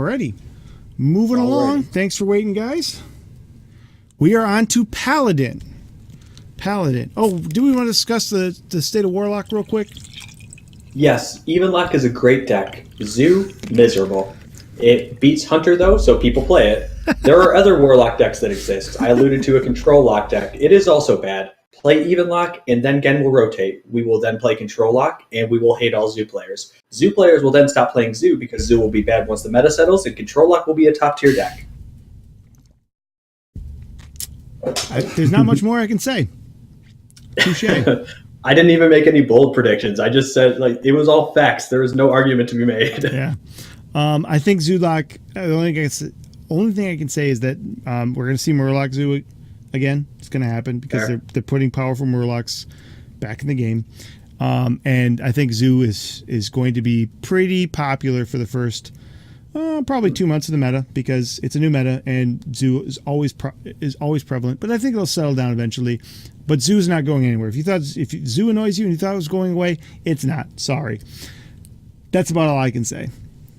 Alrighty. Moving along. Thanks for waiting, guys. We are on to Paladin. Oh, do we want to discuss the state of Warlock real quick? Yes, Evenlock is a great deck. Zoo, miserable. It beats Hunter, though, so people play it. There are other Warlock decks that exist. I alluded to a Control Lock deck. It is also bad. Play Evenlock, and then Gen will rotate. We will then play Control Lock, and we will hate all Zoo players. Zoo players will then stop playing Zoo because Zoo will be bad once the meta settles, and Control Lock will be a top-tier deck. There's not much more I can say. Touche. I didn't even make any bold predictions. I just said, it was all facts. There was no argument to be made. Yeah. I think Zoolock, the only thing I can say is that we're going to see Murloc Zoo again. It's going to happen because they're putting powerful Murlocs back in the game. And I think Zoo is going to be pretty popular for the first probably 2 months of the meta because it's a new meta and Zoo is always prevalent. But I think it'll settle down eventually. But Zoo's not going anywhere. If Zoo annoys you and you thought it was going away, it's not. Sorry. That's about all I can say.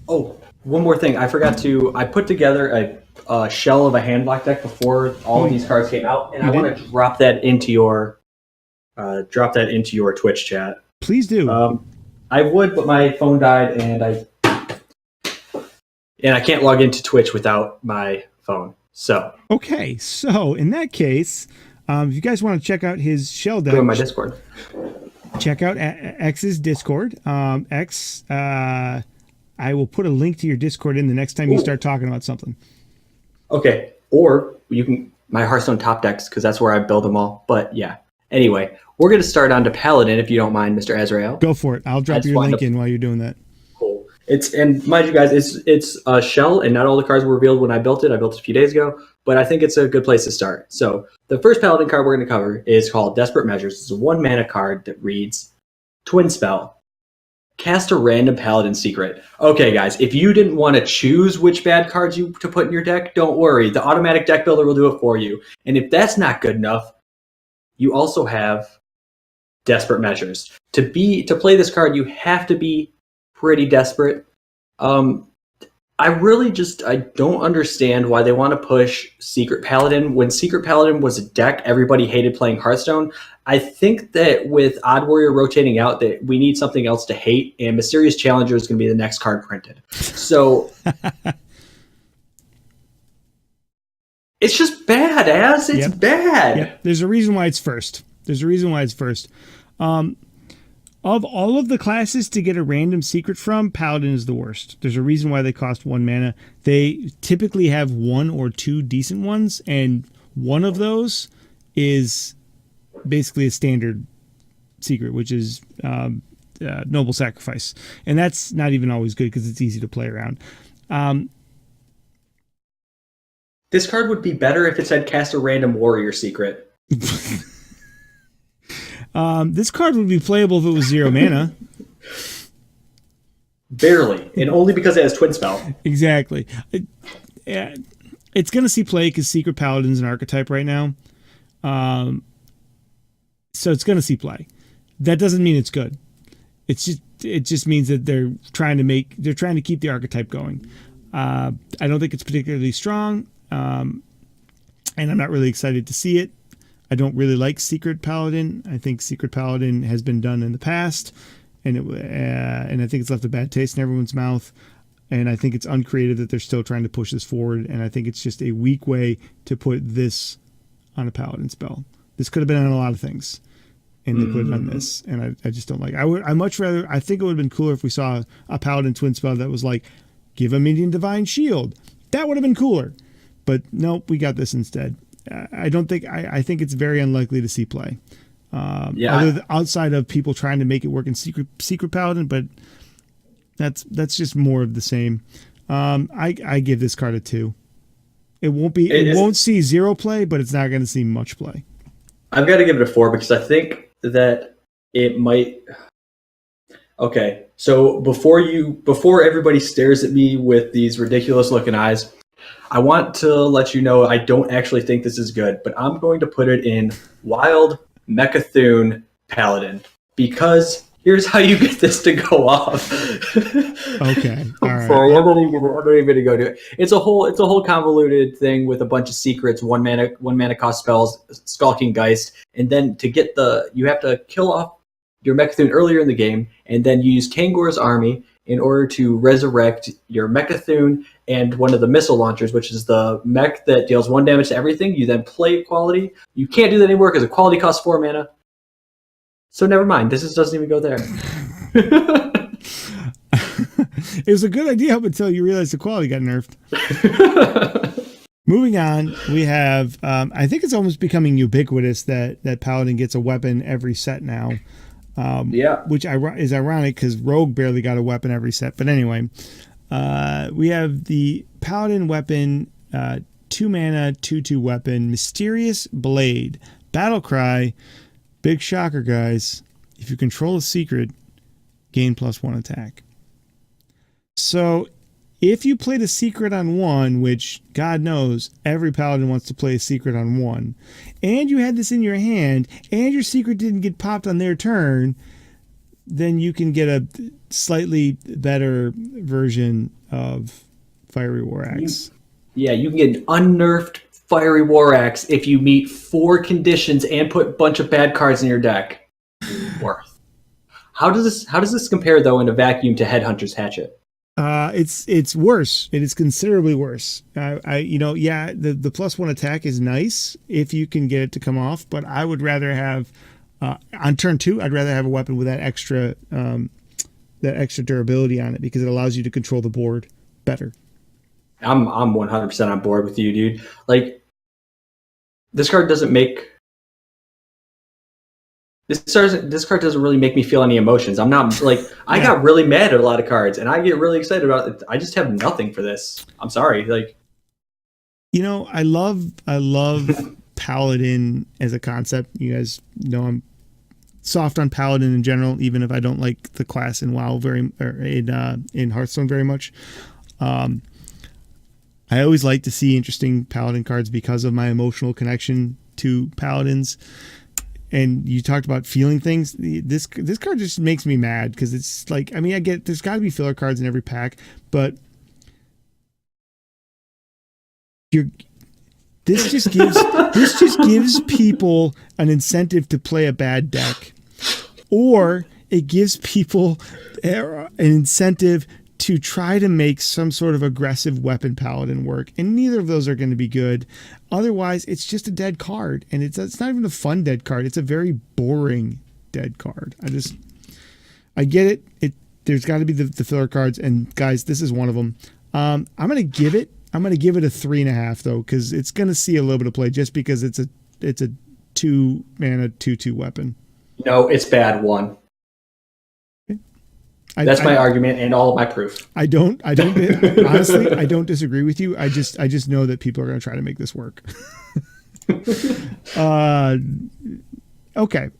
Oh, one more thing. I forgot to. I put together a shell of a hand block deck before all of these cards came out, and I want to drop that into your Twitch chat. Please do. I would, but my phone died, and I can't log into Twitch without my phone. So okay. So in that case, if you guys want to check out his shell deck, go to my Discord. Check out X's Discord. I will put a link to your Discord in the next time you start talking about something. Okay. Or you can my Hearthstone top decks because that's where I build them all. But yeah. Anyway, we're going to start on to Paladin if you don't mind, Mr. Azrael. Go for it. I'll drop your link in while you're doing that. Cool. And mind you guys, it's a shell and not all the cards were revealed when I built it. I built it a few days ago, but I think it's a good place to start. So the first Paladin card we're going to cover is called Desperate Measures. It's a 1-mana card that reads Twin Spell. Cast a random Paladin secret. Okay, guys, if you didn't want to choose which bad cards to put in your deck, don't worry. The automatic deck builder will do it for you. And if that's not good enough, you also have Desperate Measures. To play this card, you have to be pretty desperate. I don't understand why they want to push Secret Paladin. When Secret Paladin was a deck, everybody hated playing Hearthstone. I think that with Odd Warrior rotating out, that we need something else to hate, and Mysterious Challenger is going to be the next card printed. So it's just bad, It's bad. Yep. There's a reason why it's first. Of all of the classes to get a random secret from, Paladin is the worst. There's a reason why they cost 1 mana. They typically have 1 or 2 decent ones, and one of those is basically a standard secret, which is Noble Sacrifice. And that's not even always good because it's easy to play around. This card would be better if it said cast a random warrior secret. This card would be playable if it was 0 mana. Barely, and only because it has Twin Spell. Exactly. It's going to see play because Secret Paladin's an archetype right now. So it's going to see play. That doesn't mean it's good. It just means that they're trying to keep the archetype going. I don't think it's particularly strong, and I'm not really excited to see it. I don't really like Secret Paladin. I think Secret Paladin has been done in the past, and I think it's left a bad taste in everyone's mouth. And I think it's uncreative that they're still trying to push this forward. And I think it's just a weak way to put this on a Paladin spell. This could have been on a lot of things, and they put it on this. And I just don't like it. I think it would have been cooler if we saw a Paladin twin spell that was like, give a minion Divine Shield. That would have been cooler. But nope, we got this instead. I think it's very unlikely to see play. Outside of people trying to make it work in Secret Paladin, but that's just more of the same. I give this card a 2. It won't see 0 play, but it's not going to see much play. I've got to give it a 4 because I think that it might. Okay, so before everybody stares at me with these ridiculous looking eyes, I want to let you know I don't actually think this is good, but I'm going to put it in Wild Mechathune Paladin because Here's how you get this to go off. Okay. All right. Sorry, I'm not even gonna go to it. It's a whole convoluted thing with a bunch of secrets, one mana cost spells, Skulking Geist, and then you have to kill off your Mecha'thun earlier in the game, and then you use Kangor's army in order to resurrect your Mecha'thun and one of the missile launchers, which is the mech that deals 1 damage to everything. You then play quality. You can't do that anymore because quality costs 4 mana. So never mind. This doesn't even go there. It was a good idea up until you realized the quality got nerfed. Moving on, we have, I think it's almost becoming ubiquitous that Paladin gets a weapon every set now. Which is ironic because Rogue barely got a weapon every set. But anyway, we have the Paladin weapon, 2 mana, 2/2 weapon, Mysterious Blade, Battle Cry. Big shocker, guys. If you control a secret, gain +1 attack. So if you played a secret on 1, which God knows every Paladin wants to play a secret on 1, and you had this in your hand, and your secret didn't get popped on their turn, then you can get a slightly better version of Fiery War Axe. You can get an unnerfed Fiery War Axe if you meet 4 conditions and put a bunch of bad cards in your deck. Worth. How does this compare though in a vacuum to Headhunter's Hatchet? It's worse. It is considerably worse. The +1 attack is nice if you can get it to come off, but I would rather have on turn 2. I'd rather have a weapon with that extra durability on it because it allows you to control the board better. I'm 100% on board with you, dude. Like, this card doesn't make this card doesn't really make me feel any emotions. I'm not like I got really mad at a lot of cards, and I get really excited about it. I just have nothing for this. I'm sorry. Like, I love Paladin as a concept. You guys know I'm soft on Paladin in general, even if I don't like the class in WoW in Hearthstone very much. I always like to see interesting Paladin cards because of my emotional connection to Paladins. And you talked about feeling things. This card just makes me mad because it's like, I mean, I get there's got to be filler cards in every pack, but this just gives people an incentive to play a bad deck, or it gives people an incentive to try to make some sort of aggressive weapon Paladin work, and neither of those are going to be good. Otherwise, it's just a dead card, and it's not even a fun dead card. It's a very boring dead card. I get it. There's got to be the filler cards, and guys, this is one of them. I'm gonna give it a 3.5 though, because it's gonna see a little bit of play just because it's a 2 mana 2/2 weapon. No, it's bad 1. That's my argument and all of my proof. I don't honestly, I don't disagree with you. I just know that people are going to try to make this work. Okay.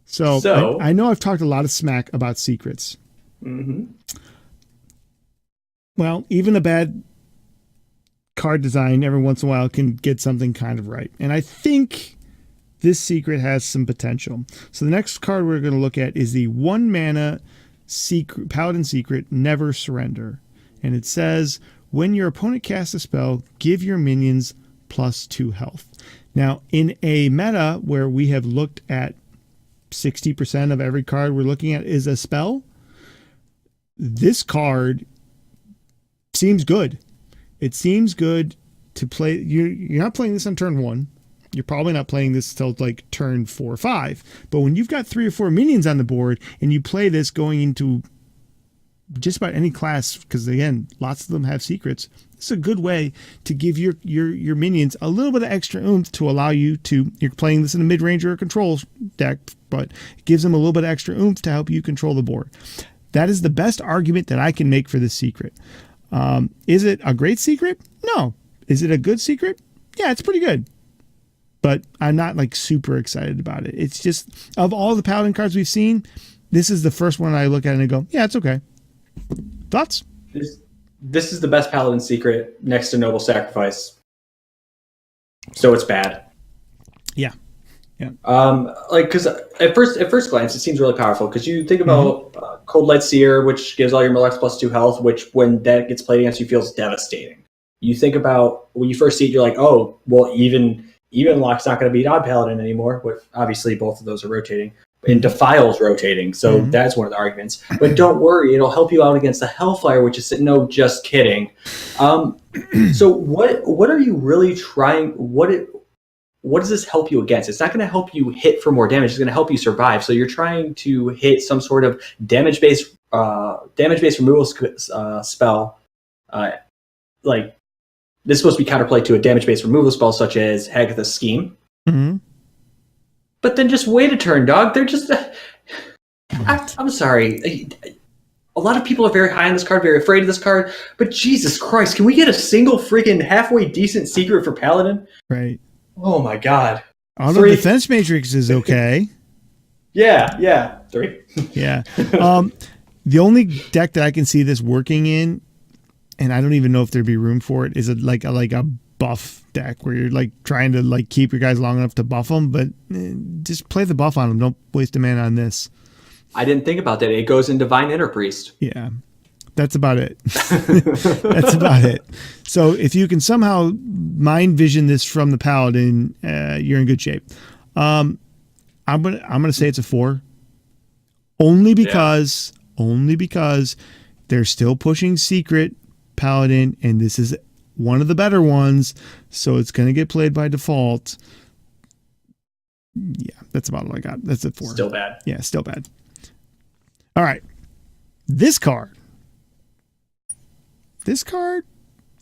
So I know I've talked a lot of smack about secrets. Mm-hmm. Well, even a bad card design every once in a while can get something kind of right. And I think this secret has some potential. So the next card we're going to look at is the 1 mana secret, Paladin Secret, Never Surrender. And it says, when your opponent casts a spell, give your minions +2 health. Now, in a meta where we have looked at 60% of every card we're looking at is a spell, this card seems good. It seems good to play. You're not playing this on turn 1. You're probably not playing this till like turn 4 or 5. But when you've got 3 or 4 minions on the board and you play this going into just about any class, because again, lots of them have secrets, it's a good way to give your minions a little bit of extra oomph to allow you to, you're playing this in a mid-range or a control deck, but it gives them a little bit of extra oomph to help you control the board. That is the best argument that I can make for this secret. Is it a great secret? No. Is it a good secret? Yeah, it's pretty good. But I'm not like super excited about it. It's just, of all the Paladin cards we've seen, this is the first one I look at and I go, yeah, it's okay. Thoughts? This is the best Paladin secret next to Noble Sacrifice. So it's bad. Yeah. Yeah. Because at first glance, it seems really powerful. Because you think about Cold Light Seer, which gives all your Malex +2 health, which when that gets played against you feels devastating. You think about when you first see it, you're like, oh, well, even Lock's not going to beat Odd Paladin anymore. But obviously, both of those are rotating. And Defile's rotating, so that's one of the arguments. But don't worry, it'll help you out against the Hellfire, which is no, just kidding. So what are you really trying? What does this help you against? It's not going to help you hit for more damage. It's going to help you survive. So you're trying to hit some sort of damage-based removal spell. Like this is supposed to be counterplay to a damage-based removal spell such as Hagatha's Scheme. Mm-hmm. But then just wait a turn, dog. They're just... I'm sorry. A lot of people are very high on this card, very afraid of this card. But Jesus Christ, can we get a single freaking halfway decent secret for Paladin? Right. Oh my God. Auto Defense Matrix is okay. Yeah. 3. Yeah. The only deck that I can see this working in, and I don't even know if there'd be room for it, is like a buff deck where you're like trying to like keep your guys long enough to buff them, but just play the buff on them. Don't waste a mana on this. I didn't think about that. It goes in Divine Interpriest. Yeah, that's about it. That's about it. So if you can somehow mind vision this from the Paladin, you're in good shape. I'm gonna say it's a 4, only because they're still pushing Secret Paladin, and this is one of the better ones, so it's going to get played by default. Yeah, that's about all I got. That's a 4. Still bad. Yeah, still bad. All right. This card.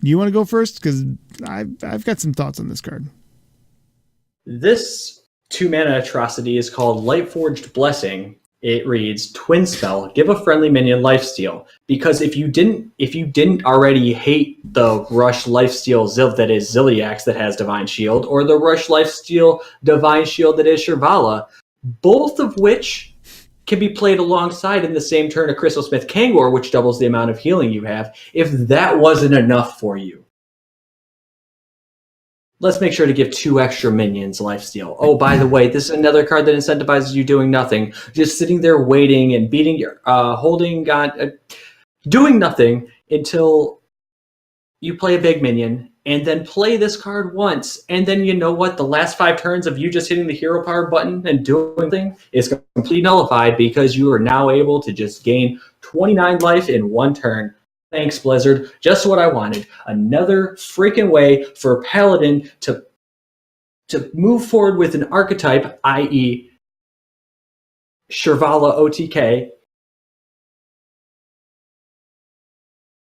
You want to go first? Because I've got some thoughts on this card. This 2-mana atrocity is called Lightforged Blessing. It reads, Twin Spell, give a friendly minion lifesteal. Because if you didn't already hate the Rush lifesteal Ziv that is Ziliax that has Divine Shield, or the Rush lifesteal Divine Shield that is Shirvala, both of which can be played alongside in the same turn of Crystal Smith Kangor, which doubles the amount of healing you have, if that wasn't enough for you, let's make sure to give 2 extra minions lifesteal. Oh, by the way, this is another card that incentivizes you doing nothing. Just sitting there waiting and beating your, doing nothing until you play a big minion, and then play this card once. And then you know what? The last 5 turns of you just hitting the hero power button and doing thing is completely nullified because you are now able to just gain 29 life in 1 turn. Thanks, Blizzard. Just what I wanted. Another freaking way for Paladin to move forward with an archetype, i.e. Shirvala OTK,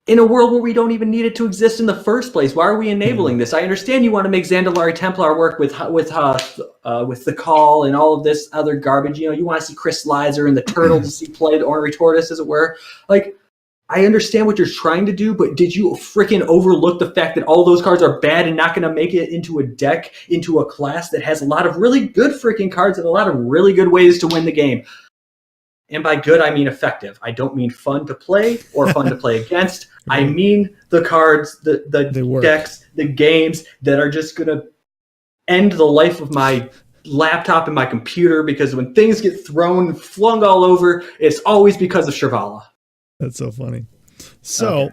in a world where we don't even need it to exist in the first place. Why are we enabling this? I understand you want to make Zandalari Templar work with the Call and all of this other garbage. You know, you want to see Crystallizer and the Turtle to see play the Ornery Tortoise, as it were. Like, I understand what you're trying to do, but did you freaking overlook the fact that all those cards are bad and not going to make it into a deck, into a class that has a lot of really good freaking cards and a lot of really good ways to win the game? And by good, I mean effective. I don't mean fun to play or fun to play against. I mean the cards, the decks, the games that are just going to end the life of my laptop and my computer, because when things get flung all over, it's always because of Shirvala. That's so funny. So,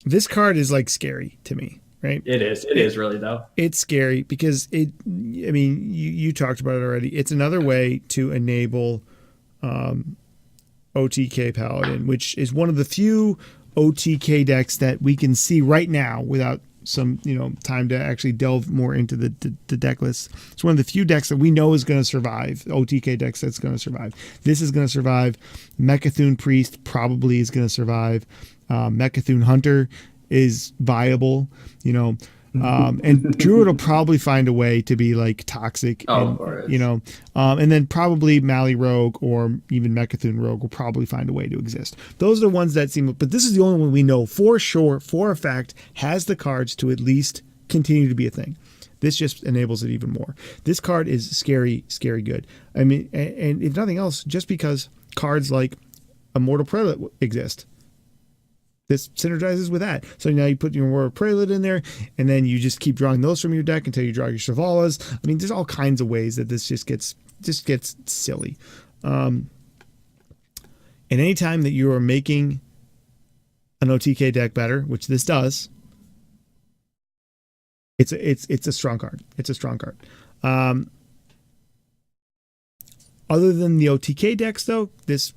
this card is like scary to me, right? It is. It is really, though. It's scary because you talked about it already. It's another way to enable OTK Paladin, which is one of the few OTK decks that we can see right now without some time to actually delve more into the deck list. It's one of the few decks that we know is going to survive, OTK decks that's going to survive. This is going to survive. Mechathune Priest probably is going to survive. Mechathune Hunter is viable, and Druid will probably find a way to be like toxic, and then probably Mali Rogue or even Mechathune Rogue will probably find a way to exist. Those are the ones that seem, but this is the only one we know for sure, for a fact, has the cards to at least continue to be a thing. This just enables it even more. This card is scary, scary good. I mean, and if nothing else, just because cards like Immortal Prelate exist. this synergizes with that. So now you put your Aurora Prelude in there, and then you just keep drawing those from your deck until you draw your Shivalas. I mean, there's all kinds of ways that this just gets silly. And anytime that you are making an OTK deck better, which this does, it's a strong card. It's a strong card. Other than the OTK decks, though, this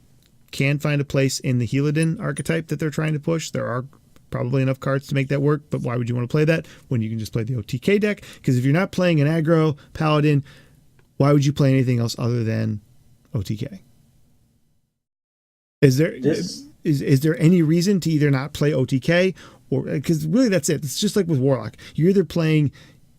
can find a place in the Helidin archetype that they're trying to push. There are probably enough cards to make that work, but why would you want to play that when you can just play the OTK deck? Because if you're not playing an aggro paladin, why would you play anything else other than OTK? Is there any reason to either not play OTK, or because really that's it? It's just like with Warlock. You're either playing,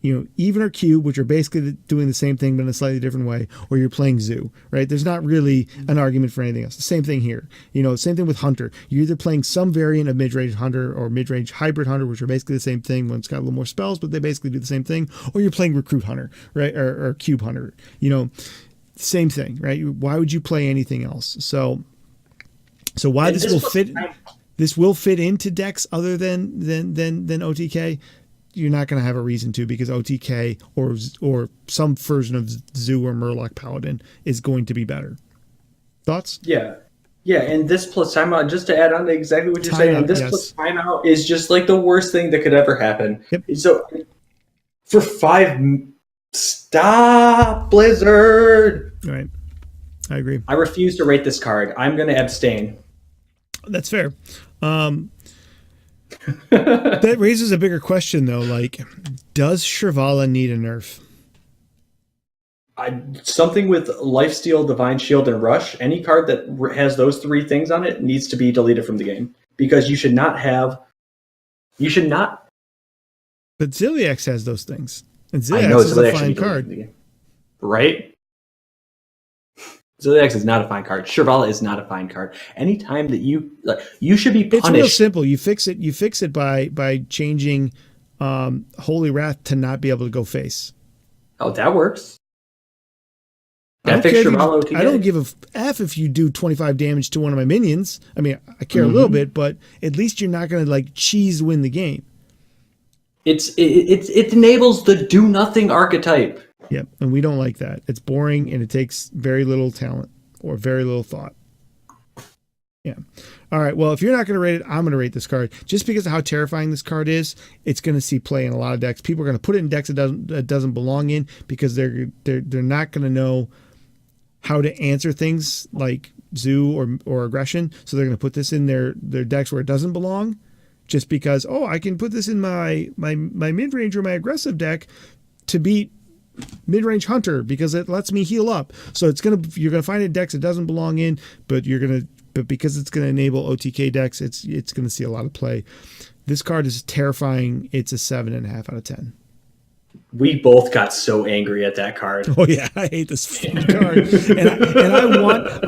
even or cube, which are basically doing the same thing but in a slightly different way, or you're playing zoo, right? There's not really an argument for anything else. The same thing here. Same thing with Hunter. You're either playing some variant of mid-range Hunter or mid-range hybrid Hunter, which are basically the same thing. One's got a little more spells, but they basically do the same thing. Or you're playing Recruit Hunter, right? Or Cube Hunter. Same thing, right? Why would you play anything else? So why this will fit? This will fit into decks other than OTK. You're not going to have a reason to, because OTK or some version of Zoo or Murloc Paladin is going to be better. Thoughts? Yeah, and this plus timeout, just to add on to exactly what you're saying, this plus timeout is just like the worst thing that could ever happen. Yep. So for 5, stop Blizzard. All right, I agree. I refuse to rate this card. I'm going to abstain. That's fair. That raises a bigger question, though. Like, does Shrivala need a nerf? Something with Lifesteal, Divine Shield, and Rush. Any card that has those 3 things on it needs to be deleted from the game, because you should not. But Ziliax has those things, and I Ziliax know is Ziliax a fine should be deleted card, from the game. Right? Ziliax is not a fine card. Shrivala is not a fine card. Anytime that you should be punished. It's real simple. You fix it by changing Holy Wrath to not be able to go face. Oh, that works. I don't give a F if you do 25 damage to one of my minions. I mean, I care a little bit, but at least you're not going to cheese win the game. It enables the do nothing archetype. Yep, and we don't like that. It's boring, and it takes very little talent or very little thought. Yeah. All right, well, if you're not going to rate it, I'm going to rate this card. Just because of how terrifying this card is, it's going to see play in a lot of decks. People are going to put it in decks it doesn't belong in, because they're not going to know how to answer things like Zoo or Aggression. So they're going to put this in their decks where it doesn't belong, just because, I can put this in my mid-range or my aggressive deck to beat mid-range Hunter because it lets me heal up. So you're gonna find it in decks it doesn't belong in, but because it's gonna enable OTK decks, it's gonna see a lot of play. This card is terrifying. It's a 7.5 out of 10. We both got so angry at that card. Oh yeah, I hate this card, and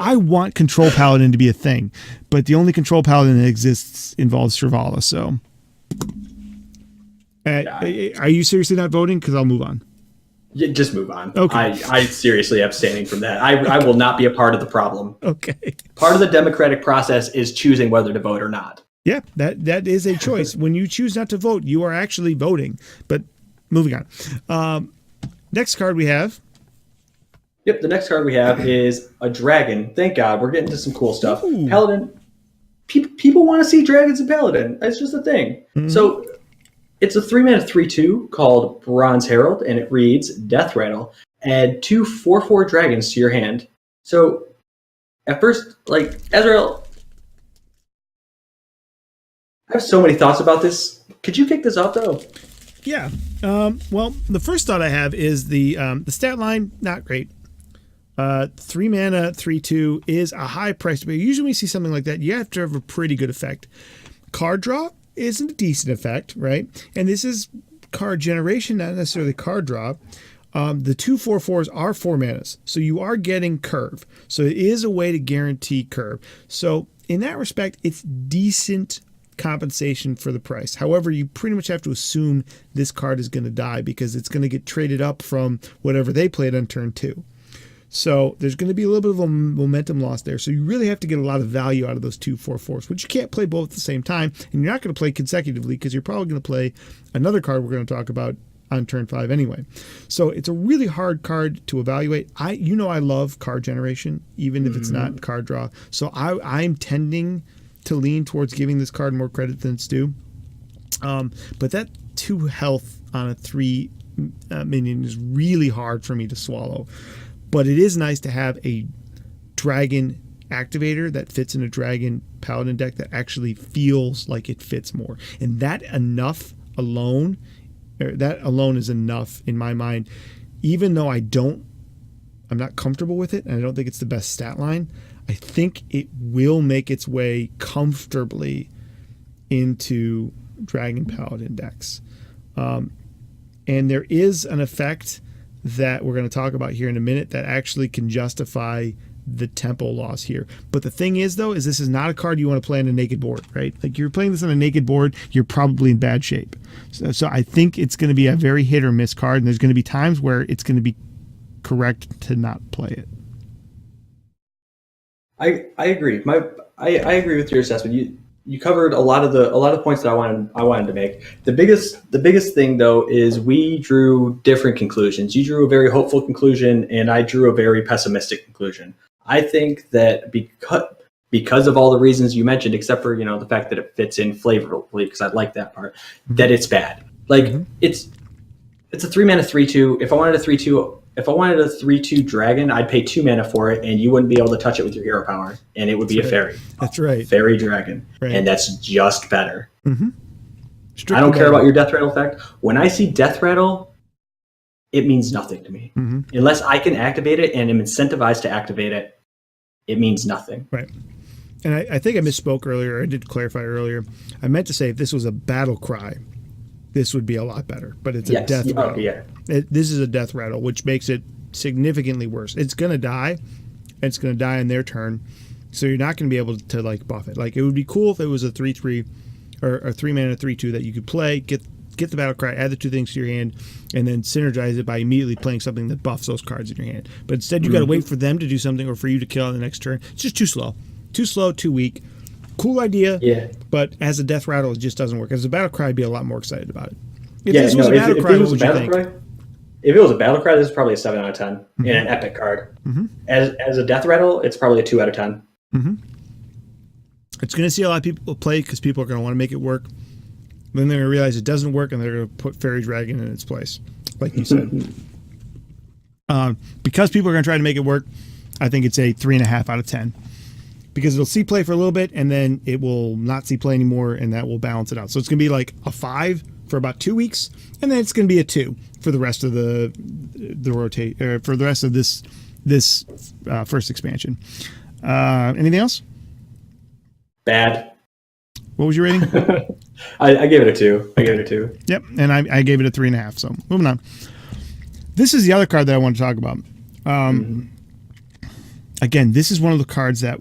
I want Control Paladin to be a thing, but the only Control Paladin that exists involves Shrivala. So, are you seriously not voting? Because I'll move on. Yeah, just move on. Okay. I seriously abstaining from that. I will not be a part of the problem. Okay. Part of the democratic process is choosing whether to vote or not. Yeah, that is a choice. When you choose not to vote, you are actually voting. But moving on. Next card we have. Yep, the next card we have is a dragon. Thank God, we're getting to some cool stuff. Ooh. Paladin. People want to see dragons and Paladin. It's just a thing. Mm-hmm. So it's a 3-mana 3/2 called Bronze Herald, and it reads Death Rattle. Add 2 4/4 dragons to your hand. So at first, Ezreal, I have so many thoughts about this. Could you kick this off though? Yeah. Well, the first thought I have is the stat line, not great. 3 mana 3/2 is a high price to pay. Usually when you see something like that, you have to have a pretty good effect. Card draw is a decent effect, right? And this is card generation, not necessarily card draw. The 2 4/4s are 4 manas, so you are getting curve. So it is a way to guarantee curve. So in that respect, it's decent compensation for the price. However, you pretty much have to assume this card is going to die because it's going to get traded up from whatever they played on turn 2. So there's going to be a little bit of a momentum loss there. So you really have to get a lot of value out of those 2 4/4s, which you can't play both at the same time. And you're not going to play consecutively because you're probably going to play another card we're going to talk about on turn 5 anyway. So it's a really hard card to evaluate. I love card generation, even if it's not card draw. So I'm tending to lean towards giving this card more credit than it's due. But that 2 health on a 3 minion is really hard for me to swallow. But it is nice to have a dragon activator that fits in a dragon paladin deck that actually feels like it fits more. And that alone is enough in my mind, even though I'm not comfortable with it and I don't think it's the best stat line. I think it will make its way comfortably into dragon paladin decks. And there is an effect that we're going to talk about here in a minute that actually can justify the tempo loss here. But the thing is, though, is this is not a card you want to play on a naked board, right? Like, you're playing this on a naked board, you're probably in bad shape. So I think it's going to be a very hit or miss card, and there's going to be times where it's going to be correct to not play it. I agree. I agree with your assessment. You covered a lot of the points that I wanted to make. The biggest thing, though, is we drew different conclusions. You drew a very hopeful conclusion, and I drew a very pessimistic conclusion. I think that because of all the reasons you mentioned, except for the fact that it fits in flavorfully, because I like that part, that it's bad. Like it's a 3 mana 3/2. If I wanted a 3/2 dragon, I'd pay 2 mana for it, and you wouldn't be able to touch it with your hero power, and it would be a fairy. That's right. Fairy dragon, right. And that's just better. Mm-hmm. I don't care about your death rattle effect. When I see death rattle, it means nothing to me. Unless I can activate it and am incentivized to activate it, it means nothing. Right. And I think I misspoke earlier. I did clarify earlier. I meant to say if this was a battle cry, this would be a lot better. But it's a death rattle. Yeah. This is a death rattle, which makes it significantly worse. It's going to die. It's going to die in their turn. So you're not going to be able to buff it. Like, it would be cool if it was a 3/3 or a 3 mana 3/2 that you could play, get the battle cry, add the 2 things to your hand, and then synergize it by immediately playing something that buffs those cards in your hand. But instead, you got to wait for them to do something or for you to kill on the next turn. It's just too slow. Too slow, too weak. Cool idea, but as a death rattle, it just doesn't work. As a battle cry, I'd be a lot more excited about it. If this was a battle cry, what would you think? If it was a battle cry, this is probably a 7 out of 10 and an epic card. As a death rattle, it's probably a 2 out of 10. It's going to see a lot of people play because people are going to want to make it work. Then they're going to realize it doesn't work, and they're going to put Fairy Dragon in its place, like you said. Because people are going to try to make it work, I think it's a 3.5 out of 10. Because it'll see play for a little bit, and then it will not see play anymore, and that will balance it out. So it's going to be like a 5 for about 2 weeks, and then it's going to be a 2 for the rest of the rotate, or for the rest of this first expansion. Anything else? Bad. What was your rating? I gave it a 2. Yep, and I gave it a 3.5. So moving on. This is the other card that I want to talk about. Again, this is one of the cards that.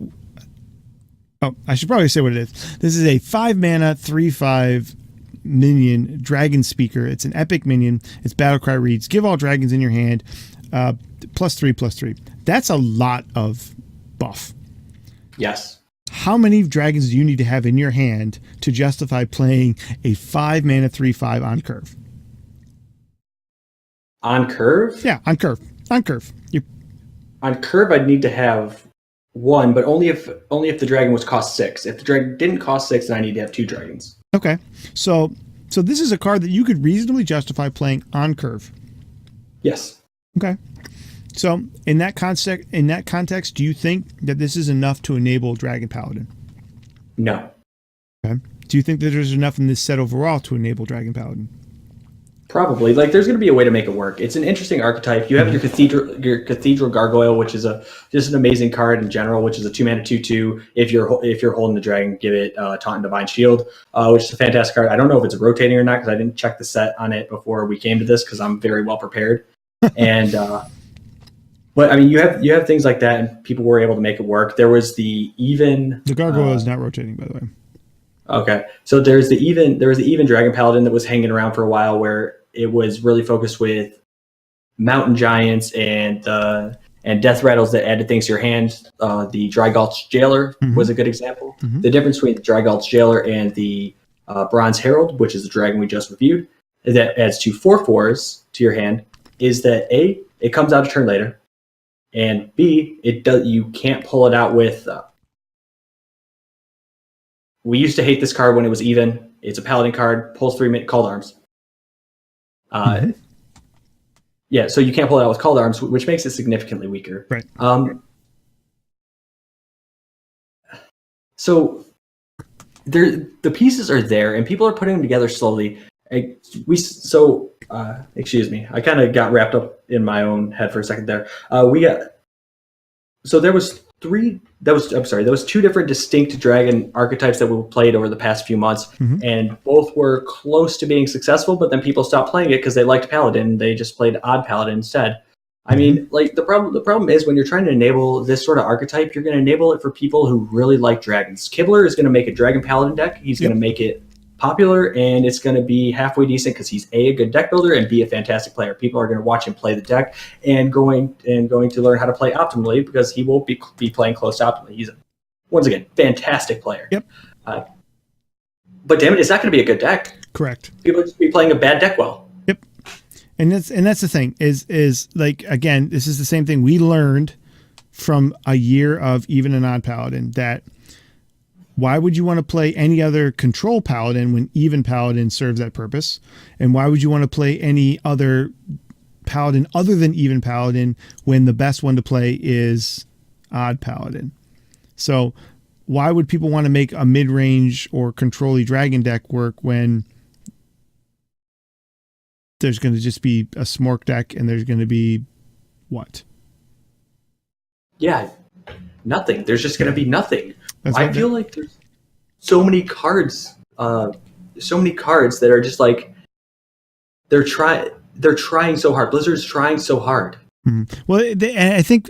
Oh, I should probably say what it is. This is a 5 mana 3/5 minion dragon speaker. It's an epic minion. Its battle cry reads: "Give all dragons in your hand +3/+3." That's a lot of buff. Yes. How many dragons do you need to have in your hand to justify playing a 5 mana 3/5 on curve? On curve? Yeah, on curve. On curve. On curve, I'd need to have 1, but only if the dragon was cost 6. If the dragon didn't cost 6, then I need to have 2 dragons. Okay, so this is a card that you could reasonably justify playing on curve. Yes. Okay. So in that context, do you think that this is enough to enable Dragon Paladin? No. Okay. Do you think that there's enough in this set overall to enable Dragon Paladin? Probably. Like, there's going to be a way to make it work. It's an interesting archetype. You have your cathedral gargoyle, which is just an amazing card in general, which is a 2 mana 2/2. If you're holding the dragon, give it Taunt and Divine Shield, which is a fantastic card. I don't know if it's rotating or not because I didn't check the set on it before we came to this because I'm very well prepared. And but I mean, you have things like that, and people were able to make it work. There was the gargoyle is not rotating, by the way. Okay, so there was the even Dragon Paladin that was hanging around for a while, where it was really focused with mountain giants and and death rattles that added things to your hand. The Dry Gulch Jailer was a good example. The difference between the Dry Gulch Jailer and the Bronze Herald, which is the dragon we just reviewed, that adds 2 4/4s to your hand, is that A, it comes out a turn later, and B, you can't pull it out with. We used to hate this card when it was even. It's a Paladin card, pulls 3 Called Arms. Yeah, so you can't pull it out with Called Arms, which makes it significantly weaker. Right. So the pieces are there, and people are putting them together slowly. Excuse me, I kind of got wrapped up in my own head for a second there. There was 2 different distinct dragon archetypes that we played over the past few months, and both were close to being successful, but then people stopped playing it because they liked Paladin. They just played Odd Paladin instead. I mean, like the problem is when you're trying to enable this sort of archetype, you're going to enable it for people who really like dragons. Kibler is going to make a Dragon Paladin deck. He's going to make it popular, and it's going to be halfway decent because he's a good deck builder and B, a fantastic player. People are going to watch him play the deck and going to learn how to play optimally because he won't be playing close to optimally. He's once again fantastic player. Yep. But damn it, it's not going to be a good deck. Correct. People are just be playing a bad deck well. Yep. And that's the thing is like, again, this is the same thing we learned from a year of Even and Odd Paladin, that why would you want to play any other control paladin when Even Paladin serves that purpose? And why would you want to play any other paladin other than Even Paladin when the best one to play is Odd Paladin? So why would people want to make a mid-range or control-y dragon deck work when there's going to just be a Smork deck and there's going to be what? Yeah, nothing. There's just going to be nothing. I feel like there's so many cards that are just like they're trying so hard. Blizzard's trying so hard. Mm-hmm. Well, I think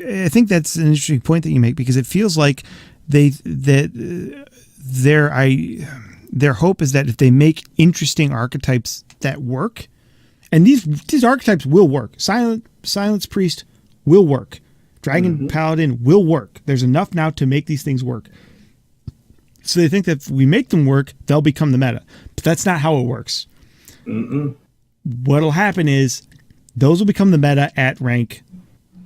that's an interesting point that you make, because it feels like their hope is that if they make interesting archetypes that work, and these archetypes will work. Silence Priest will work. Dragon Paladin will work. There's enough now to make these things work. So they think that if we make them work, they'll become the meta. But that's not how it works. What'll happen is those will become the meta at rank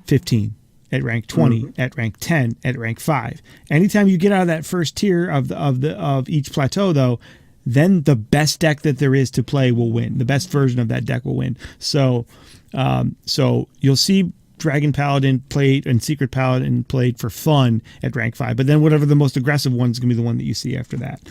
15, at rank 20, at rank 10, at rank 5. Anytime you get out of that first tier of each plateau, though, then the best deck that there is to play will win. The best version of that deck will win. So you'll see Dragon Paladin played and Secret Paladin played for fun at rank 5, but then whatever the most aggressive one is going to be the one that you see after that,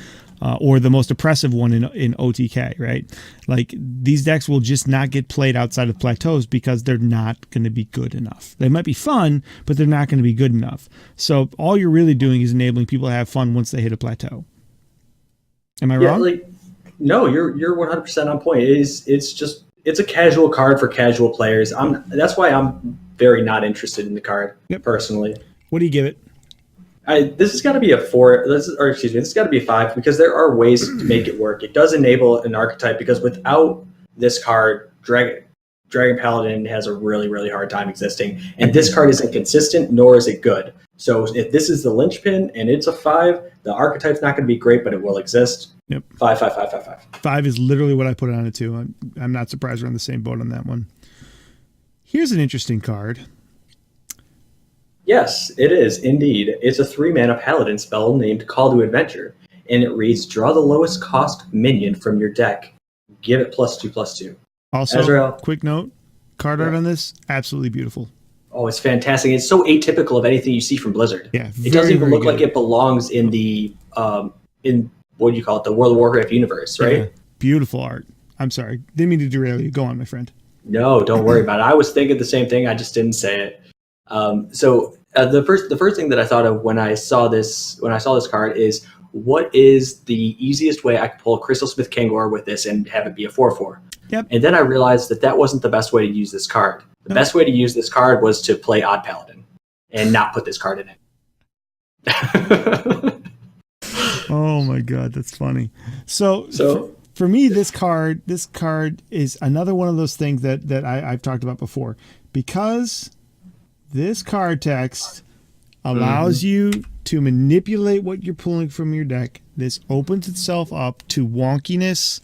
or the most oppressive one in OTK, right? Like, these decks will just not get played outside of plateaus because they're not going to be good enough. They might be fun, but they're not going to be good enough. So all you're really doing is enabling people to have fun once they hit a plateau. Am I wrong? No, you're 100% on point. It's a casual card for casual players. That's why I'm very not interested in the card personally. What do you give it? This has got to be a 4. This has got to be a 5 because there are ways to make it work. It does enable an archetype because without this card, Dragon Paladin has a really, really hard time existing. And this card isn't consistent, nor is it good. So if this is the linchpin and it's a 5, the archetype's not going to be great, but it will exist. Yep. 5, 5, 5, 5, 5. 5 is literally what I put it on it too. I'm not surprised we're on the same boat on that one. Here's an interesting card. Yes, it is indeed. It's a 3-mana paladin spell named Call to Adventure, and it reads: draw the lowest cost minion from your deck. Give it +2/+2. Also, Azrael, quick note, card art on this, absolutely beautiful. Oh, it's fantastic. It's so atypical of anything you see from Blizzard. Yeah, it doesn't even look like it belongs in the in what do you call it, the World of Warcraft universe, right? Yeah, beautiful art. I'm sorry, didn't mean to derail you. Go on, my friend. No, don't worry about it. I was thinking the same thing. I just didn't say it. The first thing that I thought of when I saw this card is, what is the easiest way I could pull Crystal Smith Kangor with this and have it be a 4/4? Yep. And then I realized that wasn't the best way to use this card. The best way to use this card was to play Odd Paladin and not put this card in it. Oh my God, that's funny. So for me, this card is another one of those things that I've talked about before, because This card text allows you to manipulate what you're pulling from your deck. This opens itself up to wonkiness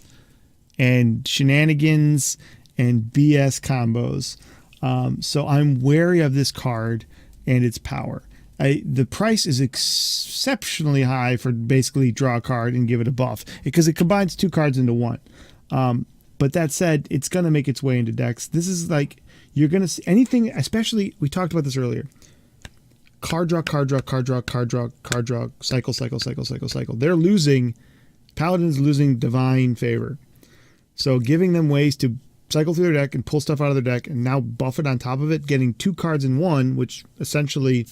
and shenanigans and BS combos. So I'm wary of this card and its power. The price is exceptionally high for basically draw a card and give it a buff because it combines 2 cards into 1. But that said, it's going to make its way into decks. This is like, you're going to see anything, especially, we talked about this earlier. Card draw, card draw, card draw, card draw, card draw, cycle, cycle, cycle, cycle, cycle. They're losing, Paladin's losing divine favor. So giving them ways to cycle through their deck and pull stuff out of their deck and now buff it on top of it, getting 2 cards in 1, which essentially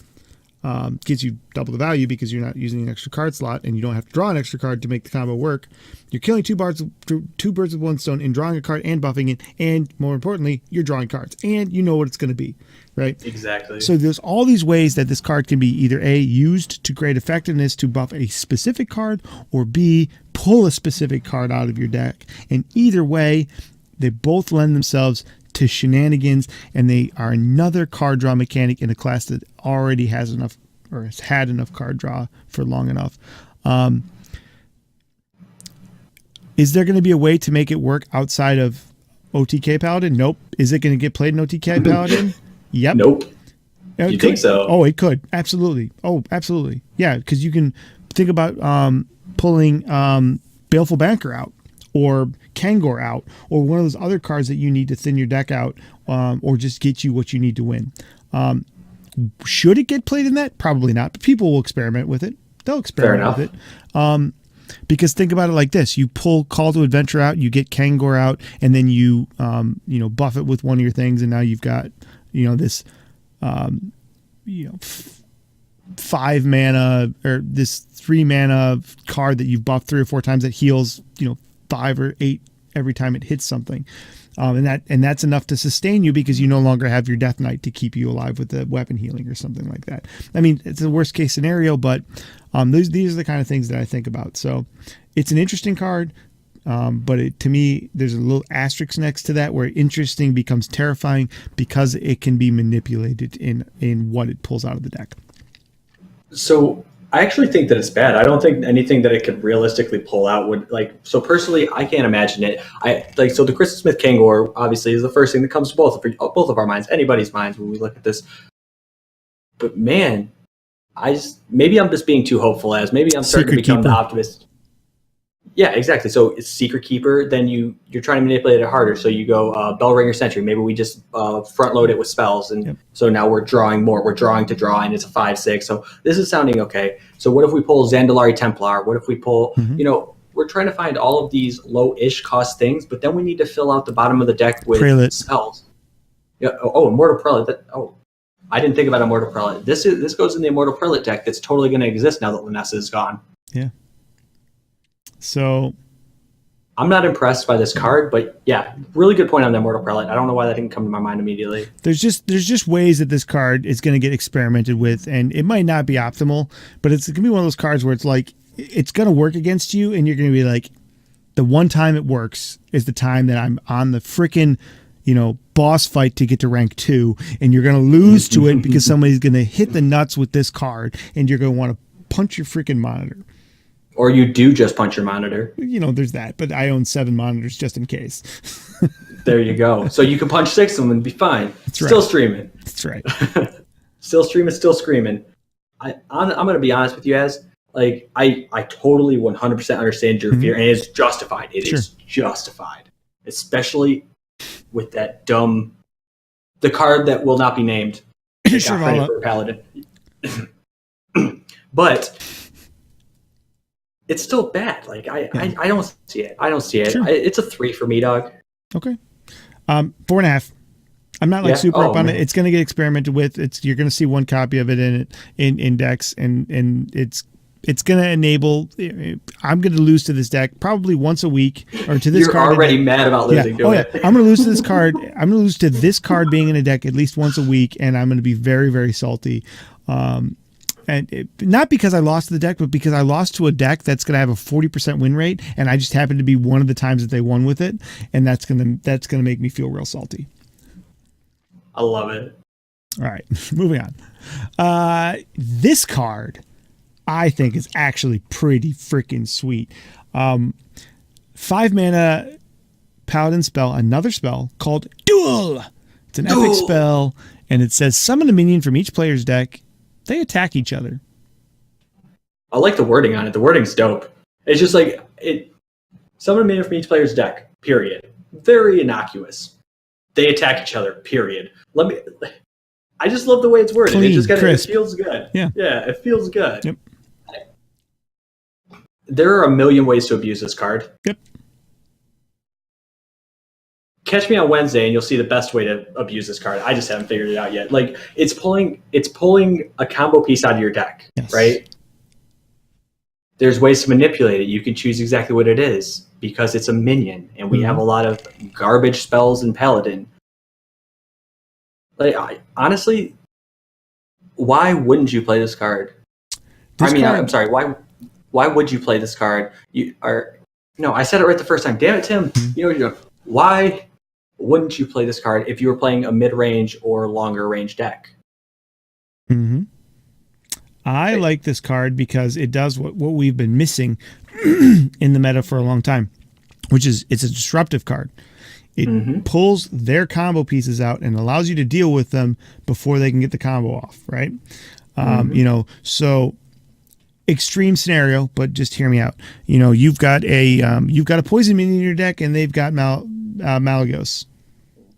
gives you double the value because you're not using an extra card slot and you don't have to draw an extra card to make the combo work. You're killing two birds with one stone in drawing a card and buffing it, and more importantly, you're drawing cards and you know what it's going to be, right? Exactly. So there's all these ways that this card can be either A, used to great effectiveness to buff a specific card, or B, pull a specific card out of your deck. And either way, they both lend themselves to shenanigans, and they are another card draw mechanic in a class that already has enough, or has had enough card draw for long enough. Is there going to be a way to make it work outside of OTK Paladin? Nope. Is it going to get played in OTK Paladin? Yep. Nope. You think so? Oh, it could. Absolutely. Oh, absolutely. Yeah, because you can think about pulling Baleful Banker out, or Kangor out, or one of those other cards that you need to thin your deck out, or just get you what you need to win. Should it get played in that? Probably not, but people will experiment with it. They'll experiment with it. Because think about it like this: you pull Call to Adventure out, you get Kangor out, and then you buff it with one of your things, and now you've got this 5 mana or this 3 mana card that you've buffed 3 or 4 times that heals 5 or 8 every time it hits something, and that's enough to sustain you because you no longer have your Death Knight to keep you alive with the weapon healing or something like that. I mean, it's a worst case scenario, but these are the kind of things that I think about. So it's an interesting card, but to me, there's a little asterisk next to that where interesting becomes terrifying because it can be manipulated in what it pulls out of the deck. So I actually think that it's bad. I don't think anything that it could realistically pull out would so personally, I can't imagine it. So the Kristen Smith Kangor obviously is the first thing that comes to both of our minds, anybody's minds when we look at this. But man, maybe I'm just being too hopeful, as maybe I'm starting to become the optimist. Yeah, exactly. So it's Secret Keeper, then you're trying to manipulate it harder. So you go Bellringer Sentry. Maybe we just front load it with spells, and so now we're drawing more. We're drawing to draw, and it's a 5/6. So this is sounding okay. So what if we pull Zandalari Templar? What if we pull? We're trying to find all of these low-ish cost things, but then we need to fill out the bottom of the deck with spells. Yeah. Oh, Immortal Prelate. I didn't think about Immortal Prelate. This goes in the Immortal Prelate deck. That's totally going to exist now that Linessa is gone. Yeah. So I'm not impressed by this card, but yeah, really good point on the Immortal Prelate. I don't know why that didn't come to my mind immediately. There's just ways that this card is going to get experimented with, and it might not be optimal, but it's going to be one of those cards where it's like it's going to work against you, and you're going to be like, the one time it works is the time that I'm on the frickin' boss fight to get to rank 2, and you're going to lose to it because somebody's going to hit the nuts with this card, and you're going to want to punch your freaking monitor. Or you do just punch your monitor. There's that, but I own 7 monitors just in case. There you go. So you can punch 6 of them and be fine. That's still right. Streaming. That's right. Still streaming, still screaming. I'm going to be honest with you, guys. I totally 100% understand your fear, and it's justified. It is justified. Especially with that the card that will not be named. Sure, for Paladin. But it's still bad. I don't see it. I don't see it. Sure. It's a 3 for me, dog. Okay. 4.5. I'm not super up on it. It's going to get experimented with. You're going to see one copy of it in decks, and it's going to enable. I'm going to lose to this deck probably once a week, or to this You're card. You're already mad about losing to it. I'm going to lose to this card. I'm going to lose to this card being in a deck at least once a week, and I'm going to be very, very salty. Not because I lost to the deck, but because I lost to a deck that's going to have a 40% win rate, and I just happened to be one of the times that they won with it, and that's going to make me feel real salty. I love it. All right, moving on. This card, I think, is actually pretty freaking sweet. 5 mana paladin spell, another spell called Duel. It's an epic spell, and it says summon a minion from each player's deck. They attack each other. I like the wording on it. The wording's dope. It's just like summon a minion from each player's deck. Period. Very innocuous. They attack each other. Period. I just love the way it's worded. Clean, It crisp. feels good. Yeah, it feels good. Yep. There are a million ways to abuse this card. Yep. Catch me on Wednesday and you'll see the best way to abuse this card. I just haven't figured it out yet. Like it's pulling a combo piece out of your deck, yes. right? There's ways to manipulate it. You can choose exactly what it is because it's a minion, and we have a lot of garbage spells in Paladin. Like honestly, why wouldn't you play this card? I'm sorry. Why would you play this card? I said it right the first time. Damn it, Tim. Why wouldn't you play this card if you were playing a mid-range or longer range deck? Mm-hmm. I like this card because it does what we've been missing in the meta for a long time, which is it's a disruptive card. It pulls their combo pieces out and allows you to deal with them before they can get the combo off, right? So extreme scenario, but just hear me out. You've got a poison minion in your deck, and they've got Malagos.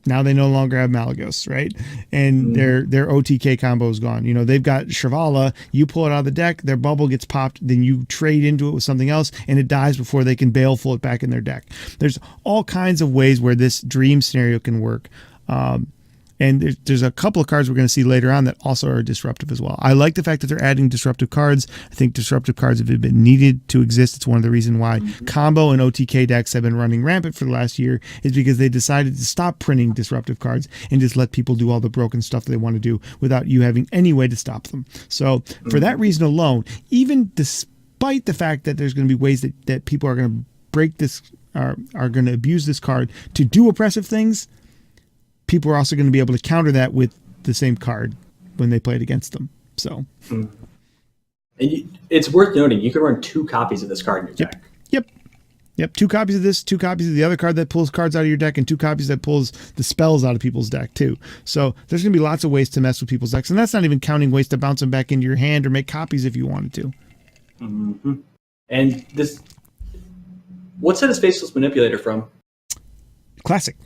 Now they no longer have Malagos, right? And their OTK combo is gone. They've got Shrivala. You pull it out of the deck, their bubble gets popped, then you trade into it with something else, and it dies before they can baleful it back in their deck. There's all kinds of ways where this dream scenario can work. And there's a couple of cards we're going to see later on that also are disruptive as well. I like the fact that they're adding disruptive cards. I think disruptive cards have been needed to exist. It's one of the reasons why combo and OTK decks have been running rampant for the last year, is because they decided to stop printing disruptive cards and just let people do all the broken stuff that they want to do without you having any way to stop them. So for that reason alone, even despite the fact that there's going to be ways that people are going to break this, are going to abuse this card to do oppressive things, people are also going to be able to counter that with the same card when they play it against them. So, and it's worth noting you can run 2 copies of this card in your deck. Yep. 2 copies of this, 2 copies of the other card that pulls cards out of your deck, and 2 copies that pulls the spells out of people's deck too. So there's going to be lots of ways to mess with people's decks, and that's not even counting ways to bounce them back into your hand or make copies if you wanted to. Mm-hmm. And what set is Faceless Manipulator from? Classic.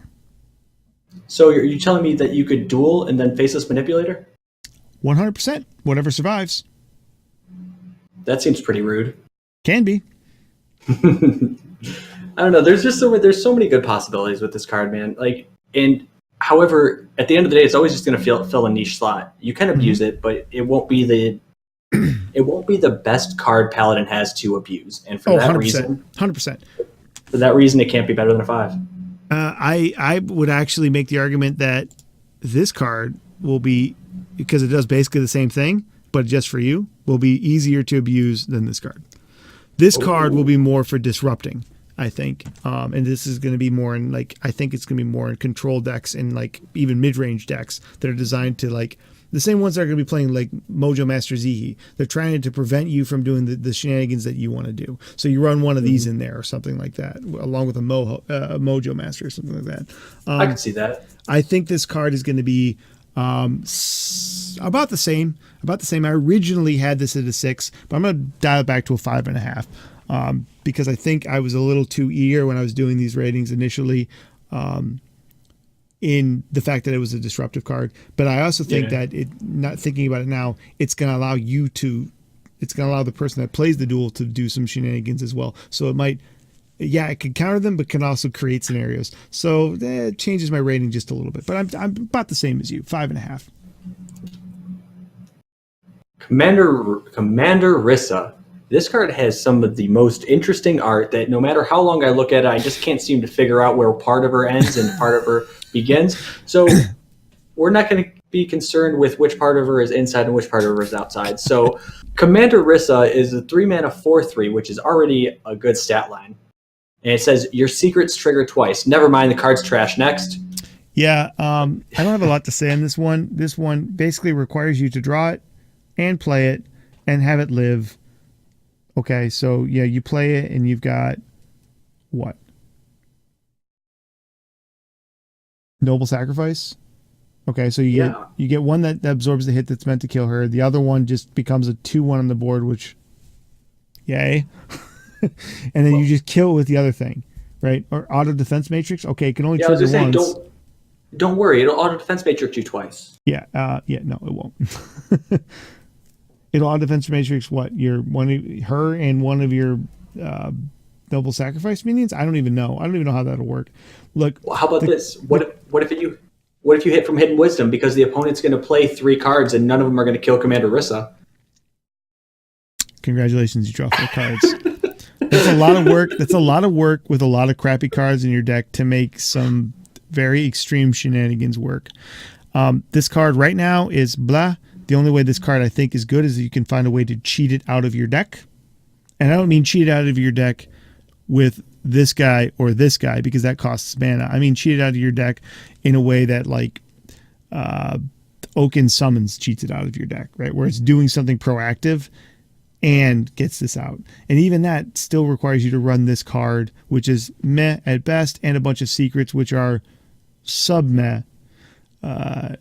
So are you telling me that you could duel and then Faceless Manipulator? 100%. Whatever survives. That seems pretty rude. Can be. I don't know. There's so many good possibilities with this card, man. However, at the end of the day, it's always just going to fill a niche slot. You can abuse it, but it won't be the best card Paladin has to abuse. And for that 100%. reason, 100%. For that reason, it can't be better than a 5. I would actually make the argument that this card will be, because it does basically the same thing, but just for you, will be easier to abuse than this card. This card will be more for disrupting, I think. And this is going to be more in I think it's going to be more in control decks and even mid-range decks that are designed to the same ones that are going to be playing Mojo Master Zihi. They're trying to prevent you from doing the shenanigans that you want to do. So you run one of these in there or something like that, along with a Mojo Master or something like that. I can see that. I think this card is going to be about the same. I originally had this at a 6, but I'm going to dial it back to a 5.5 because I think I was a little too eager when I was doing these ratings initially. In the fact that it was a disruptive card, but I also think that not thinking about it now, it's going to allow the person that plays the duel to do some shenanigans as well. So it might, it can counter them, but can also create scenarios. So it changes my rating just a little bit, but I'm about the same as you, 5.5. Commander Rissa. This card has some of the most interesting art that no matter how long I look at it, I just can't seem to figure out where part of her ends and part of her begins. So we're not going to be concerned with which part of her is inside and which part of her is outside. So Commander Rissa is a 3-mana 4/3, which is already a good stat line. And it says your secrets trigger twice. Never mind, the card's trash. Next. Yeah, I don't have a lot to say on this one. This one basically requires you to draw it and play it and have it live. Okay, so yeah, you play it and you've got what? Noble Sacrifice? Okay, so you get one that absorbs the hit that's meant to kill her. The other one just becomes a 2/1 on the board, which yay. And then you just kill it with the other thing, right? Or auto defense matrix. Okay, it can only trigger once. Don't worry, it'll auto defense matrix you twice. Yeah, no, it won't. It'll auto defense matrix what? Her and one of your noble sacrifice minions? I don't even know. I don't even know how that'll work. Look, well, how about this? What if you hit from Hidden Wisdom because the opponent's going to play 3 cards and none of them are going to kill Commander Rissa? Congratulations, you draw 4 cards. That's a lot of work. That's a lot of work with a lot of crappy cards in your deck to make some very extreme shenanigans work. This card right now is blah. The only way this card I think is good is that you can find a way to cheat it out of your deck. And I don't mean cheat it out of your deck with this guy or this guy because that costs mana. I mean cheat it out of your deck in a way that like Oaken Summons cheats it out of your deck, right? Where it's doing something proactive and gets this out. And even that still requires you to run this card, which is meh at best, and a bunch of secrets, which are sub-meh,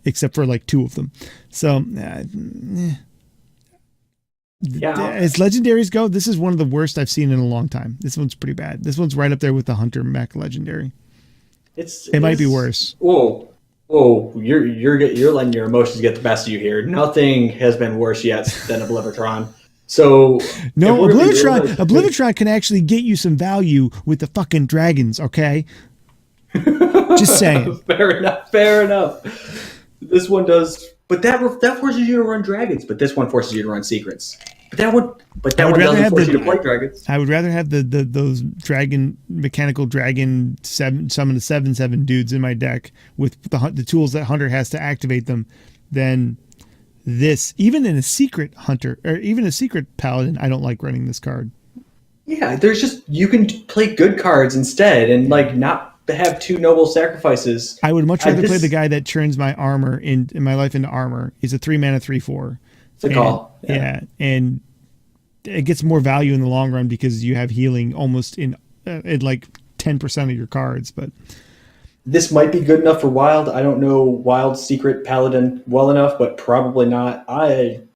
except for like 2 of them. So, as legendaries go, this is one of the worst I've seen in a long time. This one's pretty bad. This one's right up there with the Hunter Mech legendary. It might be worse. Whoa, you're letting your emotions get the best of you here. Nothing has been worse yet than Oblivitron. So no, Oblivitron can actually get you some value with the fucking dragons. Okay, just saying. Fair enough. This one does, but that forces you to run dragons. But this one forces you to run secrets. But that one doesn't force you to play dragons. I would rather have those mechanical dragon summon the 7/7 dudes in my deck with the tools that Hunter has to activate them than this. Even in a secret Hunter or even a secret Paladin, I don't like running this card. Yeah, you can play good cards instead and like not have 2 noble sacrifices. I would much rather play the guy that turns my armor in my life into armor. He's a 3 mana 3/4. It's a call. Yeah, and it gets more value in the long run because you have healing almost in like 10% of your cards. But this might be good enough for Wild. I don't know Wild Secret Paladin well enough, but probably not. I'm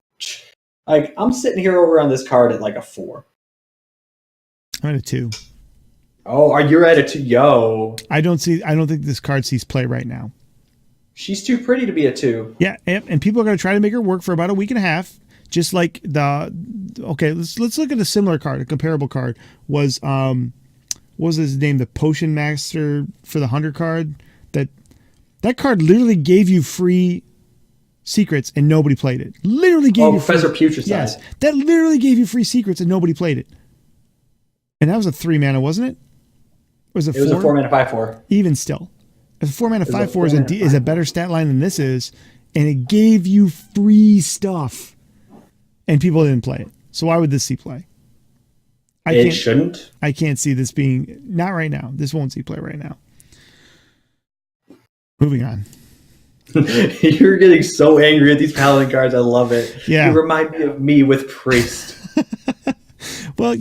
sitting here over on this card at like a 4. I'm at a 2. Oh, are you at a 2? Yo. I don't think this card sees play right now. She's too pretty to be a 2. Yeah, and people are going to try to make her work for about a week and a half. Just like let's look at a similar card, a comparable card was what was his name? The Potion Master for the Hunter card. That card literally gave you free secrets and nobody played it. Literally gave you Professor Putricide. Yes, that literally gave you free secrets and nobody played it. And that was a 3 mana, wasn't it? Or was it 4? It was a 4 mana 5/4. Even still, a 4 mana 5/4 is a better stat line than this is, and it gave you free stuff. And people didn't play it. So why would this see play? It shouldn't. I can't see this being, not right now. This won't see play right now. Moving on. You're getting so angry at these Paladin cards. I love it. Yeah. You remind me of me with Priest. Well,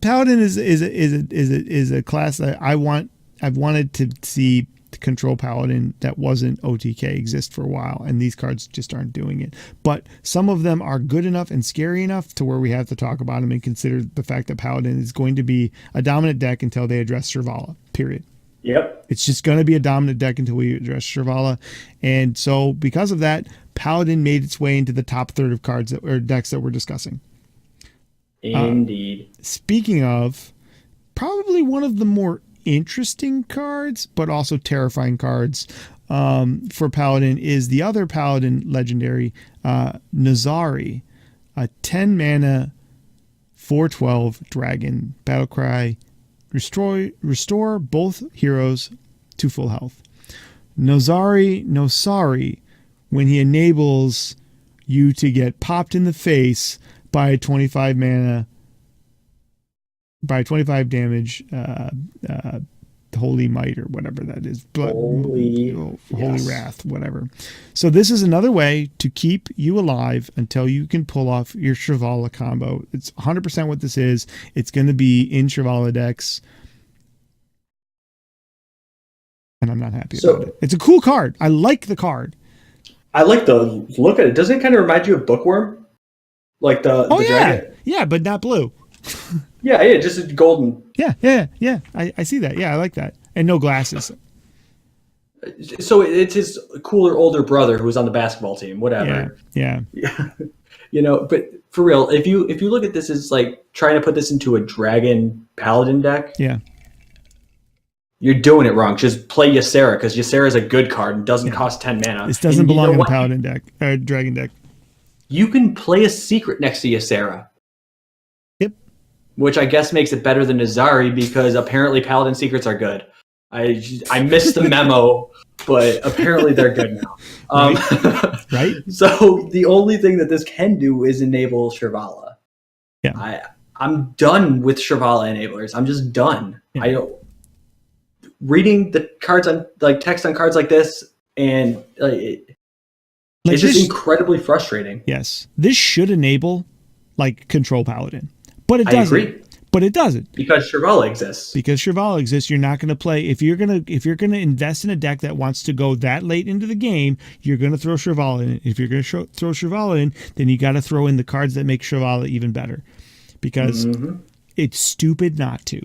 Paladin is a class that I've wanted to see control Paladin that wasn't OTK exist for a while, and these cards just aren't doing it. But some of them are good enough and scary enough to where we have to talk about them and consider the fact that Paladin is going to be a dominant deck until they address Shirvala, period. Yep. It's just going to be a dominant deck until we address Shirvala. And so because of that, Paladin made its way into the top third of cards or decks that we're discussing. Indeed. Speaking of, probably one of the more interesting cards, but also terrifying cards for Paladin is the other Paladin legendary, Nazari, a 10 mana 4/12 dragon battlecry. Restore both heroes to full health. Nosari, when he enables you to get popped in the face by 25 mana, by 25 damage Holy Might or whatever that is. Holy Wrath, whatever. So this is another way to keep you alive until you can pull off your Shrivala combo. It's 100% what this is. It's going to be in Shrivala decks. And I'm not happy about it. It's a cool card. I like the card. I like the look at it. Doesn't it kind of remind you of Bookworm? Like the dragon? Yeah, but not blue. Yeah, just golden. Yeah. I see that. Yeah, I like that. And no glasses. So it's his cooler older brother who's on the basketball team. Whatever. Yeah. But for real, if you look at this as like trying to put this into a dragon paladin deck, you're doing it wrong. Just play Ysera because Ysera is a good card and doesn't cost 10 mana. This doesn't belong in a paladin deck or dragon deck. You can play a secret next to Ysera. Yep. Which I guess makes it better than Nazari because apparently paladin secrets are good. I missed the memo, but apparently they're good now. Right. So the only thing that this can do is enable Shrivala. Yeah. I'm done with Shrivala enablers. I'm just done. Yeah. Reading the cards on like text on cards like this and it's just incredibly frustrating. Yes. This should enable like control paladin, but it doesn't. I agree. But it doesn't because Shrivala exists. Because Shrivala exists, you're not going to play. If you're gonna invest in a deck that wants to go that late into the game, you're going to throw Shrivala in. If you're going to throw Shrivala in, then you got to throw in the cards that make Shrivala even better, because it's stupid not to.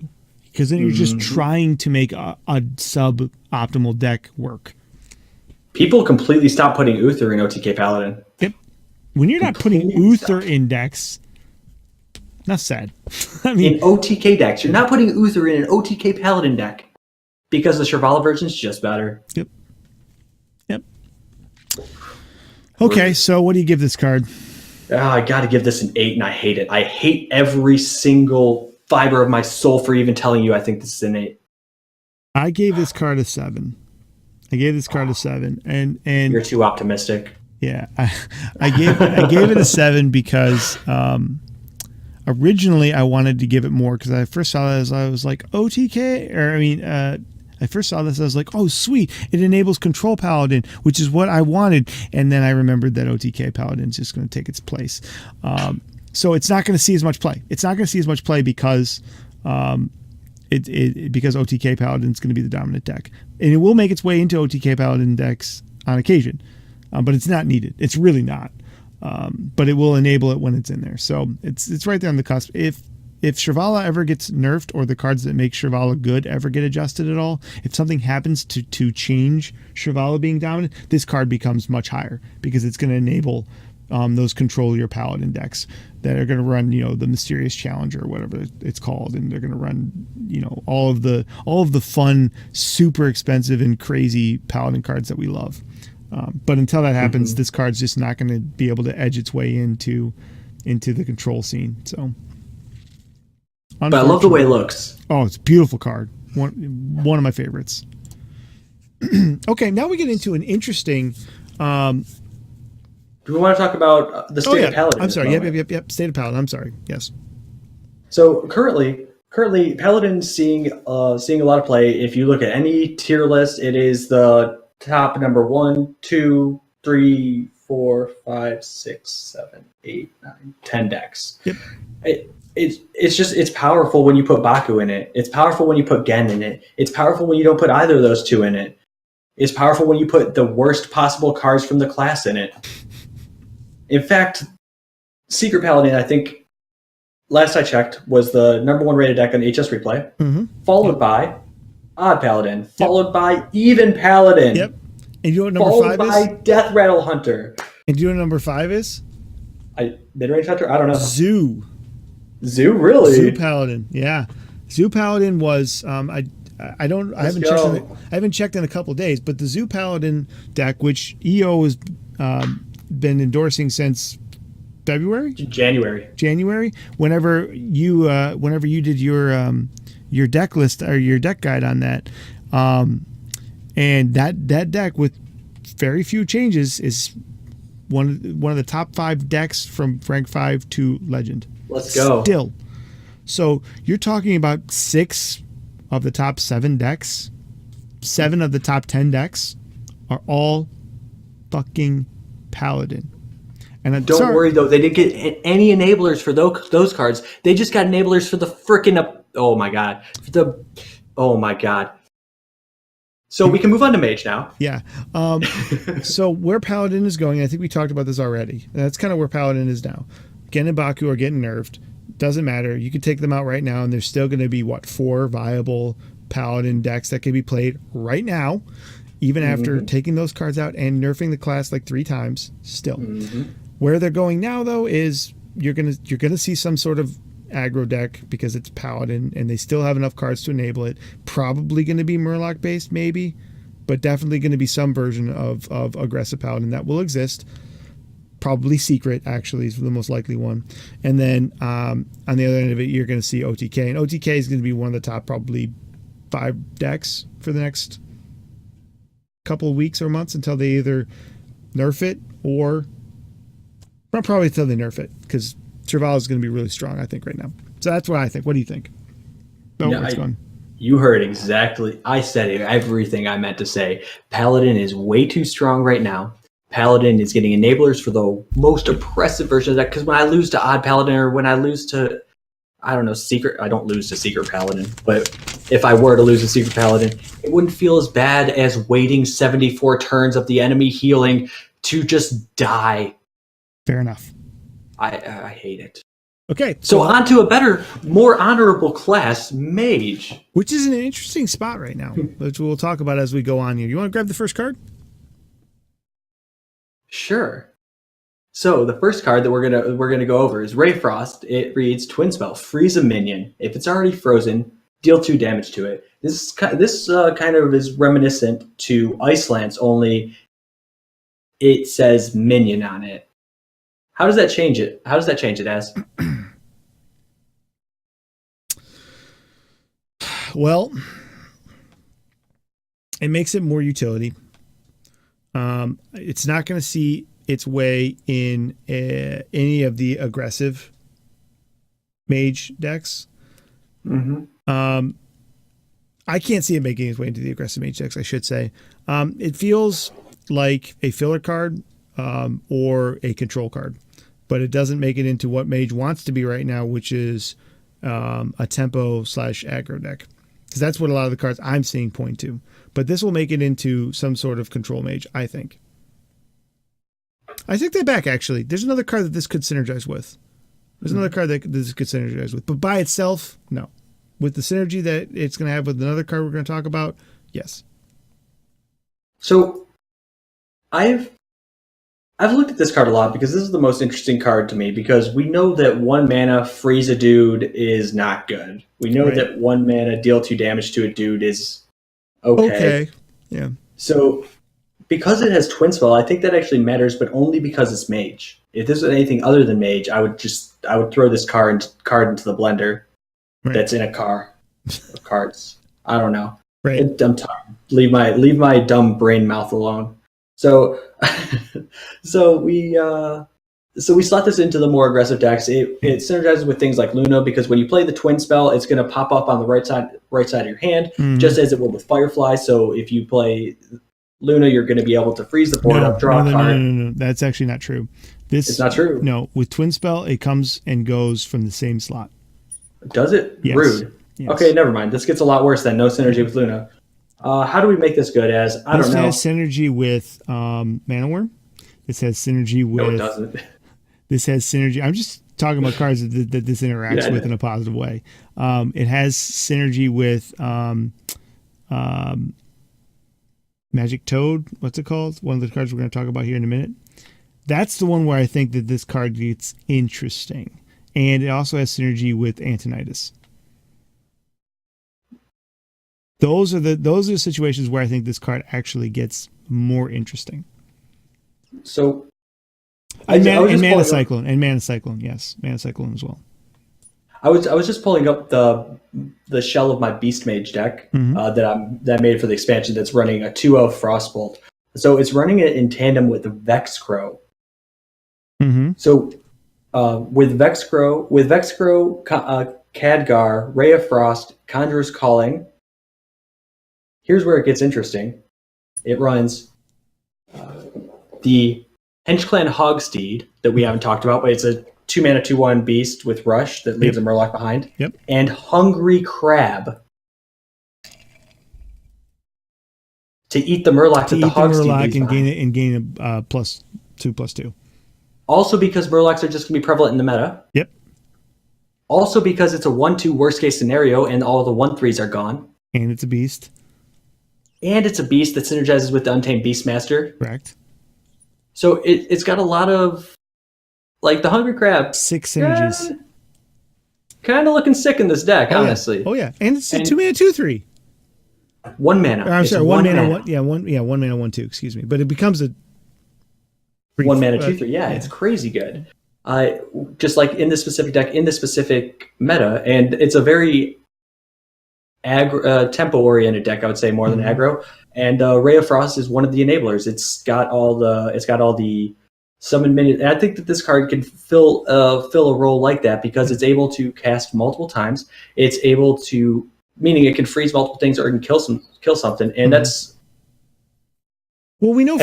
Because then you're just trying to make a sub-optimal deck work. People completely stop putting Uther in OTK Paladin. Yep. When you're not putting Uther in decks, that's sad. I mean, in OTK decks, you're not putting Uther in an OTK Paladin deck because the Shrivala version is just better. Yep. Okay, so what do you give this card? I got to give this an 8, and I hate it. I hate every single fiber of my soul for even telling you I think this is an 8. I gave this card a 7. And you're too optimistic. Yeah, I gave it a 7 because originally I wanted to give it more because I first saw this I was like OTK I first saw this I was like, oh sweet, it enables control paladin, which is what I wanted, and then I remembered that OTK paladin is just going to take its place. So it's not going to see as much play. It's not going to see as much play because because OTK Paladin is going to be the dominant deck, and it will make its way into OTK Paladin decks on occasion, but it's not needed. It's really not. But it will enable it when it's in there. So it's right there on the cusp. If Shrivala ever gets nerfed, or the cards that make Shrivala good ever get adjusted at all, if something happens to change Shrivala being dominant, this card becomes much higher because it's going to enable those control your paladin decks that are going to run, the Mysterious Challenger or whatever it's called, and they're going to run, all of the fun, super expensive and crazy paladin cards that we love. But until that happens, this card's just not going to be able to edge its way into the control scene. So, but I love the way it looks. Oh, it's a beautiful card. One of my favorites. Okay, now we get into an interesting. Do we want to talk about the State of Paladin? I'm sorry. Yep. State of Paladin. I'm sorry. Yes. So currently, Paladin's seeing a lot of play. If you look at any tier list, it is the top number 1, 2, 3, 4, 5, 6, 7, 8, 9, 10 decks. Yep. It's powerful when you put Baku in it. It's powerful when you put Gen in it. It's powerful when you don't put either of those two in it. It's powerful when you put the worst possible cards from the class in it. In fact, Secret Paladin, I think, last I checked, was the number 1 rated deck on HS Replay, followed by Odd Paladin, followed by Even Paladin. Yep. And you know what number 5 is? Followed by Death Rattle Hunter. And do you know what number 5 is? Mid-range Hunter? I don't know. Zoo, really? Zoo Paladin, yeah. Zoo Paladin was I haven't checked in a couple of days, but the Zoo Paladin deck, which EO has been endorsing since February, January. Whenever you did your deck list or your deck guide on that, and that deck with very few changes is one of the top 5 decks from rank 5 to legend. Let's go. Still, so you're talking about 6 of the top 7 decks, 7 of the top 10 decks are all fucking Paladin. And I'm Don't worry though, they didn't get any enablers for those cards. They just got enablers for the freaking oh my god. Oh my god. So we can move on to Mage now. Yeah. So where Paladin is going, I think we talked about this already. That's kind of where Paladin is now. Gen and Baku are getting nerfed. Doesn't matter. You could take them out right now, and there's still going to be, 4 viable Paladin decks that can be played right now, even after taking those cards out and nerfing the class like 3 times still. Where they're going now, though, is you're gonna see some sort of aggro deck because it's Paladin, and they still have enough cards to enable it. Probably going to be Murloc based, maybe, but definitely going to be some version of aggressive Paladin that will exist. Probably secret, actually, is the most likely one. And then on the other end of it, you're going to see OTK, and OTK is going to be one of the top probably 5 decks for the next couple of weeks or months until they either nerf it or probably until they nerf it, because Traval is going to be really strong, I think, right now. So that's what I think. What do you think? Oh, yeah, it's gone. You heard exactly. I said everything I meant to say. Paladin is way too strong right now. Paladin is getting enablers for the most oppressive version of that, because when I lose to Odd Paladin or when I lose to, I don't know, Secret, I don't lose to Secret Paladin, but if I were to lose to Secret Paladin, it wouldn't feel as bad as waiting 74 turns of the enemy healing to just die. Fair enough. I hate it. Okay. So on to a better, more honorable class, Mage. Which is an interesting spot right now, which we'll talk about as we go on here. You want to grab the first card? Sure. So the first card that we're gonna go over is Ray Frost. It reads Twin Spell, freeze a minion. If it's already frozen, deal 2 damage to it. This kind of is reminiscent to Icelands, only it says minion on it. How does that change it? How does that change it, Az? Well, it makes it more utility. It's not going to see its way in any of the aggressive Mage decks. I can't see it making its way into the aggressive Mage decks, I should say. It feels like a filler card or a control card, but it doesn't make it into what Mage wants to be right now, which is a tempo/aggro deck, because that's what a lot of the cards I'm seeing point to. But this will make it into some sort of control Mage, I think. I take that back, actually. There's another card that this could synergize with. There's another card that this could synergize with, but by itself, no. With the synergy that it's going to have with another card we're going to talk about, yes. So I've looked at this card a lot because this is the most interesting card to me, because we know that 1 mana freeze a dude is not good. We know that 1 mana deal 2 damage to a dude is okay. Yeah. So because it has Twin Spell, I think that actually matters, but only because it's Mage. If this was anything other than Mage, I would throw this card into the blender that's in a car of cards. I don't know. Right. I'm tired. Leave my dumb brain mouth alone. So we slot this into the more aggressive decks. It synergizes with things like Luna, because when you play the Twin Spell, it's going to pop up on the right side of your hand, just as it will with Firefly. So if you play Luna, you're going to be able to freeze the board up, draw a card. No. That's actually not true. It's not true. No, with Twin Spell, it comes and goes from the same slot. Does it? Yes. Rude. Yes. Okay, never mind. This gets a lot worse then. No synergy with Luna. How do we make this good? I don't know. This has synergy with Mana Worm. This has synergy with... No, it doesn't. This has synergy... I'm just talking about cards that this interacts with in a positive way. It has synergy with Magic Toad. What's it called? One of the cards we're going to talk about here in a minute. That's the one where I think that this card gets interesting. And it also has synergy with Antonidas. Those are the situations where I think this card actually gets more interesting. So, Mana Cyclone, yes, Mana Cyclone as well. I was just pulling up the shell of my Beast Mage deck that I made for the expansion. That's running a 2/0 Frostbolt. So it's running it in tandem with the Vexcrow. So with Vexcrow, Khadgar, Ray of Frost, Conjurer's Calling, here's where it gets interesting. It runs the Henchclan Hogsteed that we haven't talked about, but it's a 2-mana 2/1 beast with Rush that leaves a Murloc behind. Yep. And Hungry Crab to eat the Murloc that the Hogsteed leaves behind. and gain a +2/+2. Also because Murlocs are just going to be prevalent in the meta. Yep. Also because it's a 1/2 worst case scenario and all the 1/3s are gone. And it's a beast. And it's a beast that synergizes with the Untamed Beastmaster. Correct. So it's got a lot of, like, the Hungry Crab. 6 synergies. Kind of looking sick in this deck, honestly. Yeah. Oh yeah, and it's a 2-mana 2/3. 1 mana. I'm sorry, 1 mana. 1 mana 1/2. Excuse me, but it becomes a 1 mana 2/3. Yeah, it's crazy good. Just like in this specific deck, in this specific meta, and it's a very tempo-oriented deck, I would say, more than aggro. And Ray of Frost is one of the enablers. It's got all the summon minions. And I think that this card can fill a role like that because it's able to cast multiple times. It's able to, meaning it can freeze multiple things or it can kill something, and that's. Well, we know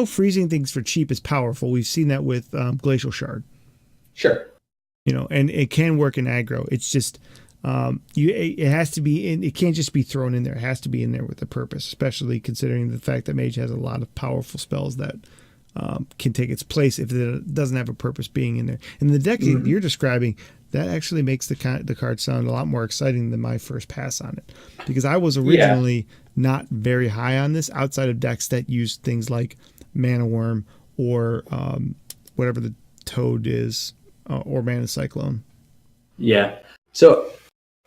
freezing things for cheap is powerful. We've seen that with Glacial Shard. Sure. And it can work in aggro. It's just it has to be in. It can't just be thrown in there. It has to be in there with a purpose, especially considering the fact that Mage has a lot of powerful spells that can take its place if it doesn't have a purpose being in there. And the deck you're describing, that actually makes the card sound a lot more exciting than my first pass on it, because I was originally not very high on this outside of decks that use things like Mana Worm or whatever the toad is, or Mana Cyclone. Yeah. So,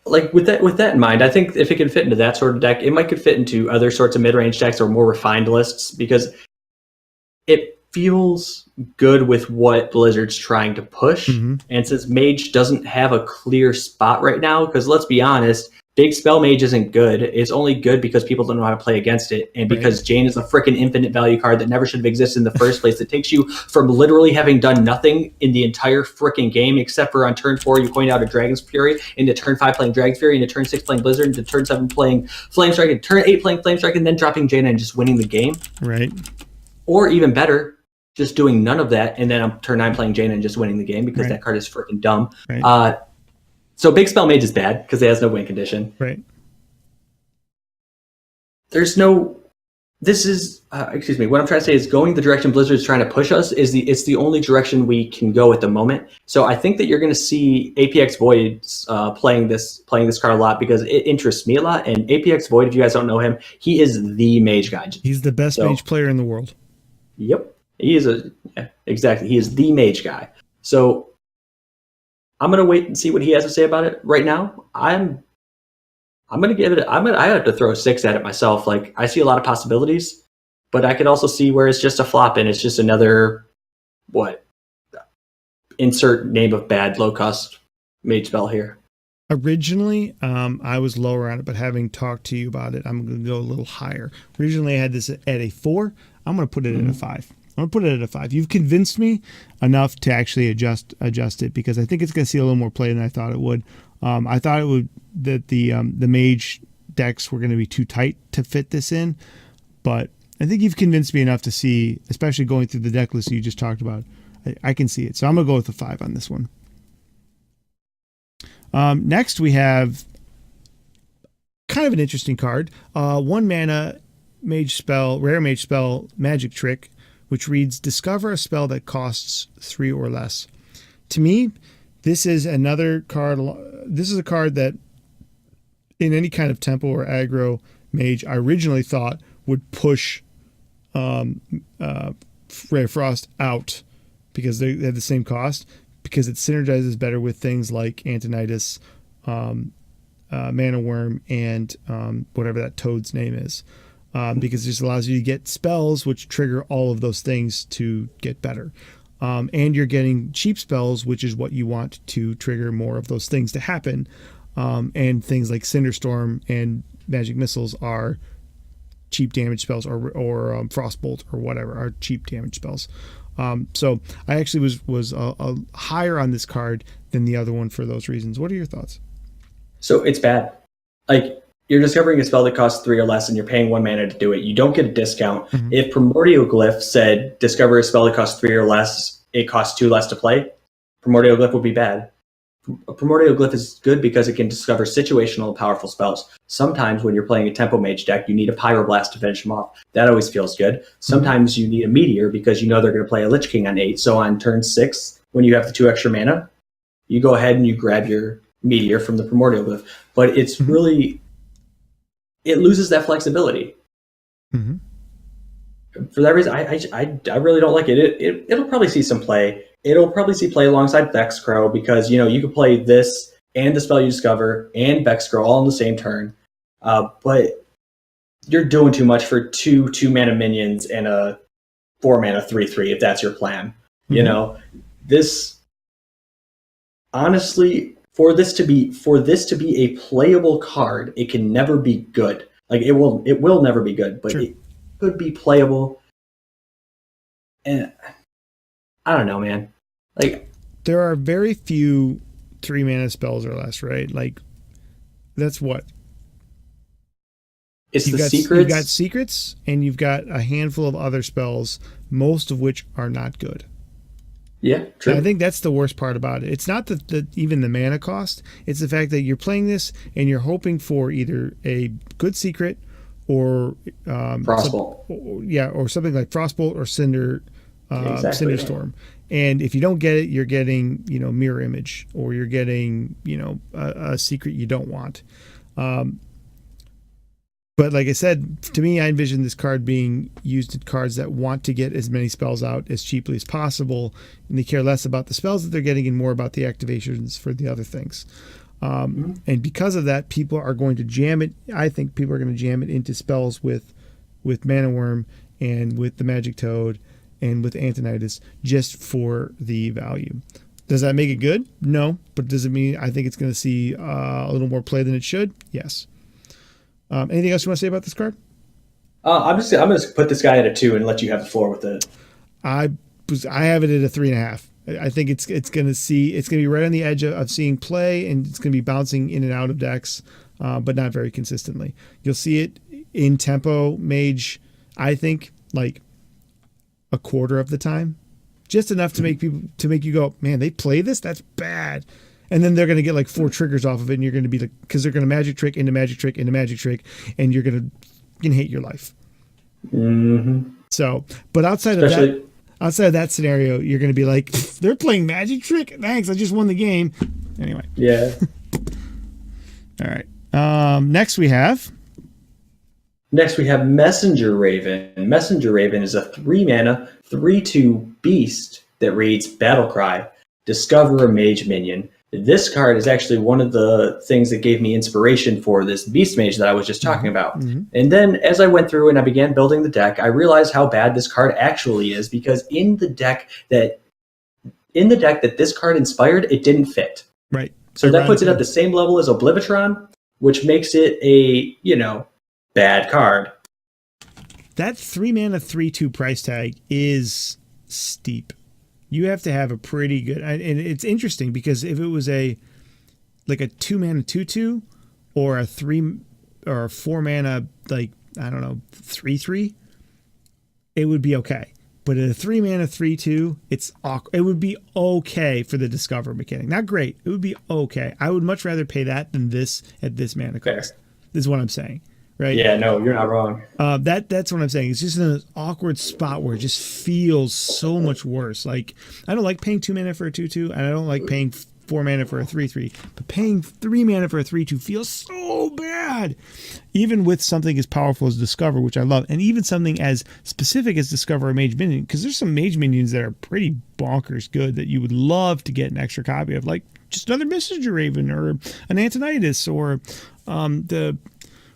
like with that in mind, I think if it can fit into that sort of deck, it might could fit into other sorts of mid-range decks or more refined lists, because it feels good with what Blizzard's trying to push. And since Mage doesn't have a clear spot right now, because let's be honest, Big Spell Mage isn't good. It's only good because people don't know how to play against it, and because Jain is a freaking infinite value card that never should have existed in the first place. That takes you from literally having done nothing in the entire freaking game, except for on turn 4 you point out a Dragon's Fury, into turn 5 playing Dragon's Fury, into turn 6 playing Blizzard, into turn 7 playing Flamestrike, and turn 8 playing Flamestrike, and then dropping Jaina and just winning the game. Right. Or even better, just doing none of that, and then on turn 9 playing Jaina and just winning the game, because that card is freaking dumb. Right. So Big Spell Mage is bad because it has no win condition. Right. There's no. This is excuse me. What I'm trying to say is going the direction Blizzard's trying to push us it's the only direction we can go at the moment. So I think that you're going to see APX Voids playing this card a lot because it interests me a lot. And APX Void, if you guys don't know him, he is the Mage guy. He's the best Mage player in the world. Yep, he is exactly. He is the Mage guy. So I'm gonna wait and see what he has to say about it. Right now, I'm gonna give it. I have to throw a 6 at it myself. Like, I see a lot of possibilities, but I could also see where it's just a flop and it's just another insert name of bad low cost Mage spell here. Originally, I was lower on it, but having talked to you about it, I'm going to go a little higher. Originally, I had this at a 4. I'm going to put it at a 5. I'm going to put it at a 5. You've convinced me enough to actually adjust it, because I think it's going to see a little more play than I thought it would. I thought it would, that the Mage decks were going to be too tight to fit this in, but I think you've convinced me enough to see, especially going through the deck list you just talked about. I can see it. So I'm going to go with a 5 on this one. Next, we have kind of an interesting card. 1 mana Mage spell, rare Mage spell, Magic Trick, which reads, discover a spell that costs 3 or less. To me, this is another card. This is a card that in any kind of tempo or aggro Mage, I originally thought would push Ray of Frost out because they have the same cost, because it synergizes better with things like Antonidas, Mana Worm, and whatever that toad's name is. Because it just allows you to get spells which trigger all of those things to get better. And you're getting cheap spells, which is what you want to trigger more of those things to happen. And things like Cinderstorm and Magic Missiles are cheap damage spells, or Frostbolt or whatever are cheap damage spells. So I actually was higher on this card than the other one for those reasons. What are your thoughts? So it's bad. Like, you're discovering a spell that costs 3 or less and you're paying 1 mana to do it, you don't get a discount. Mhm. If Primordial Glyph said discover a spell that costs 3 or less, it costs 2 less to play, Primordial Glyph would be bad. A Primordial Glyph is good because it can discover situational and powerful spells. Sometimes when you're playing a Tempo Mage deck, you need a Pyroblast to finish them off. That always feels good. Sometimes you need a Meteor because you know they're going to play a Lich King on 8. So on turn 6, when you have the 2 extra mana, you go ahead and you grab your Meteor from the Primordial Glyph. But it's really... it loses that flexibility. Mm-hmm. For that reason, I really don't like it. It'll probably see some play. It'll probably see play alongside Vexcrow because, you know, you could play this and the spell you discover and Vexcrow all in the same turn. But you're doing too much for 2 2-mana minions and a 4-mana 3/3 if that's your plan. Mm-hmm. You know, this... honestly, for this to be a playable card, it can never be good. Like it will never be good, but it could be playable. And I don't know, man. Like there are very few 3-mana spells or less, right? Like that's what it's you've the got, secrets. You've got secrets, and you've got a handful of other spells, most of which are not good. Yeah, true. And I think that's the worst part about it. It's not even the mana cost. It's the fact that you're playing this and you're hoping for either a good secret or Frostbolt. Or something like Frostbolt or Cinderstorm. And if you don't get it, you're getting, you know, Mirror Image, or you're getting, you know, a secret you don't want. But like I said, to me, I envision this card being used in cards that want to get as many spells out as cheaply as possible, and they care less about the spells that they're getting and more about the activations for the other things. And because of that, people are going to jam it. I think people are going to jam it into spells with Mana Worm and with the Magic Toad and with Antonidas just for the value. Does that make it good? No. But does it mean I think it's going to see a little more play than it should? Yes. Anything else you want to say about this card? I'm going to put this guy at a 2 and let you have the floor with it. I have it at a 3.5. I think it's going to be right on the edge of seeing play, and it's going to be bouncing in and out of decks, but not very consistently. You'll see it in Tempo Mage, I think, like a quarter of the time, just enough to make you go, man, they play this? That's bad. And then they're going to get like 4 triggers off of it, and you're going to be like, because they're going to Magic Trick into Magic Trick into Magic Trick, and you're going to hate your life. Mm-hmm. So, but outside of that scenario, you're going to be like, they're playing Magic Trick? Thanks, I just won the game. Anyway. Yeah. All right. Next we have Messenger Raven. Messenger Raven is a 3-mana, 3/2 beast that reads Battlecry. Discover a mage minion. This card is actually one of the things that gave me inspiration for this beast mage that I was just talking about. Mm-hmm. And then as I went through and I began building the deck, I realized how bad this card actually is, because in the deck that this card inspired, it didn't fit. Right. So that puts it at the same level as Oblivitron, which makes it a, bad card. That 3-mana 3/2 price tag is steep. You have to have a pretty good, and it's interesting because if it was a 2-mana 2/2 or a 3 or a 4-mana 3/3, it would be okay. But at a 3-mana 3/2, it's awkward. It would be okay for the Discover mechanic. Not great. It would be okay. I would much rather pay that than this at this mana cost. Fair. This is what I'm saying. Right? Yeah, no, you're not wrong. That's what I'm saying. It's just in an awkward spot where it just feels so much worse. Like, I don't like paying 2 mana for a 2/2, and I don't like paying 4 mana for a 3/3. But paying 3 mana for a 3/2 feels so bad. Even with something as powerful as Discover, which I love, and even something as specific as Discover a Mage Minion, because there's some Mage Minions that are pretty bonkers good that you would love to get an extra copy of, like just another Messenger Raven or an Antonidas or the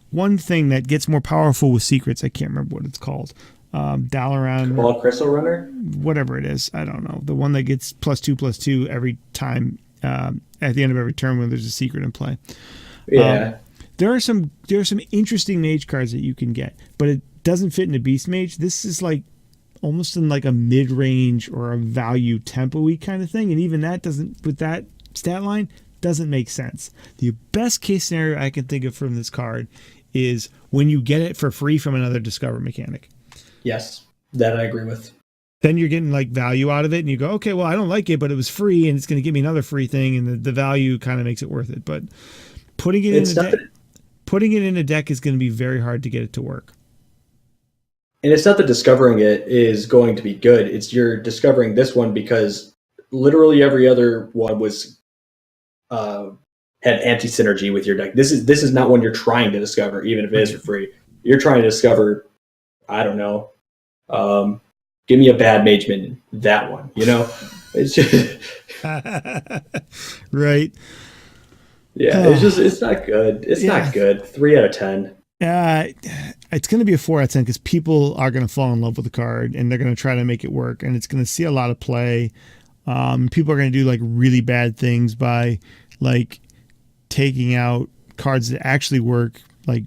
one thing that gets more powerful with secrets. I can't remember what it's called. Dalaran. Well, Crystal Runner? Whatever it is. I don't know. The one that gets +2/+2 every time at the end of every turn when there's a secret in play. Yeah. There are some interesting mage cards that you can get, but it doesn't fit in a beast mage. This is like almost in like a mid-range or a value tempo-y kind of thing. And even that doesn't, with that stat line, doesn't make sense. The best case scenario I can think of from this card is when you get it for free from another Discover mechanic. Yes, that I agree with. Then you're getting like value out of it, and you go, okay, well, I don't like it, but it was free, and it's going to give me another free thing, and the value kind of makes it worth it. But putting it in a deck is going to be very hard to get it to work. And it's not that discovering it is going to be good. It's you're discovering this one because literally every other one was had anti-synergy with your deck. This is not one you're trying to discover, even if it is for free. You're trying to discover, I don't know, give me a bad mage minion. That one, you know? It's just right. Yeah, it's not good. It's not good. 3 out of 10. It's going to be a 4 out of 10 because people are going to fall in love with the card and they're going to try to make it work, and it's going to see a lot of play. People are going to do like really bad things by like taking out cards that actually work, like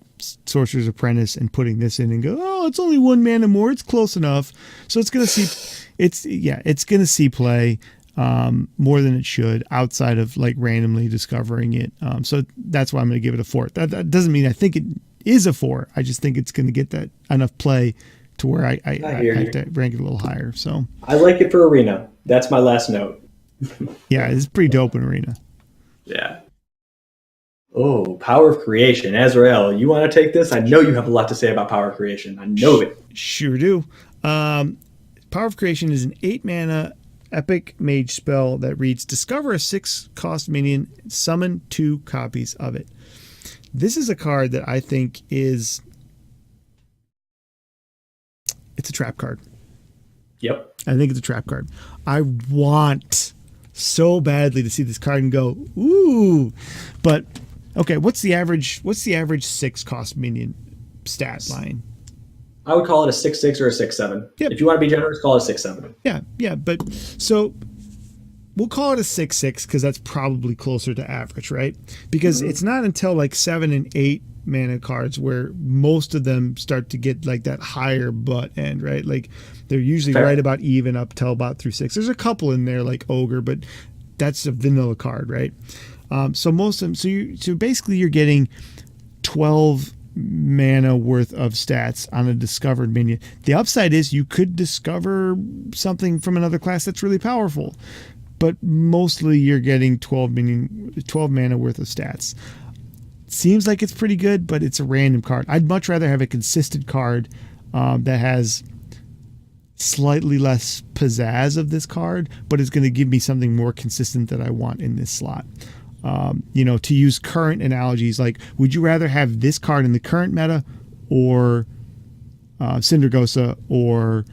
Sorcerer's Apprentice, and putting this in and go, oh, it's only 1 mana more. It's close enough. So it's going to see, it's going to see play more than it should outside of like randomly discovering it. So that's why I'm going to give it a 4. That doesn't mean I think it is a 4. I just think it's going to get that enough play to where I have to rank it a little higher. So I like it for Arena. That's my last note. Yeah, it's pretty dope in Arena. Yeah. Oh, Power of Creation. Azrael, you want to take this? I know you have a lot to say about Power of Creation. I know it. Sure do. Power of Creation is an 8 mana epic mage spell that reads, discover a 6-cost minion, summon 2 copies of it. This is a card that I think it's a trap card. Yep. I think it's a trap card. I want so badly to see this card and go, ooh. But okay, what's the average 6-cost minion stat line? I would call it a 6/6 or a 6/7. Yep. If you want to be generous, call it a 6/7. Yeah, but so we'll call it a 6/6 because that's probably closer to average, right? Because it's not until like 7 and 8 mana cards where most of them start to get like that higher butt end, right? Like they're usually right about even up till about through 6. There's a couple in there like Ogre, but that's a vanilla card, right? So most of them, so basically you're getting 12 mana worth of stats on a discovered minion. The upside is you could discover something from another class that's really powerful, but mostly you're getting 12 mana worth of stats. Seems like it's pretty good, but it's a random card. I'd much rather have a consistent card that has slightly less pizzazz of this card, but is going to give me something more consistent that I want in this slot. To use current analogies, like, would you rather have this card in the current meta or Syndragosa or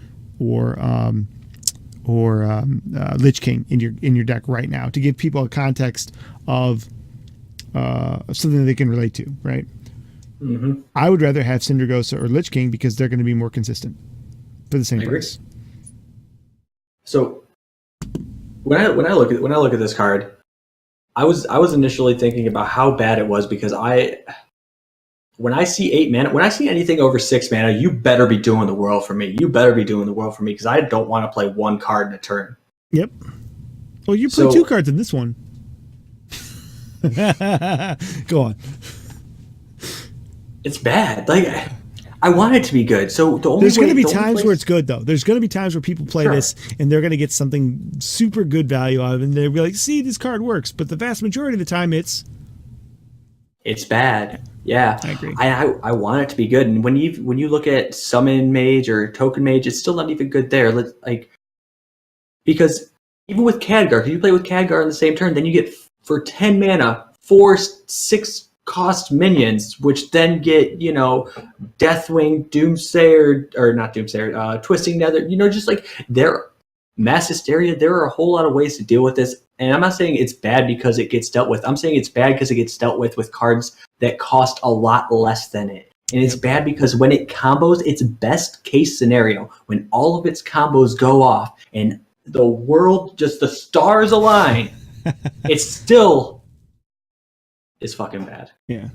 Lich King in your deck right now, to give people a context of something that they can relate to, right? Mm-hmm. I would rather have Syndragosa or Lich King because they're going to be more consistent for the same price. So when I look at this card, I was initially thinking about how bad it was because when I see 8 mana, when I see anything over 6 mana, you better be doing the world for me. You better be doing the world for me because I don't want to play 1 card in a turn. Yep. Well, you play 2 cards in this one. Go on. It's bad. Like, I want it to be good. So there's going to be times where it's good, though. There's going to be times where people play this and they're going to get something super good value out of it, and they'll be like, "See, this card works." But the vast majority of the time, it's bad. Yeah, I agree. I want it to be good, and when you look at summon mage or token mage, it's still not even good there. Because even with Khadgar, if you play with Khadgar on the same turn, then you get for 10 mana 4 6-cost minions, which then get Deathwing, Doomsayer, or not Doomsayer, Twisting Nether. Just like Mass Hysteria. There are a whole lot of ways to deal with this, and I'm not saying it's bad because it gets dealt with. I'm saying it's bad because it gets dealt with cards that cost a lot less than it. And it's bad because when it combos, its best case scenario, when all of its combos go off and the world, just the stars align, it still is fucking bad. Yeah.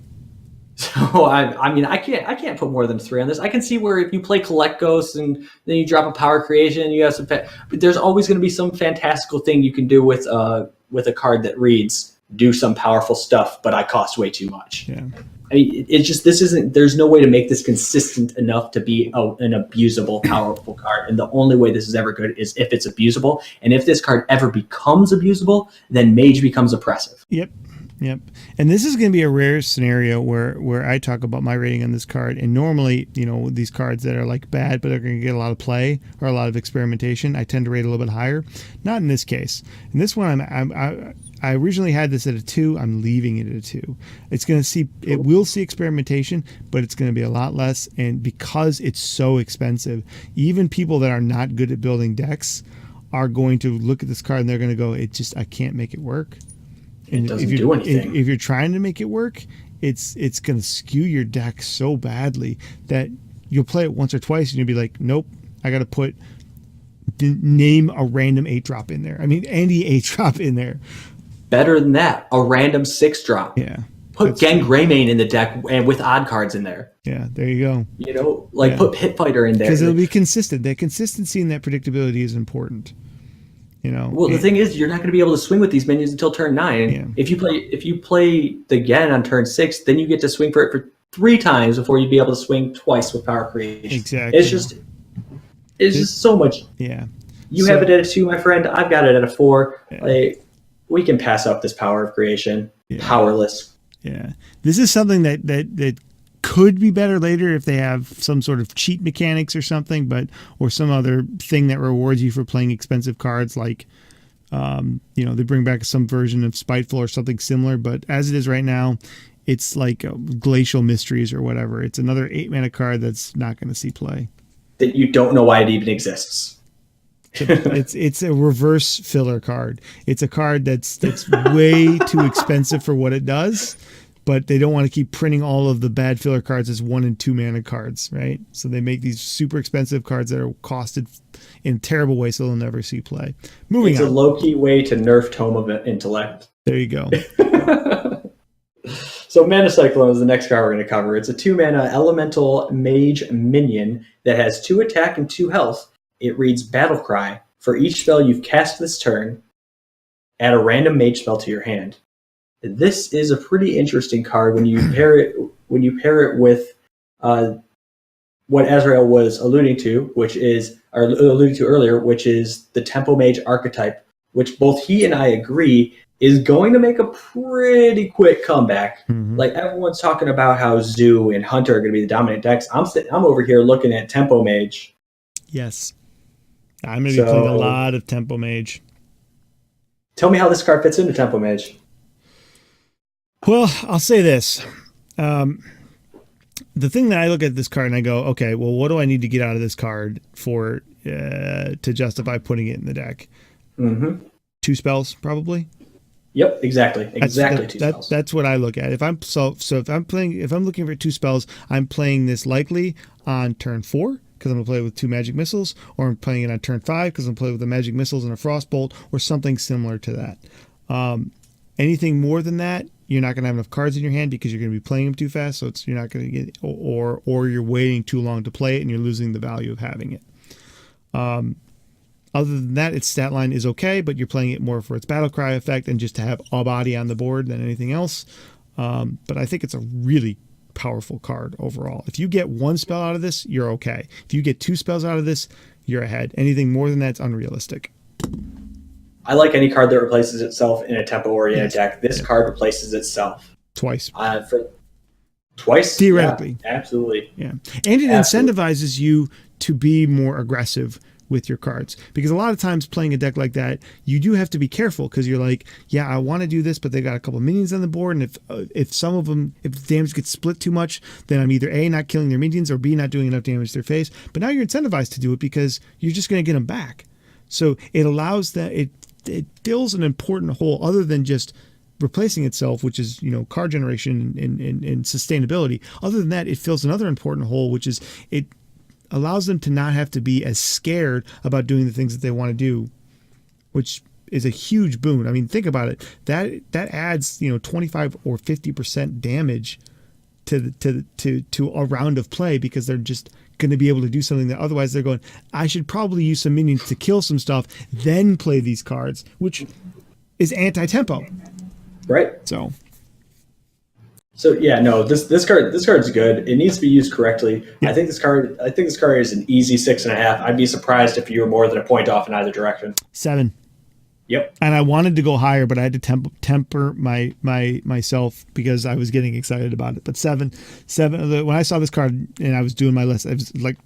So I can't put more than 3 on this. I can see where if you play Collect Ghosts and then you drop a Power Creation, you have some. But there's always going to be some fantastical thing you can do with a card that reads do some powerful stuff, but I cost way too much. Yeah. I mean, it's just, there's no way to make this consistent enough to be an abusable, powerful card. And the only way this is ever good is if it's abusable. And if this card ever becomes abusable, then Mage becomes oppressive. Yep. And this is going to be a rare scenario where I talk about my rating on this card. And normally, these cards that are like bad, but they're going to get a lot of play or a lot of experimentation, I tend to rate a little bit higher. Not in this case. In this one, I originally had this at a 2. I'm leaving it at a 2. It will see experimentation, but it's going to be a lot less. And because it's so expensive, even people that are not good at building decks are going to look at this card and they're going to go, I can't make it work. And it doesn't do anything. If you're trying to make it work, it's going to skew your deck so badly that you'll play it once or twice and you'll be like, nope, I got to name a random 8-drop in there. I mean, any 8-drop in there. Better than that, a random 6-drop. Yeah. Put Gang Greymane in the deck and with odd cards in there. Yeah, there you go. Put Pit Fighter in there. Because it'll be consistent. That consistency and that predictability is important. The thing is, you're not going to be able to swing with these minions until turn 9. Yeah. If you play the Gen on turn 6, then you get to swing for it for 3 times before you'd be able to swing twice with Power Creation. Exactly. It's just so much. Yeah. You have it at a 2, my friend. I've got it at a 4. Yeah. We can pass up this Power of Creation. Yeah. Powerless. Yeah. This is something that could be better later if they have some sort of cheat mechanics or something, or some other thing that rewards you for playing expensive cards, like they bring back some version of Spiteful or something similar. But as it is right now, it's like Glacial Mysteries or whatever. It's another 8-mana card that's not going to see play. That you don't know why it even exists. It's a reverse filler card. It's a card that's way too expensive for what it does, but they don't want to keep printing all of the bad filler cards as 1 and 2 mana cards, right? So they make these super expensive cards that are costed in a terrible way, so they'll never see play. Moving on. It's a low-key way to nerf Tome of Intellect. There you go. So Mana Cyclone is the next card we're going to cover. It's a 2-mana elemental mage minion that has 2 attack and 2 health. It reads Battle Cry. For each spell you've cast this turn, add a random mage spell to your hand. This is a pretty interesting card when you pair it with what Azrael was alluding to, alluding to earlier, which is the Tempo Mage archetype, which both he and I agree is going to make a pretty quick comeback. Mm-hmm. Like, everyone's talking about how Zoo and Hunter are going to be the dominant decks. I'm over here looking at Tempo Mage. Yes. I'm going to be playing a lot of Tempo Mage. Tell me how this card fits into Tempo Mage. Well, I'll say this. The thing that I look at this card and I go, okay, well, what do I need to get out of this card to justify putting it in the deck? Mm-hmm. 2 spells, probably. Yep, exactly. 2 spells. That's what I look at. If I'm looking for 2 spells, I'm playing this likely on turn 4 because I'm gonna play it with 2 magic missiles, or I'm playing it on turn 5 because I'm playing with the magic missiles and a frostbolt, or something similar to that. Anything more than that, you're not going to have enough cards in your hand because you're going to be playing them too fast. So you're not going to get, or you're waiting too long to play it and you're losing the value of having it. Other than that, its stat line is okay, but you're playing it more for its battle cry effect and just to have a body on the board than anything else. But I think it's a really powerful card overall. If you get 1 spell out of this, you're okay. If you get 2 spells out of this, you're ahead. Anything more than that's unrealistic. I like any card that replaces itself in a tempo-oriented deck. This card replaces itself. Twice. Twice? Theoretically. Yeah, absolutely. Yeah. And it incentivizes you to be more aggressive with your cards. Because a lot of times playing a deck like that, you do have to be careful because you're like, yeah, I want to do this, but they got a couple of minions on the board, and if some of them, if damage gets split too much, then I'm either A, not killing their minions, or B, not doing enough damage to their face. But now you're incentivized to do it because you're just going to get them back. So it allows that, it fills an important hole other than just replacing itself, which is, card generation and sustainability. Other than that, it fills another important hole, which is it allows them to not have to be as scared about doing the things that they want to do, which is a huge boon. I mean, think about it. That adds, 25 or 50% damage to a round of play because they're just going to be able to do something that otherwise they're going, I should probably use some minions to kill some stuff, then play these cards, which is anti-tempo. Right. So yeah, no, this card's good. It needs to be used correctly. Yeah. I think this card is an easy 6.5. I'd be surprised if you were more than a point off in either direction. 7. Yep. And I wanted to go higher, but I had to temper myself because I was getting excited about it. But 7. When I saw this card and I was doing my list, I was like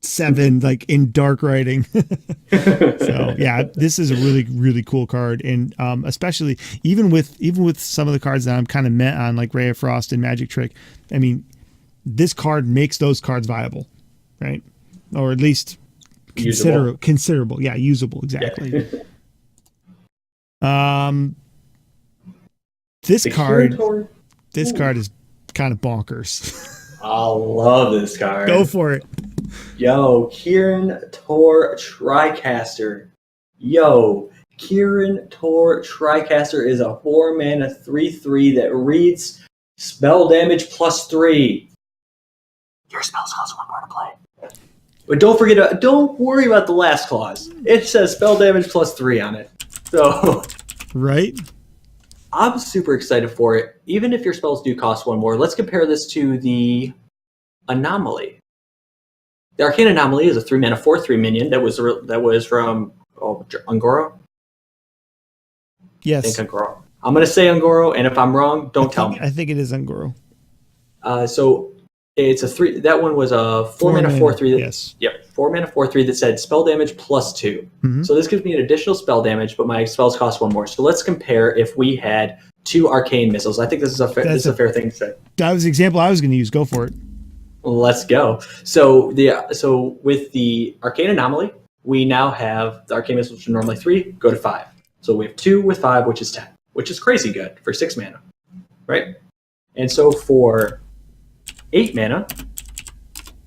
7, like in dark writing. So yeah, this is a really, really cool card, and especially even with some of the cards that I'm kind of met on, like Ray of Frost and Magic Trick. I mean, this card makes those cards viable, right? Or at least considerable. Yeah, usable, exactly. This card is kind of bonkers. I love this card. Go for it. Yo, Kieran Tor Tricaster. Kieran Tor Tricaster is a 4-mana 3/3 that reads spell damage +3. Your spells cost 1 more to play. But don't worry about the last clause. It says spell damage +3 on it. So right? I'm super excited for it. Even if your spells do cost 1 more, let's compare this to the Anomaly. The Arcane Anomaly is a 3-mana 4/3 minion that was from Ungoro. Yes. I think Ungoro. I'm going to say Ungoro, and if I'm wrong, don't tell me. I think it is Ungoro. So it's a 3. That one was a 4-mana 4/3. Yes. Yep, 4-mana 4/3 that said spell damage +2. Mm-hmm. So this gives me an additional spell damage, but my spells cost 1 more. So let's compare if we had 2 Arcane Missiles. I think this is a fair thing to say. That was the example I was going to use. Go for it. Let's go. So with the Arcane Anomaly, we now have the Arcane Missiles, which are normally 3, go to 5. So we have 2 with 5, which is 10, which is crazy good for 6 mana, right? And so for 8 mana,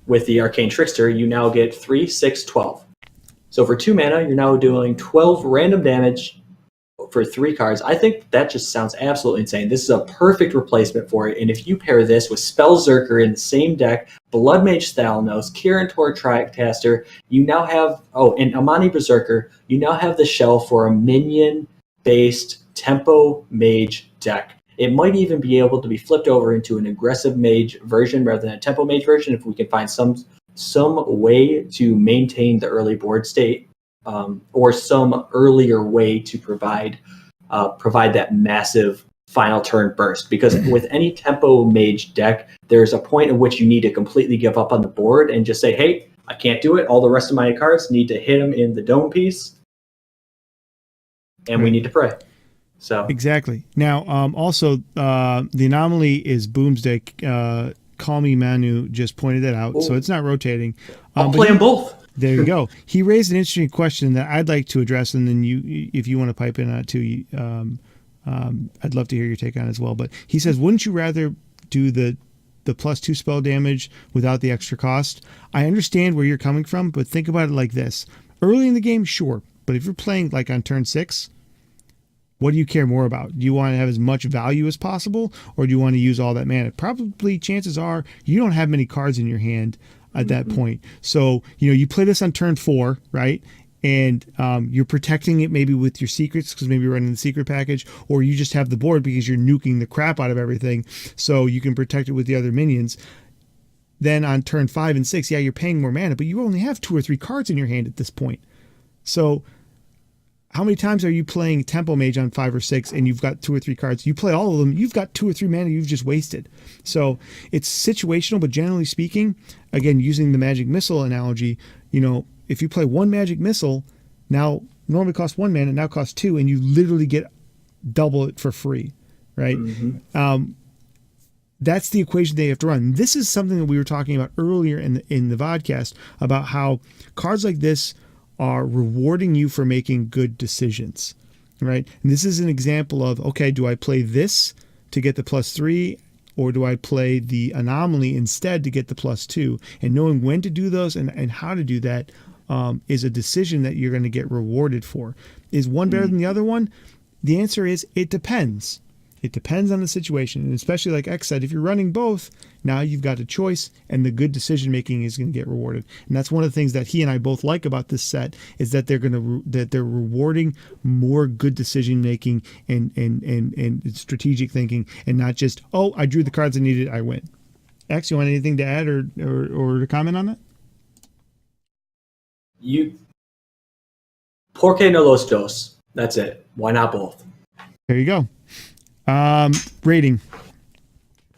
with the Arcane Trickster, you now get 3, 6, 12. So for 2 mana, you're now doing 12 random damage for 3 cards. I think that just sounds absolutely insane. This is a perfect replacement for it. And if you pair this with Spellzerker in the same deck, Blood Mage Thalnos, Kieran Tor Tricaster, you now have, and Amani Berserker, you now have the shell for a minion-based Tempo Mage deck. It might even be able to be flipped over into an aggressive mage version rather than a Tempo Mage version if we can find some way to maintain the early board state. Or some earlier way to provide that massive final turn burst. Because with any Tempo Mage deck, there's a point at which you need to completely give up on the board and just say, hey, I can't do it. All the rest of my cards need to hit them in the dome piece. And we need to pray. So exactly. Now, also, the Anomaly is Boomsday. Call Me Manu just pointed that out. So it's not rotating. I'll play them both. There you go. He raised an interesting question that I'd like to address, and then if you want to pipe in on it too, I'd love to hear your take on it as well. But he says, wouldn't you rather do the +2 spell damage without the extra cost? I understand where you're coming from, but think about it like this. Early in the game, sure. But if you're playing like on turn 6, what do you care more about? Do you want to have as much value as possible, or do you want to use all that mana? Probably chances are you don't have many cards in your hand at that point. So, you play this on turn 4, right? And you're protecting it maybe with your secrets because maybe you're running the secret package, or you just have the board because you're nuking the crap out of everything so you can protect it with the other minions. Then on turn 5 and 6, yeah, you're paying more mana, but you only have 2 or 3 cards in your hand at this point. So how many times are you playing Tempo Mage on 5 or 6 and you've got 2 or 3 cards? You play all of them, you've got 2 or 3 mana you've just wasted. So it's situational, but generally speaking, again, using the Magic Missile analogy, if you play 1 Magic Missile, now normally costs 1 mana, now costs 2, and you literally get double it for free, right? Mm-hmm. That's the equation they have to run. This is something that we were talking about earlier in the VODcast about how cards like this are rewarding you for making good decisions, right? And this is an example of, okay, do I play this to get the +3, or do I play the Anomaly instead to get the +2? And knowing when to do those and how to do that is a decision that you're going to get rewarded for. Is one better than the other one? The answer is it depends. It depends on the situation. And especially like X said, if you're running both, now you've got a choice and the good decision making is going to get rewarded. And that's one of the things that he and I both like about this set is that they're rewarding more good decision making and strategic thinking, and not just, oh, I drew the cards I needed, I win. X, you want anything to add or to comment on that? Por qué no los dos? That's it. Why not both? There you go. Rating.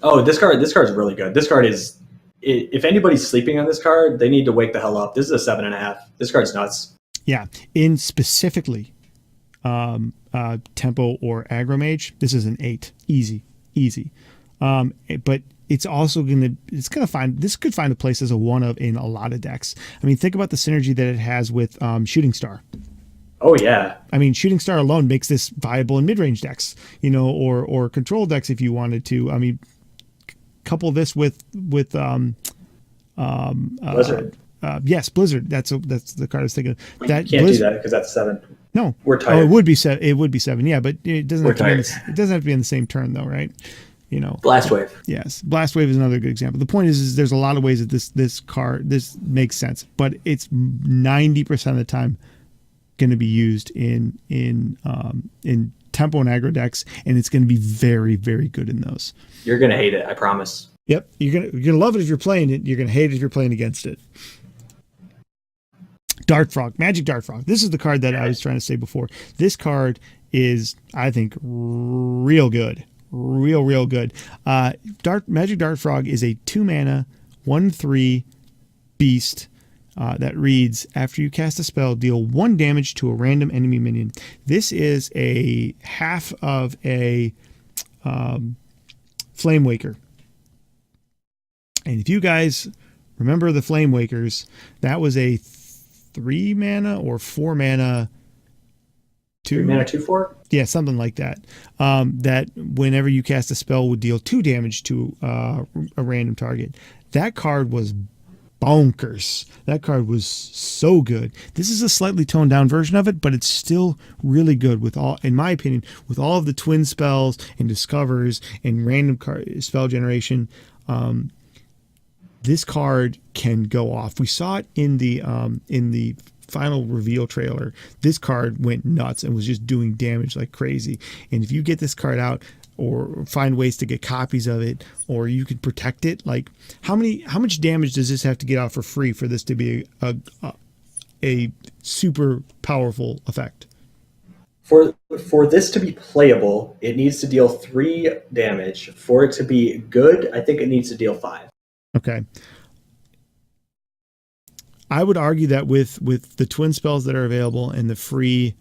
Oh, this card is really good. This card is, if anybody's sleeping on this card, they need to wake the hell up. This is a 7.5. This card's nuts. Yeah. In specifically tempo or aggro mage, this is an 8. Easy. But this could find a place as a one of in a lot of decks. I mean, think about the synergy that it has with Shooting Star. Oh yeah. I mean, Shooting Star alone makes this viable in mid-range decks, or control decks if you wanted to. I mean, couple this with Blizzard. Yes, Blizzard. That's the card I was thinking of. That you can't do that because that's 7. No, we're tired. Oh, it would be 7. It would be 7. Yeah, but it doesn't have to be it doesn't have to be in the same turn though, right? Blast Wave. Yes, Blast Wave is another good example. The point is there's a lot of ways that this makes sense, but it's 90% of the time going to be used in tempo and aggro decks, and it's going to be very, very good in those. You're going to hate it, I promise. Yep, you're gonna love it if you're playing it. You're going to hate it if you're playing against it. Dart Frog, Magic Dart Frog. This is the card that I was trying to say before. This card is, I think, real good. Real good. Magic Dart Frog is a 2-mana, 1/3 beast that reads, after you cast a spell, deal 1 damage to a random enemy minion. This is a half of a Flame Waker. And if you guys remember the Flame Wakers, that was a 3-mana or 4-mana 3-mana 2/4? Yeah, something like that. That whenever you cast a spell would deal 2 damage to a random target. That card was bonkers. That card was so good. This is a slightly toned down version of it, but it's still really good with all, in my opinion, with all of the twin spells and discovers and random spell generation. This card can go off. We saw it in the final reveal trailer. This card went nuts and was just doing damage like crazy. And if you get this card out or find ways to get copies of it, or you can protect it, like how much damage does this have to get out for free for this to be a super powerful effect? For this to be playable, it needs to deal 3 damage. For it to be good, I think it needs to deal 5. Okay. I would argue that with the twin spells that are available and the free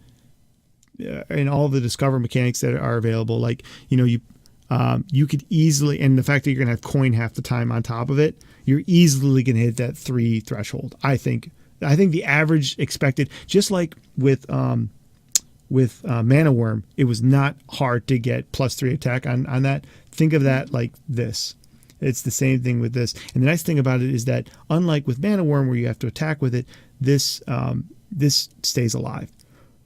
and all the discover mechanics that are available, like you could easily, and the fact that you're gonna have coin half the time on top of it, you're easily gonna hit that 3 threshold. I think the average expected, just like with Mana Worm, it was not hard to get +3 attack on that. Think of that like this. It's the same thing with this. And the nice thing about it is that unlike with Mana Worm where you have to attack with it, this stays alive.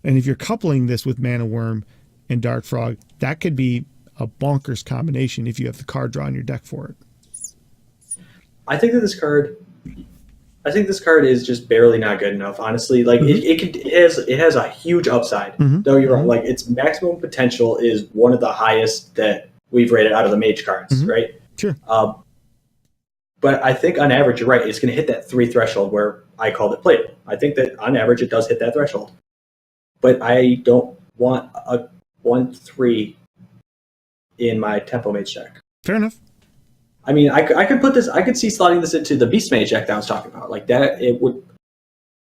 And if you're coupling this with Mana Worm and Dart Frog, that could be a bonkers combination if you have the card draw in your deck for it. I think this card is just barely not good enough, honestly. Like it has a huge upside. Mm-hmm. Don't get wrong. Like its maximum potential is one of the highest that we've rated out of the mage cards, right? Sure. But I think on average, you're right. It's going to hit that 3 threshold where I called it playable. I think that on average, it does hit that threshold. But I don't want a 1/3 in my tempo mage deck. Fair enough. I mean, I could put this. I could see slotting this into the beast mage deck that I was talking about. Like that, it would.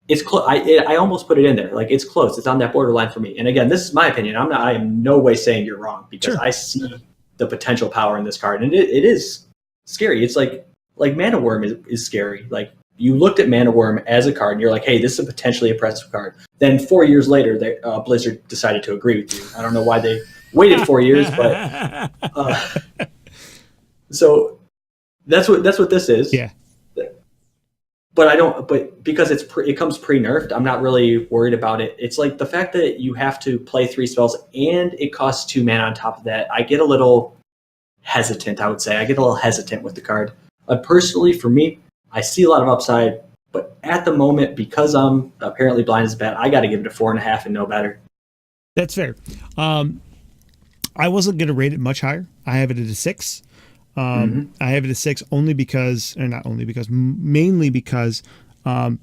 It's close. I almost put it in there. Like it's close. It's on that borderline for me. And again, this is my opinion. I am no way saying you're wrong because I see the potential power in this card, and it is scary. It's like Mana Worm is scary. Like you looked at Mana Worm as a card, and you're like, hey, this is a potentially impressive card. Then 4 years later, Blizzard decided to agree with you. I don't know why they waited 4 years, but so that's what this is. Yeah. but I don't. But because it comes pre-nerfed, I'm not really worried about it. It's like the fact that you have to play 3 spells and it costs 2 mana on top of that. I get a little hesitant. I would say I get a little hesitant with the card. Personally, for me, I see a lot of upside, but at the moment, because I'm apparently blind as a bat, I got to give it a 4.5 and no better. That's fair. I wasn't going to rate it much higher. I have it at a 6. I have it a 6 only because, or not only because, mainly because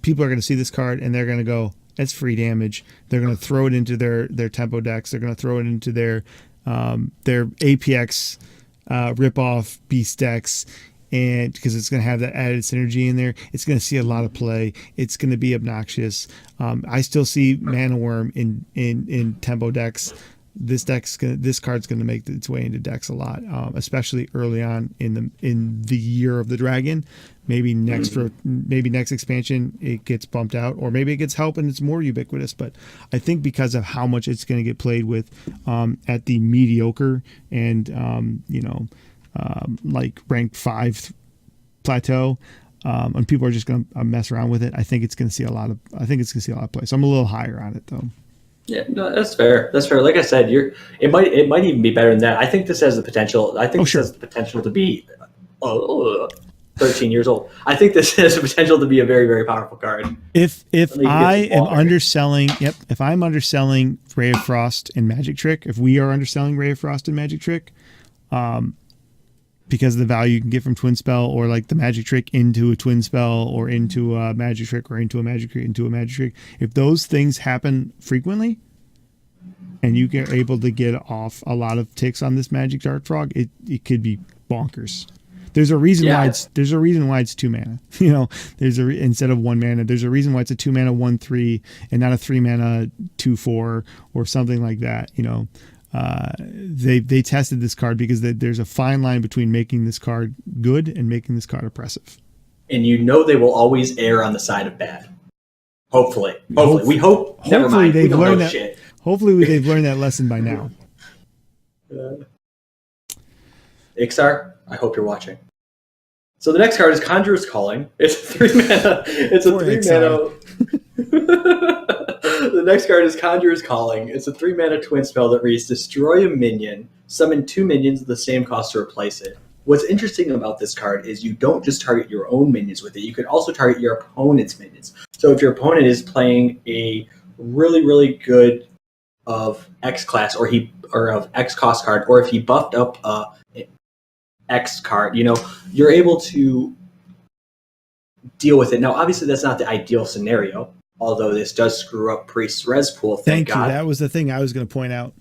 people are going to see this card and they're going to go, "That's free damage." They're going to throw it into their tempo decks. They're going to throw it into their APX rip-off beast decks, and because it's going to have that added synergy in there, it's going to see a lot of play. It's going to be obnoxious. I still see Mana Worm in tempo decks. This card's going to make its way into decks a lot, especially early on in the year of the dragon. Maybe next expansion it gets bumped out, or maybe it gets help and it's more ubiquitous. But I think because of how much it's going to get played with at the mediocre and like ranked 5 plateau, and people are just going to mess around with it. I think it's going to see a lot of play. So I'm a little higher on it though. Yeah, no, that's fair. That's fair. Like I said, it might even be better than that. I think this has the potential. I think this has the potential to be 13 years old. I think this has the potential to be a very, very powerful card. If I am underselling, if I'm underselling Ray of Frost and Magic Trick, if we are underselling Ray of Frost and Magic Trick, because of the value you can get from Twin Spell, or like the Magic Trick into a Twin Spell, or into a Magic Trick, or into a Magic Trick, into a Magic Trick. If those things happen frequently, and you get able to get off a lot of ticks on this Magic Dart Frog, it could be bonkers. There's a reason why it's 2 mana. Instead of 1 mana, there's a reason why it's a 2 mana 1/3 and not a 3 mana 2/4 or something like that. They tested this card because there's a fine line between making this card good and making this card oppressive. And they will always err on the side of bad. Hopefully. We hope. Never mind. They've learned that. Shit. Hopefully they've learned that lesson by now. Ixar, I hope you're watching. So the next card is Conjurer's Calling. It's a 3 mana. The next card is Conjurer's Calling. It's a 3 mana twin spell that reads destroy a minion, summon 2 minions at the same cost to replace it. What's interesting about this card is you don't just target your own minions with it. You can also target your opponent's minions. So if your opponent is playing a really, really good of X class or of X cost card, or if he buffed up a X card, you're able to deal with it. Now, obviously, that's not the ideal scenario, although this does screw up Priest's res pool. Thank God. That was the thing I was going to point out.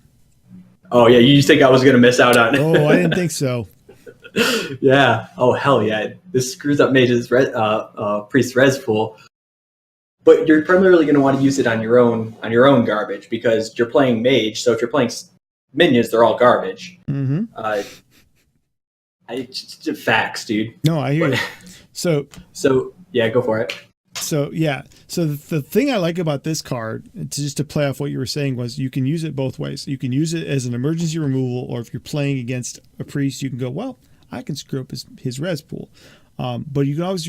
Oh, yeah. You think I was going to miss out on it? Oh, I didn't think so. Yeah. Oh, hell yeah. This screws up Mage's Priest's res pool. But you're primarily going to want to use it on your own garbage, because you're playing Mage. So if you're playing minions, they're all garbage. Mm-hmm. It's facts, dude. No, I hear you. So yeah, go for it. So the thing I like about this card, just to play off what you were saying, was you can use it both ways. You can use it as an emergency removal, or if you're playing against a priest, you can go, well, I can screw up his res pool. But you can always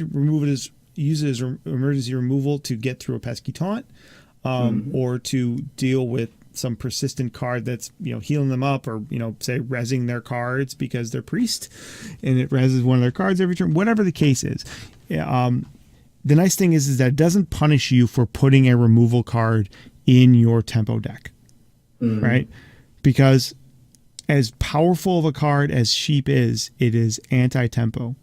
use it as emergency removal to get through a pesky taunt, or to deal with some persistent card that's healing them up, or say rezzing their cards because they're priest and it rezzes one of their cards every turn, whatever the case is. The nice thing is that it doesn't punish you for putting a removal card in your tempo deck, right? Because as powerful of a card as Sheep is, it is anti-tempo,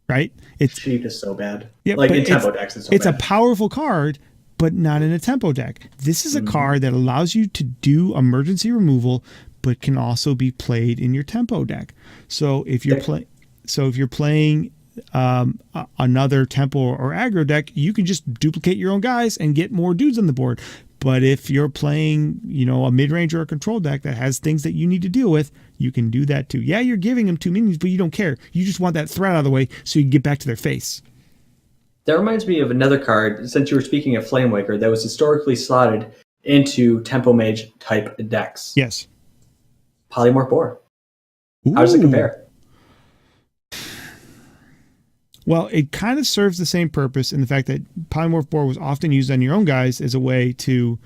right? Sheep is so bad. Yeah, like in tempo decks, it's a powerful card, but not in a tempo deck. This is a card that allows you to do emergency removal, but can also be played in your tempo deck. So if you're playing another tempo or aggro deck, you can just duplicate your own guys and get more dudes on the board. But if you're playing, a mid-range or a control deck that has things that you need to deal with, you can do that too. Yeah, you're giving them 2 minions, but you don't care. You just want that threat out of the way so you can get back to their face. That reminds me of another card, since you were speaking of Flamewaker, that was historically slotted into Tempo Mage type decks. Yes. Polymorph Boar. How does it compare? Well, it kind of serves the same purpose in the fact that Polymorph Boar was often used on your own guys as a way to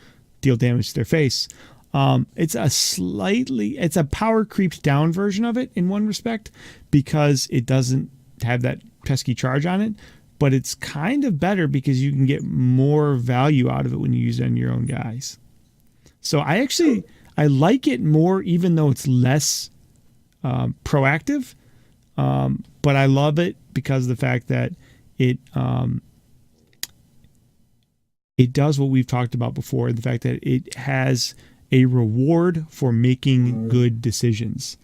deal damage to their face. It's a power creeped down version of it in one respect because it doesn't have that pesky charge on it, but it's kind of better because you can get more value out of it when you use it on your own guys. So I like it more, even though it's less proactive. But I love it because of the fact that it does what we've talked about before, the fact that it has a reward for making good decisions.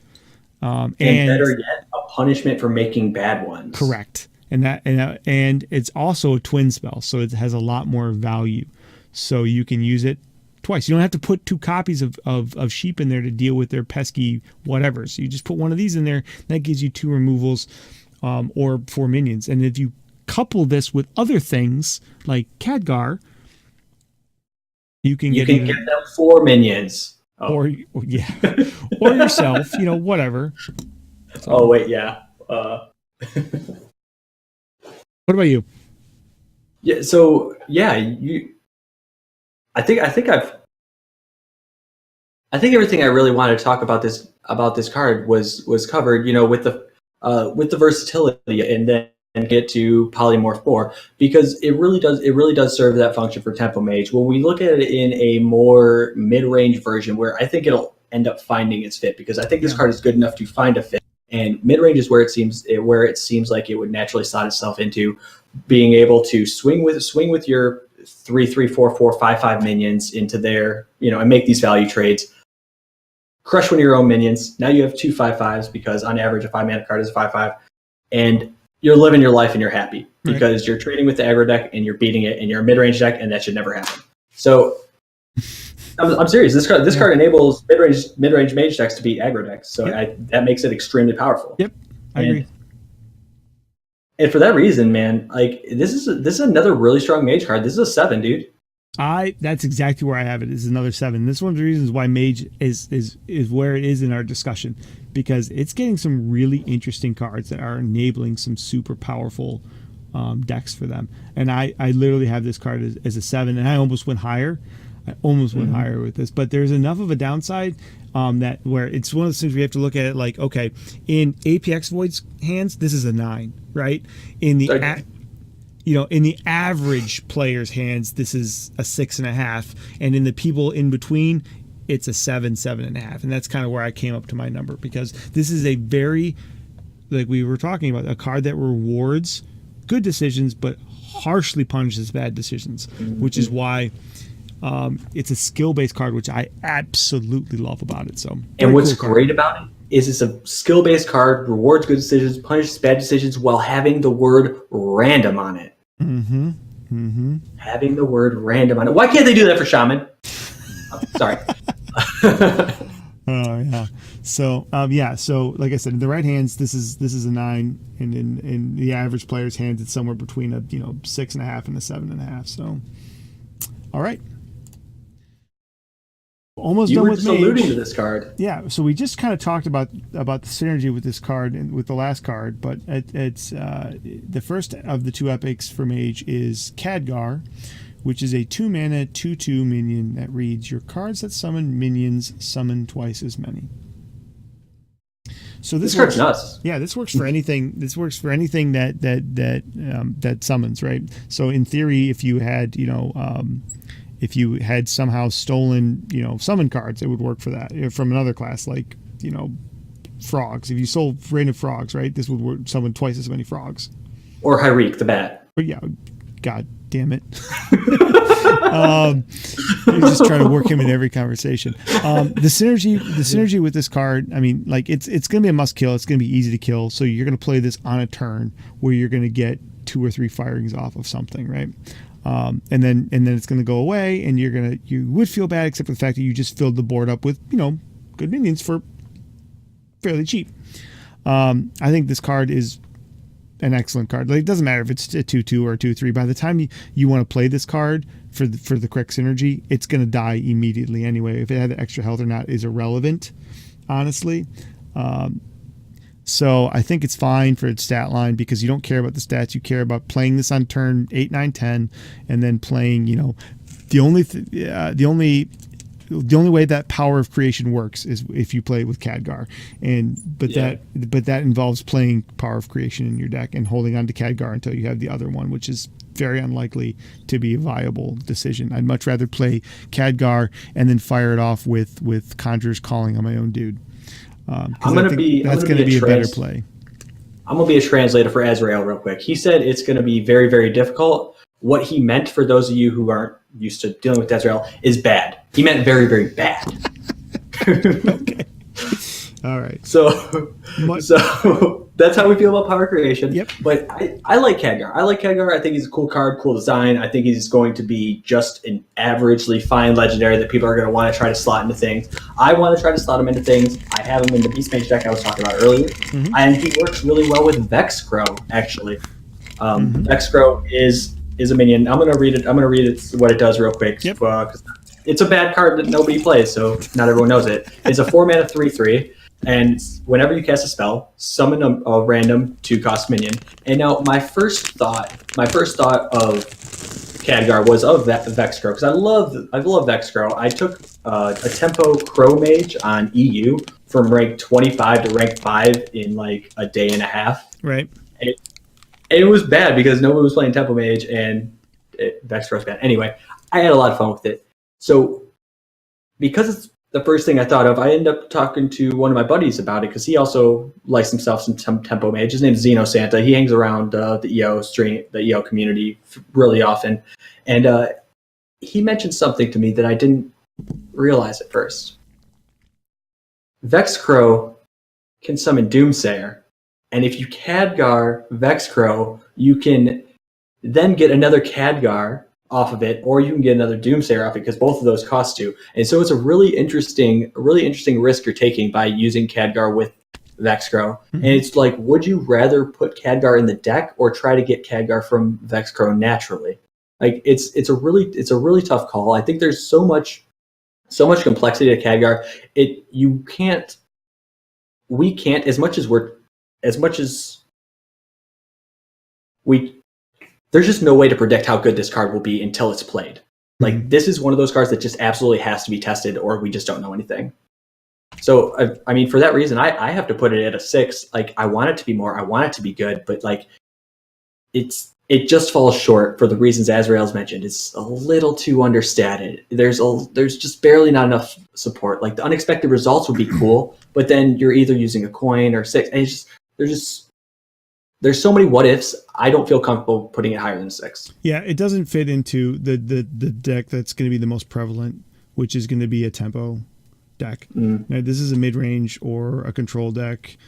And better yet, a punishment for making bad ones. Correct. And it's also a twin spell, so it has a lot more value. So you can use it twice. You don't have to put 2 copies of sheep in there to deal with their pesky whatever. So you just put one of these in there, that gives you 2 removals or 4 minions. And if you couple this with other things like Khadgar, you can get them 4 minions. Oh. Or yourself, whatever. So, oh wait, yeah. What about you? Yeah. So yeah, I think everything I really wanted to talk about this card was covered. With the versatility, and then get to Polymorph Boar, because it really does serve that function for Tempo Mage. When we look at it in a more mid-range version, where I think it'll end up finding its fit, because I think this card is good enough to find a fit, and mid-range is where it seems like it would naturally slot itself into being able to swing with your 3/3/4/4 5/5 minions into there, and make these value trades. Crush one of your own minions. Now you have 2 5/5s, because on average a 5-mana card is a 5/5, and you're living your life and you're happy because you're trading with the aggro deck and you're beating it, and you're a mid-range deck, and that should never happen. So I'm serious. This card enables mid-range mage decks to beat aggro decks. So that makes it extremely powerful. Yep, I agree. And for that reason, man, like this is another really strong mage card. This is a 7, dude. That's exactly where I have it. Is another 7. This is one of the reasons why mage is where it is in our discussion, because it's getting some really interesting cards that are enabling some super powerful decks for them. And I literally have this card as a 7, and I almost went higher. Went higher with this, but there's enough of a downside that where it's one of those things we have to look at it like, okay, in APX Void's hands, this is a 9, right? In the in the average player's hands, this is a 6.5, and in the people in between, it's a 7.5, and that's kind of where I came up to my number, because this is a very, like we were talking about, a card that rewards good decisions but harshly punishes bad decisions, which is why it's a skill-based card, which I absolutely love about it. So, and what's great about it is it's a skill-based card, rewards good decisions, punishes bad decisions, while having the word random on it. Having the word random on it. Why can't they do that for Shaman? Sorry. Oh yeah. So So like I said, in the right hands, this is a 9, and in the average player's hands, it's somewhere between a 6.5 and a 7.5. So, all right. Almost done with Mage. You were just alluding to this card. Yeah, so we just kind of talked about the synergy with this card and with the last card, but it's the first of the 2 epics for Mage is Khadgar, which is a 2-mana 2/2 minion that reads, your cards that summon minions summon twice as many. So this card's nuts. Yeah, this works for anything. This works for anything that summons, right? So in theory, if you had if you had somehow stolen, summon cards, it would work for that. From another class, like, frogs. If you sold random frogs, right, this would summon twice as many frogs. Or Hyreek, the bat. But yeah, God damn it. You're just trying to work him in every conversation. The synergy with this card, I mean, like, it's going to be a must kill. It's going to be easy to kill. So you're going to play this on a turn where you're going to get 2 or 3 firings off of something, right? And then it's going to go away, and you would feel bad, except for the fact that you just filled the board up with good minions for fairly cheap. I think this card is an excellent card. Like, it doesn't matter if it's a 2/2 or a 2/3. By the time you want to play this card for the correct synergy, it's going to die immediately anyway. If it had the extra health or not is irrelevant, honestly. So I think it's fine for its stat line because you don't care about the stats. You care about playing this on turn 8, 9, 10, and then playing, the only way that power of creation works is if you play it with Khadgar, but that involves playing power of creation in your deck and holding on to Khadgar until you have the other one, which is very unlikely to be a viable decision. I'd much rather play Khadgar and then fire it off with Conjurer's Calling on my own dude. That's going to be a better play. I'm going to be a translator for Azrael real quick. He said it's going to be very, very difficult. What he meant, for those of you who aren't used to dealing with Azrael, is bad. He meant very, very bad. Okay. All right. So that's how we feel about power creation. Yep. But I like Khadgar. I think he's a cool card, cool design. I think he's going to be just an averagely fine legendary that people are going to want to try to slot into things. I want to try to slot him into things. I have him in the Beast Mage deck I was talking about earlier. Mm-hmm. And he works really well with Vexcrow, actually. Vexcrow is a minion. I'm gonna read it what it does real quick. Yep. 'Cause it's a bad card that nobody plays, so not everyone knows it. It's a 4-mana 3/3, and whenever you cast a spell, summon a random 2-cost minion. And now my first thought of Khadgar was of Vexcrow, because I love Vexcrow. I took a tempo Crow Mage on EU from rank 25 to rank 5 in like a day and a half. Right. It was bad because nobody was playing Tempo Mage, and Vexcrow's bad. Anyway, I had a lot of fun with it. So, because it's the first thing I thought of, I ended up talking to one of my buddies about it because he also likes himself some Tempo Mage. His name's Zeno Santa. He hangs around the EO community really often, and he mentioned something to me that I didn't realize at first. Vexcrow can summon Doomsayer. And if you Khadgar Vexcrow, you can then get another Khadgar off of it, or you can get another Doomsayer off it, because both of those cost 2. And so it's a really interesting risk you're taking by using Khadgar with Vexcrow. Mm-hmm. And it's like, would you rather put Khadgar in the deck or try to get Khadgar from Vexcrow naturally? Like it's a really tough call. I think there's so much complexity to Khadgar. We can't there's just no way to predict how good this card will be until it's played. Like, this is one of those cards that just absolutely has to be tested, or we just don't know anything. So, I mean, for that reason, I have to put it at a 6. Like, I want it to be more, I want it to be good, but like, it just falls short for the reasons Azrael's mentioned. It's a little too understated. There's just barely not enough support. Like, the unexpected results would be cool, but then you're either using a coin or 6, and there's so many what ifs. I don't feel comfortable putting it higher than 6. Yeah, it doesn't fit into the deck that's going to be the most prevalent, which is going to be a tempo deck. Now, this is a mid-range or a control deck.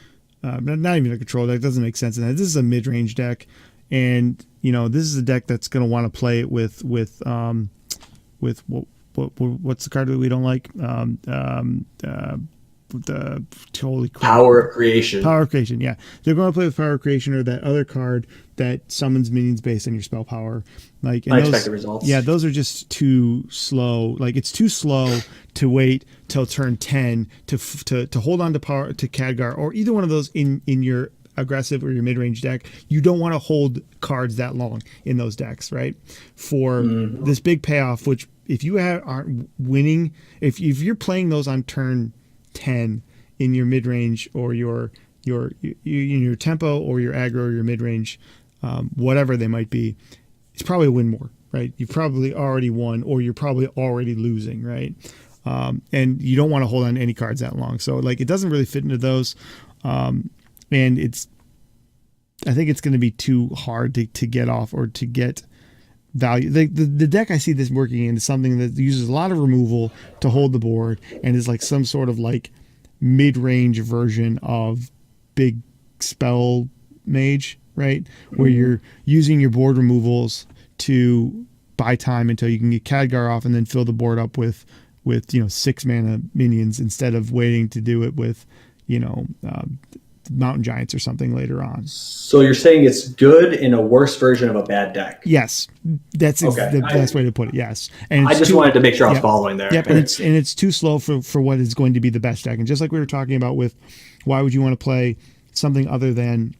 Not even a control deck. Doesn't make sense in that. This is a mid-range deck, and this is a deck that's going to want to play it with what's the card that we don't like? The holy crap. Power of Creation. Yeah. They're going to play with Power of Creation or that other card that summons minions based on your spell power. Like, unexpected results. Yeah, those are just too slow. Like, it's too slow to wait till turn 10 to hold on to power to Khadgar, or either one of those in your aggressive or your mid-range deck. You don't want to hold cards that long in those decks, right? For this big payoff, which if you aren't winning, if you're playing those on turn 10 in your mid-range or your tempo or your aggro or your mid-range, whatever they might be, it's probably a win more, right? You've probably already won, or you're probably already losing, right? And you don't want to hold on to any cards that long. So like, it doesn't really fit into those. And I think it's going to be too hard to get off or to get value. The deck I see this working in is something that uses a lot of removal to hold the board and is like some sort of like mid-range version of big spell mage, right? Where you're using your board removals to buy time until you can get Khadgar off and then fill the board up with 6 mana minions instead of waiting to do it with mountain giants or something later on. So you're saying it's good in a worse version of a bad deck? Yes, that's the best way to put it. Yes, and I just wanted to make sure I was following there. Yep, and it's too slow for what is going to be the best deck. And just like we were talking about with, why would you want to play something other than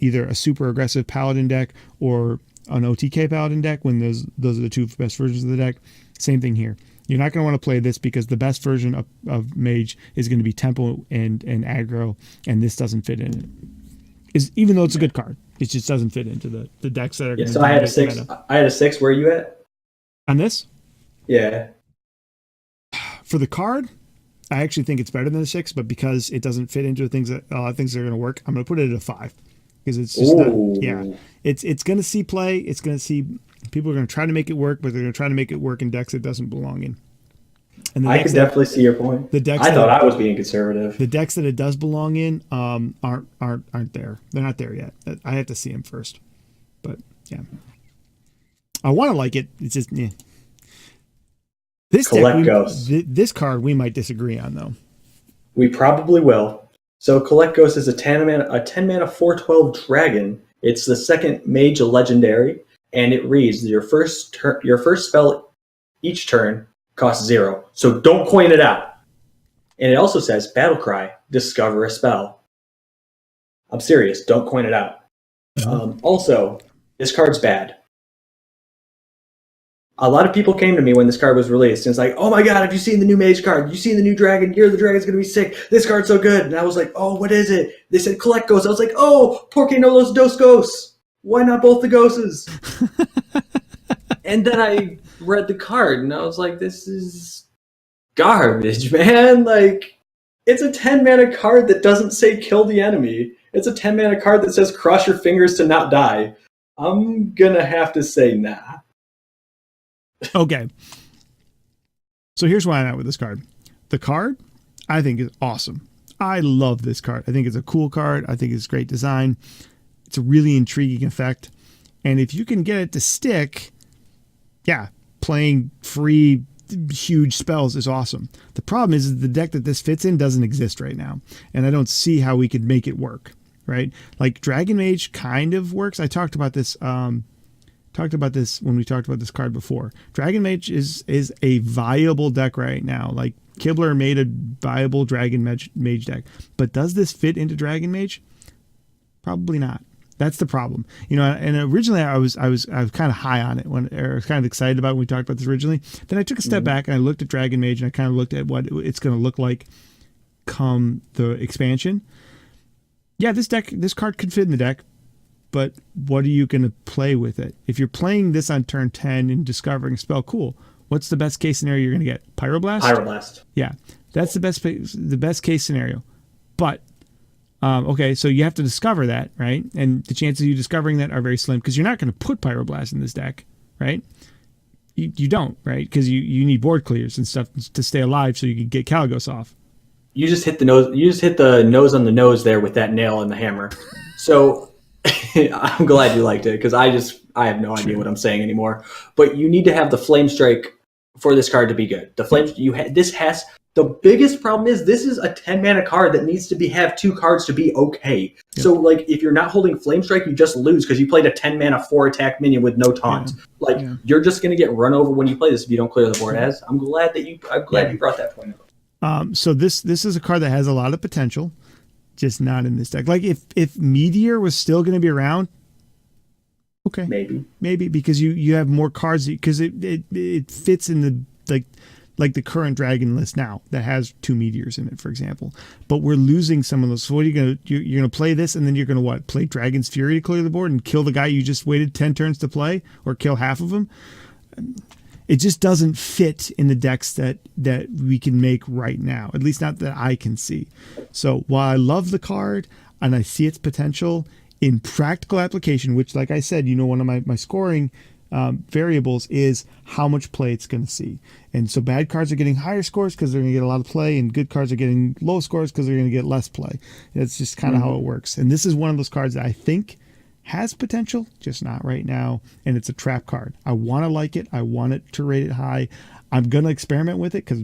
either a super aggressive paladin deck or an OTK paladin deck, when those are the two best versions of the deck. Same thing here. You're not going to want to play this because the best version of mage is going to be tempo and aggro, and this doesn't fit in it. Even though it's a good card, it just doesn't fit into the decks that are going to. So I had a 6. Meta. I had a 6. Where are you at? On this? Yeah. For the card, I actually think it's better than a 6, but because it doesn't fit into things that a lot of things that are going to work, I'm going to put it at a 5 because it's just not. Yeah, it's going to see play. It's going to see. People are going to try to make it work, but they're going to try to make it work in decks it doesn't belong in. And I can definitely see your point. I thought I was being conservative. The decks that it does belong in aren't there. They're not there yet. I have to see them first. But yeah, I want to like it. It's just this Collect Ghosts. This card we might disagree on though. We probably will. So Collect Ghosts is a 10 mana 4/12 dragon. It's the second mage legendary. And it reads, your first spell each turn costs 0. So don't coin it out. And it also says, Battle Cry, discover a spell. I'm serious, don't coin it out. Also, this card's bad. A lot of people came to me when this card was released, and it's like, oh my god, have you seen the new mage card? Have you seen the new dragon? Year of the Dragon's going to be sick. This card's so good. And I was like, oh, what is it? They said Collect Ghosts. I was like, oh, Por qué no los dos ghosts? Why not both the ghosts? And then I read the card, and I was like, this is garbage, man. Like, it's a 10-mana card that doesn't say kill the enemy. It's a 10-mana card that says cross your fingers to not die. I'm going to have to say nah. Okay. So here's why I'm at with this card. The card, I think, is awesome. I love this card. I think it's a cool card. I think it's great design. It's a really intriguing effect. And if you can get it to stick, yeah, playing free huge spells is awesome. The problem is the deck that this fits in doesn't exist right now. And I don't see how we could make it work, right? Like Dragon Mage kind of works. I talked about this when we talked about this card before. Dragon Mage is a viable deck right now. Like Kibler made a viable Dragon Mage deck. But does this fit into Dragon Mage? Probably not. That's the problem, And originally, I was kind of high on it I was kind of excited about it when we talked about this originally. Then I took a step back and I looked at Dragon Mage and I kind of looked at what it's going to look like come the expansion. Yeah, this card could fit in the deck, but what are you going to play with it? If you're playing this on turn 10 and discovering a spell, cool. What's the best case scenario you're going to get? Pyroblast. Pyroblast. Yeah, that's the best case scenario, but. Okay, so you have to discover that, right? And the chances of you discovering that are very slim because you're not going to put Pyroblast in this deck, right? You don't, right? Because you need board clears and stuff to stay alive so you can get Caligos off. You just hit the nose. You just hit the nose on the nose there with that nail and the hammer. So I'm glad you liked it because I have no idea what I'm saying anymore. But you need to have the Flame Strike for this card to be good. The Flame The biggest problem is this is a 10-mana card that needs to have 2 cards to be okay. Yep. So, like, if you're not holding Flame Strike, you just lose because you played a 10-mana 4-attack minion with no taunt. Yeah. You're just going to get run over when you play this if you don't clear the board as. I'm glad you brought that point up. So this is a card that has a lot of potential, just not in this deck. Like, if Meteor was still going to be around, okay. Maybe because you have more cards because it fits in the, like the current dragon list now that has 2 meteors in it, for example. But we're losing some of those. So what are you going to you're going to play this and then you're going to what? Play Dragon's Fury to clear the board and kill the guy you just waited 10 turns to play or kill half of them? It just doesn't fit in the decks that we can make right now, at least not that I can see. So while I love the card and I see its potential in practical application, which, like I said, one of my scoring variables is how much play it's going to see. And so bad cards are getting higher scores because they're going to get a lot of play, and good cards are getting low scores because they're going to get less play. That's just kind of how it works. And this is one of those cards that I think has potential, just not right now. And it's a trap card. I want to like it. I want it to rate it high. I'm going to experiment with it because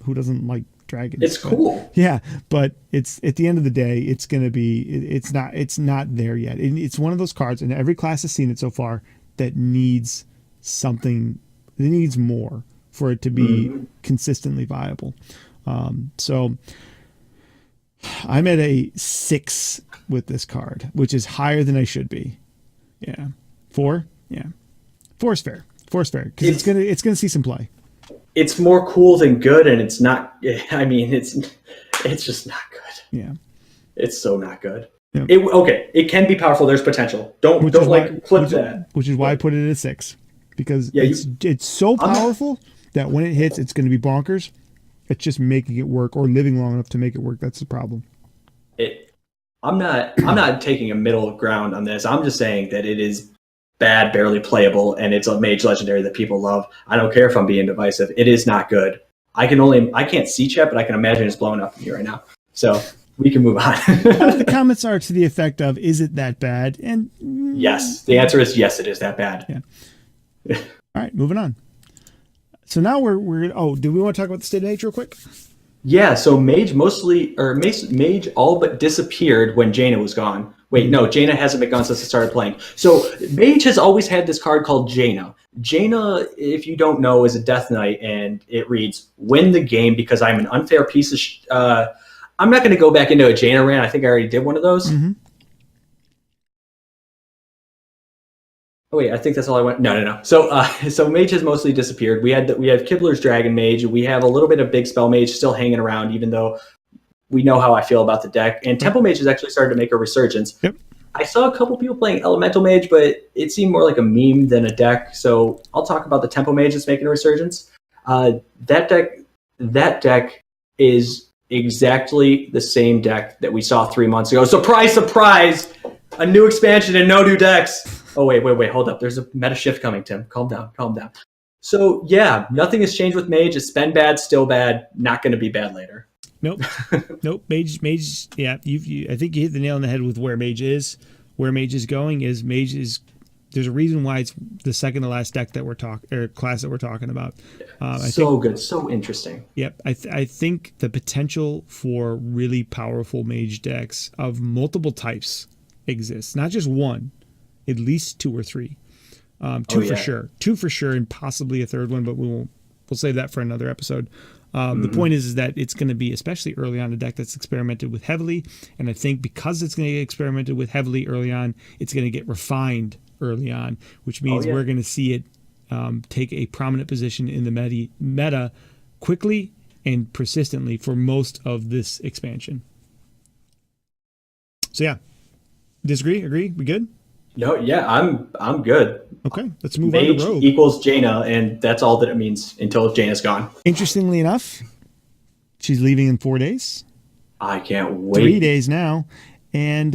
who doesn't like dragons? It's cool. Yeah, but it's at the end of the day, it's going to be. It's not there yet. It's one of those cards, and every class has seen it so far, that needs something. It needs more for it to be consistently viable. So I'm at a 6 with this card, which is higher than I should be. Yeah. 4? Yeah. 4 is fair. 4 is fair because it's gonna see some play. It's more cool than good, and it's not. I mean, it's just not good. Yeah. It's so not good. Yeah. It can be powerful. There's potential. Don't flip that. Which is why I put it at a 6 because it's so powerful that when it hits, it's going to be bonkers. It's just making it work or living long enough to make it work. That's the problem. I'm not taking a middle ground on this. I'm just saying that it is bad, barely playable, and it's a mage legendary that people love. I don't care if I'm being divisive. It is not good. I can't see chat, but I can imagine it's blowing up in me right now. So we can move on. The comments are to the effect of, is it that bad? And yes, the answer is yes, it is that bad. Yeah. All right, moving on. So now do we want to talk about the state of mage real quick? Yeah, so mage mage all but disappeared when Jaina was gone. Wait, no, Jaina hasn't been gone since I started playing. So mage has always had this card called Jaina. Jaina, if you don't know, is a death knight, and it reads, win the game because I'm an unfair piece of I'm not going to go back into a Jaina rant. I think I already did one of those. Mm-hmm. Oh wait, I think that's all I went. No. So mage has mostly disappeared. We have Kibler's Dragon Mage. We have a little bit of Big Spell Mage still hanging around, even though we know how I feel about the deck. And Temple Mage has actually started to make a resurgence. Yep. I saw a couple people playing Elemental Mage, but it seemed more like a meme than a deck. So I'll talk about the Temple Mage that's making a resurgence. That deck is exactly the same deck that we saw 3 months ago. Surprise, surprise! A new expansion and no new decks. Oh, wait, hold up. There's a meta shift coming, Tim. Calm down. So, yeah, nothing has changed with Mage. It's been bad, still bad, not going to be bad later. Nope. Mage, yeah, I think you hit the nail on the head with where Mage is. Where Mage is going is there's a reason why it's the second to last deck that class that we're talking about. Good, so interesting. Yep, I think the potential for really powerful Mage decks of multiple types exists. Not just one, at least 2 or 3. Two for sure, and possibly a third one, but we'll save that for another episode. The point is that it's going to be, especially early on, a deck that's experimented with heavily, and I think because it's going to get experimented with heavily early on, it's going to get refined early on, which means we're going to see it take a prominent position in the meta quickly and persistently for most of this expansion. So yeah, disagree? Agree? We good? No, yeah, I'm good. Okay, let's move Mage on to Rogue. equals Jaina, and that's all that it means until Jaina's gone. Interestingly enough, she's leaving in 4 days. I can't wait. 3 days now, and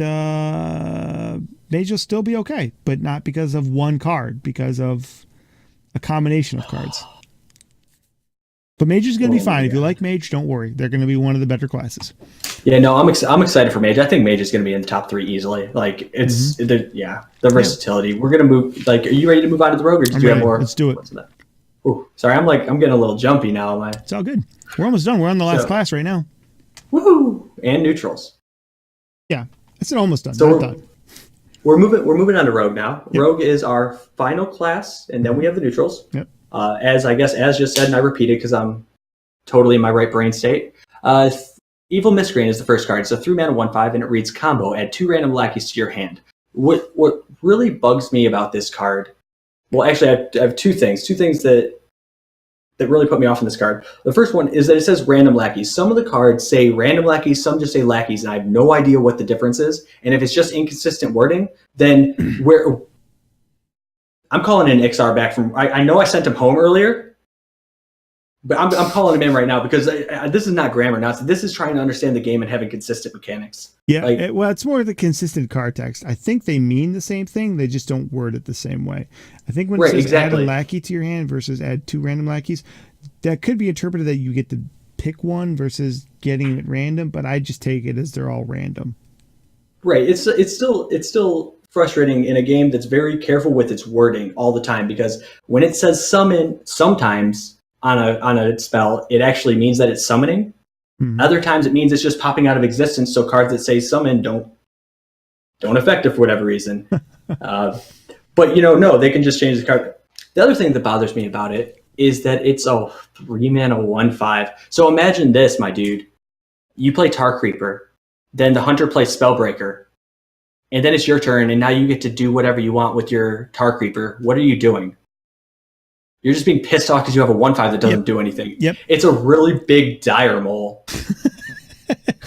Mage will still be okay, but not because of one card, because of a combination of cards. But Mage is going to be fine. If you like Mage, don't worry. They're going to be one of the better classes. Yeah, no, I'm excited for Mage. I think Mage is going to be in the top 3 easily. Like, it's the versatility. Yeah. We're going to move. Like, are you ready to move on to the Rogue, or did you have more? Let's do it. Ooh, sorry, I'm getting a little jumpy now. It's all good. We're almost done. We're on the last class right now. Woohoo! And neutrals. Yeah, it's almost done. So done. We're moving on to Rogue now. Yep. Rogue is our final class, and then we have the neutrals. Yep. As just said, and I repeated because I'm totally in my right brain state. Evil Miscreant is the first card. It's a 3-mana 1/5, and it reads combo. Add 2 random lackeys to your hand. What really bugs me about this card? Well, actually, I have 2 things. 2 things that really put me off on this card. The first one is that it says random lackeys. Some of the cards say random lackeys, some just say lackeys, and I have no idea what the difference is. And if it's just inconsistent wording, then I'm calling in XR back from. I know I sent him home earlier, but I'm calling him in right now because this is not grammar now. So this is trying to understand the game and having consistent mechanics. Yeah, it's more the consistent card text. I think they mean the same thing. They just don't word it the same way. I think when it says add a lackey to your hand versus add 2 random lackeys, that could be interpreted that you get to pick one versus getting it random. But I just take it as they're all random. Right. It's still frustrating in a game that's very careful with its wording all the time, because when it says summon, sometimes on a spell, it actually means that it's summoning. Mm-hmm. Other times it means it's just popping out of existence, so cards that say summon don't affect it for whatever reason. But no, they can just change the card. The other thing that bothers me about it is that it's a 3-mana 1/5. So imagine this, my dude. You play Tar Creeper. then the hunter plays Spellbreaker, and then it's your turn, and now you get to do whatever you want with your Tar Creeper. What are you doing? You're just being pissed off because you have a 1/5 that doesn't do anything. Yep. It's a really big dire mole.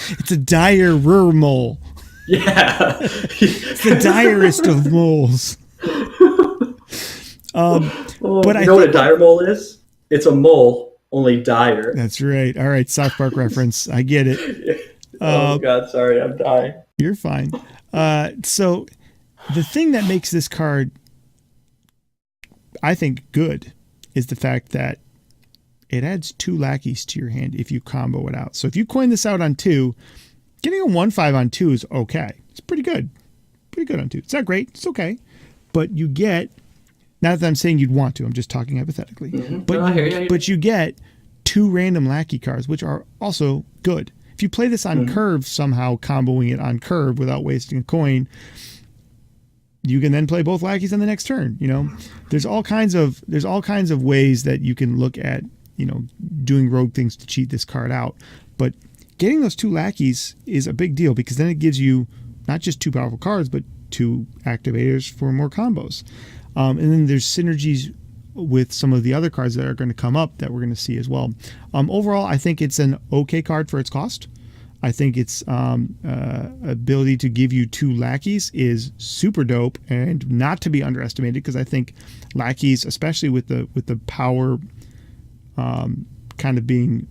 It's a dire mole. Yeah. It's the direst of moles. But you know what a dire mole is? It's a mole, only dire. That's right. All right, South Park reference. I get it. Oh God, sorry, I'm dying. You're fine. So the thing that makes this card, I think, good is the fact that it adds 2 lackeys to your hand if you combo it out. So if you coin this out on 2, getting a 1/5 on 2 is okay. It's pretty good. Pretty good on 2. It's not great. It's okay. But you get, not that I'm saying you'd want to, I'm just talking hypothetically. Mm-hmm. But, no, I hear you. But you get 2 random lackey cards, which are also good. If you play this on curve somehow, comboing it on curve without wasting a coin, you can then play both lackeys on the next turn. You know, there's all kinds of ways that you can look at, you know, doing rogue things to cheat this card out. But getting those 2 lackeys is a big deal because then it gives you not just 2 powerful cards, but 2 activators for more combos. And then there's synergies with some of the other cards that are going to come up that we're going to see as well. Overall, I think it's an okay card for its cost. I think its ability to give you 2 lackeys is super dope and not to be underestimated because I think lackeys, especially with the power kind of being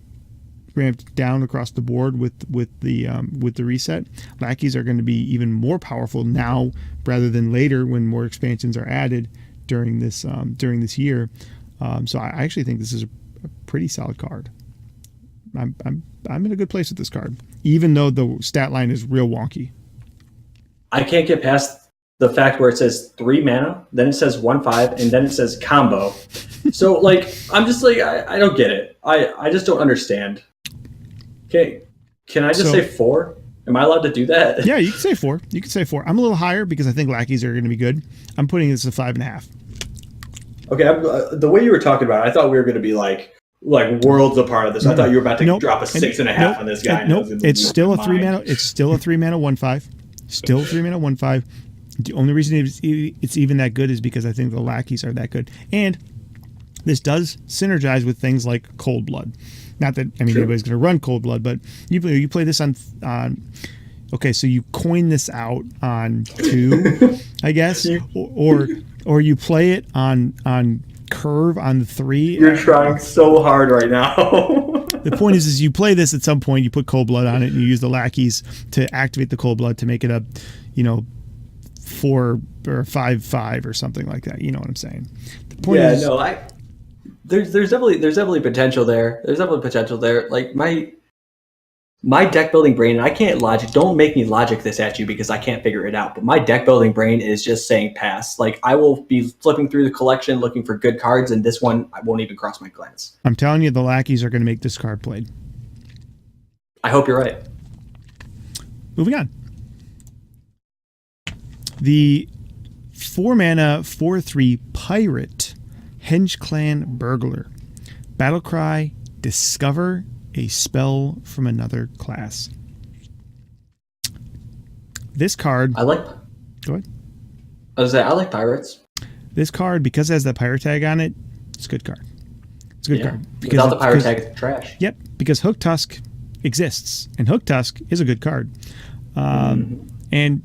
ramped down across the board with the reset, lackeys are going to be even more powerful now rather than later when more expansions are added during this year. So I actually think this is a pretty solid card. I'm in a good place with this card, even though the stat line is real wonky. I can't get past the fact where it says 3 mana, then it says 1/5, and then it says combo. So like, I'm just like, I don't get it. I just don't understand. Okay, can I just say 4? Am I allowed to do that? Yeah, you can say 4. You can say 4. I'm a little higher because I think lackeys are going to be good. I'm putting this at 5.5. Okay, the way you were talking about it, I thought we were going to be like worlds apart of this. I thought you were about to drop a 6.5 on this guy. Nope, it's still a 3 mana. It's still a 3 mana 1/5. Still 3 mana 1/5. The only reason it's even that good is because I think the lackeys are that good, and this does synergize with things like Cold Blood. Not that anybody's going to run Cold Blood, but you play this on. Okay, so you coin this out on 2, I guess, or you play it on curve on the 3. You're trying so hard right now. The point is you play this at some point, you put Cold Blood on it, and you use the lackeys to activate the Cold Blood to make it a, 4 or 5/5 or something like that. You know what I'm saying? The point is, there's definitely potential there. There's definitely potential there. Like my deck building brain, and I can't logic. Don't make me logic this at you because I can't figure it out. But my deck building brain is just saying pass. Like I will be flipping through the collection looking for good cards, and this one I won't even cross my glance. I'm telling you, the lackeys are going to make this card played. I hope you're right. Moving on. The 4 mana 4/3 pirate Henge Clan Burglar. Battlecry, discover a spell from another class. This card. Go ahead. I was saying I like pirates. This card, because it has that pirate tag on it, it's a good card. It's a good card. Without the pirate tag, it's trash. Yep, because Hook Tusk exists, and Hook Tusk is a good card. And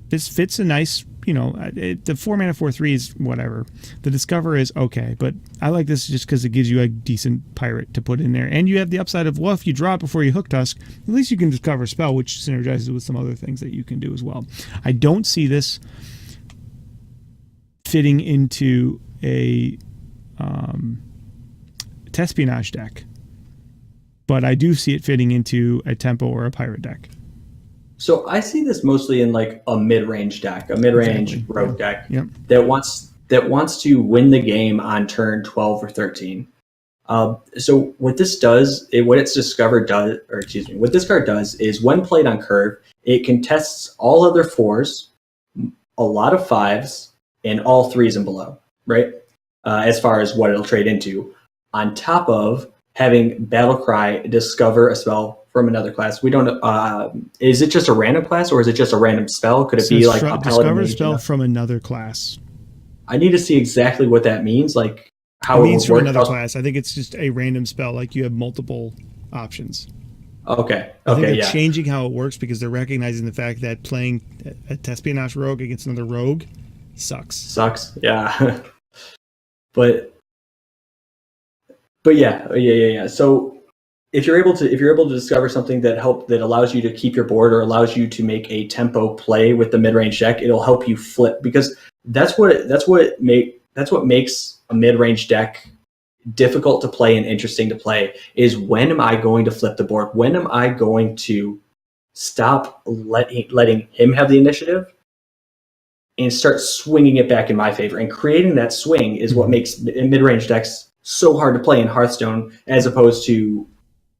this fits a nice, the 4 mana 4/3 is whatever. The Discover is okay, but I like this just because it gives you a decent pirate to put in there. And you have the upside of, well, if you draw it before you Hook Tusk, at least you can discover a spell, which synergizes with some other things that you can do as well. I don't see this fitting into a Tespionage deck, but I do see it fitting into a Tempo or a Pirate deck. So I see this mostly in like a mid-range deck, a mid-range rogue deck that wants to win the game on turn 12 or 13. So what this does, what this card does is when played on curve, it contests all other 4s, a lot of 5s, and all 3s and below, right? As far as what it'll trade into, on top of having Battlecry discover a spell from another class. We don't. Is it just a random class or is it just a random spell? Could it be like a paladin discover a mage? spell from another class? I need to see exactly what that means. Like how It it means would from work. another class. I think it's just a random spell. Like you have multiple options. Okay. I think Okay. they're Yeah. changing how it works because they're recognizing the fact that playing a Espionage rogue against another rogue sucks. Sucks. Yeah. but yeah. So if you're able to discover something that allows you to keep your board or allows you to make a tempo play with the mid-range deck, it'll help you flip, because that's what makes a mid-range deck difficult to play and interesting to play is when am I going to flip the board? When am I going to stop letting him have the initiative and start swinging it back in my favor? And creating that swing is what makes mid-range decks so hard to play in Hearthstone, as opposed to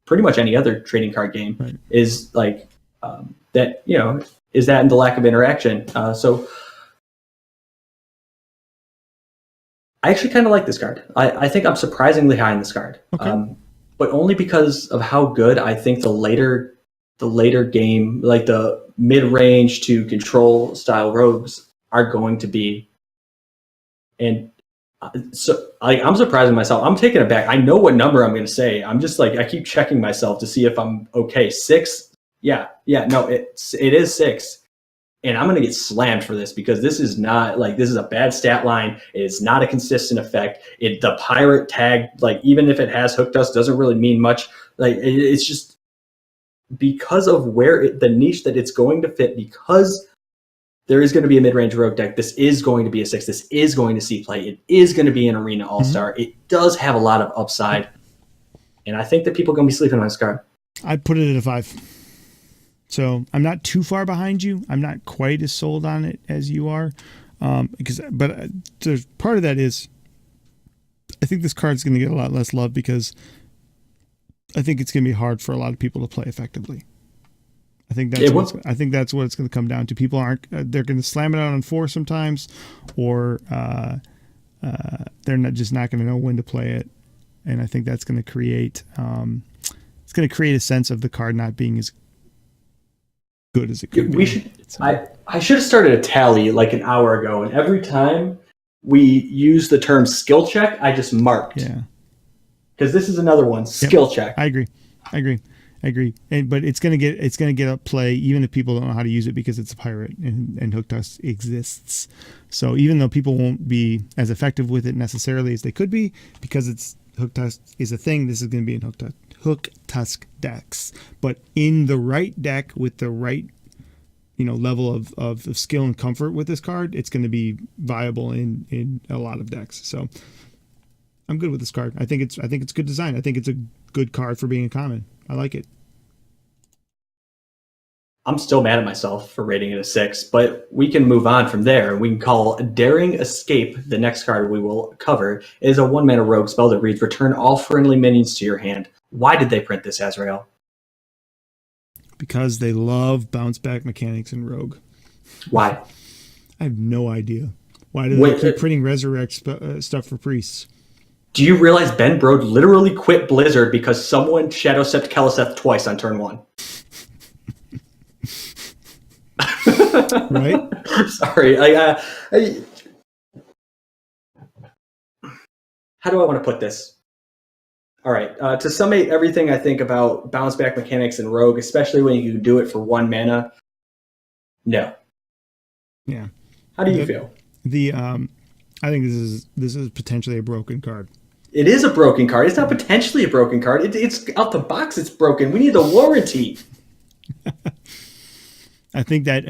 pretty much any other trading card game. Right. Is like that, is that and the lack of interaction. So I actually kind of like this card. I think I'm surprisingly high in this card, but only because of how good I think the later game, like the mid-range to control style rogues, are going to be. And so I'm surprising myself. I'm taken aback. I know what number I'm going to say. I'm just like, I keep checking myself to see if I'm okay. 6? Yeah. No, it is 6. And I'm going to get slammed for this because this is a bad stat line. It's not a consistent effect. The pirate tag, like even if it has Hook Dust, doesn't really mean much. Like it's just because of where the niche that it's going to fit, because there is going to be a mid-range rogue deck. This is going to be a 6. This is going to see play. It is going to be an arena all-star. It does have a lot of upside. And I think that people are going to be sleeping on this card. I'd put it at a 5. So I'm not too far behind you. I'm not quite as sold on it as you are. But there's part of that is I think this card's going to get a lot less love because I think it's going to be hard for a lot of people to play effectively. I think that's what it's going to come down to. People they're going to slam it out on 4 sometimes, or they're not going to know when to play it. And I think that's going to create a sense of the card not being as good as it could be. I should have started a tally like an hour ago, and every time we use the term skill check, I just marked. Yeah. Because this is another one, skill check. I agree. But it's gonna get up play even if people don't know how to use it because it's a pirate and Hook Tusk exists. So even though people won't be as effective with it necessarily as they could be because it's Hook Tusk is a thing, this is going to be in Hook Tusk decks. But in the right deck with the right level of skill and comfort with this card, it's going to be viable in a lot of decks. So I'm good with this card. I think it's good design. I think it's a good card for being a common. I like it. I'm still mad at myself for rating it a 6, but we can move on from there. We can call Daring Escape the next card we will cover. It is a 1-mana rogue spell that reads, return all friendly minions to your hand. Why did they print this, Azrael? Because they love bounce back mechanics in rogue. Why? I have no idea. Why do they keep printing resurrect stuff for priests? Do you realize Ben Brode literally quit Blizzard because someone Shadow Stepped Keleseth twice on turn 1? Right? Sorry. How do I want to put this? All right. To summate everything I think about bounce back mechanics and rogue, especially when you do it for 1 mana, no. Yeah. How do you feel? I think this is potentially a broken card. It is a broken card. It's not potentially a broken card. It's out the box. It's broken. We need the warranty. I think that,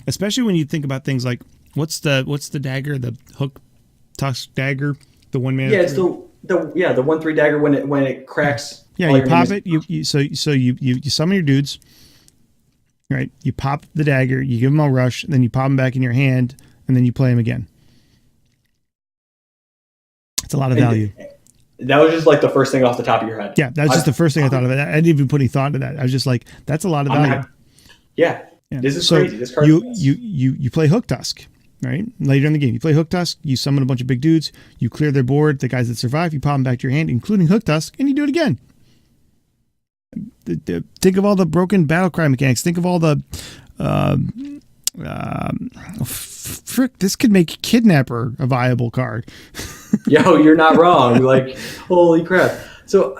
especially when you think about things like what's the dagger, the Hook Tusk dagger, the 1-mana. Yeah, it's the 1/3 dagger when it cracks. Yeah, you pop it. You summon your dudes. Right, you pop the dagger, you give them a rush, and then you pop them back in your hand, and then you play them again. It's a lot of value. That was just like the first thing off the top of your head. Yeah, that was just the first thing I thought of. I didn't even put any thought into that. I was just like, that's a lot of value. Yeah. This is crazy. This card you play Hook Tusk, right? Later in the game, you play Hook Tusk, you summon a bunch of big dudes, you clear their board, the guys that survive, you pop them back to your hand, including Hook Tusk, and you do it again. Think of all the broken battlecry mechanics. Think of all the frick, this could make Kidnapper a viable card. Yo, you're not wrong. Like, holy crap. So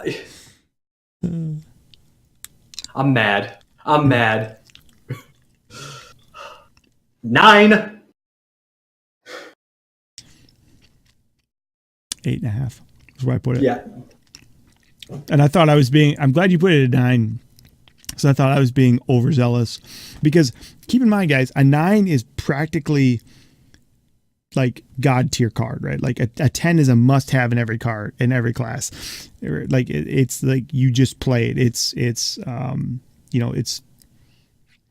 I'm mad. 9. 8.5 is where I put it. Yeah. And I thought I'm glad you put it at 9. So I thought I was being overzealous, because keep in mind, guys, a 9 is practically like God tier card, right? Like a 10 is a must have in every card, in every class. Like it's like, you just play it. It's it's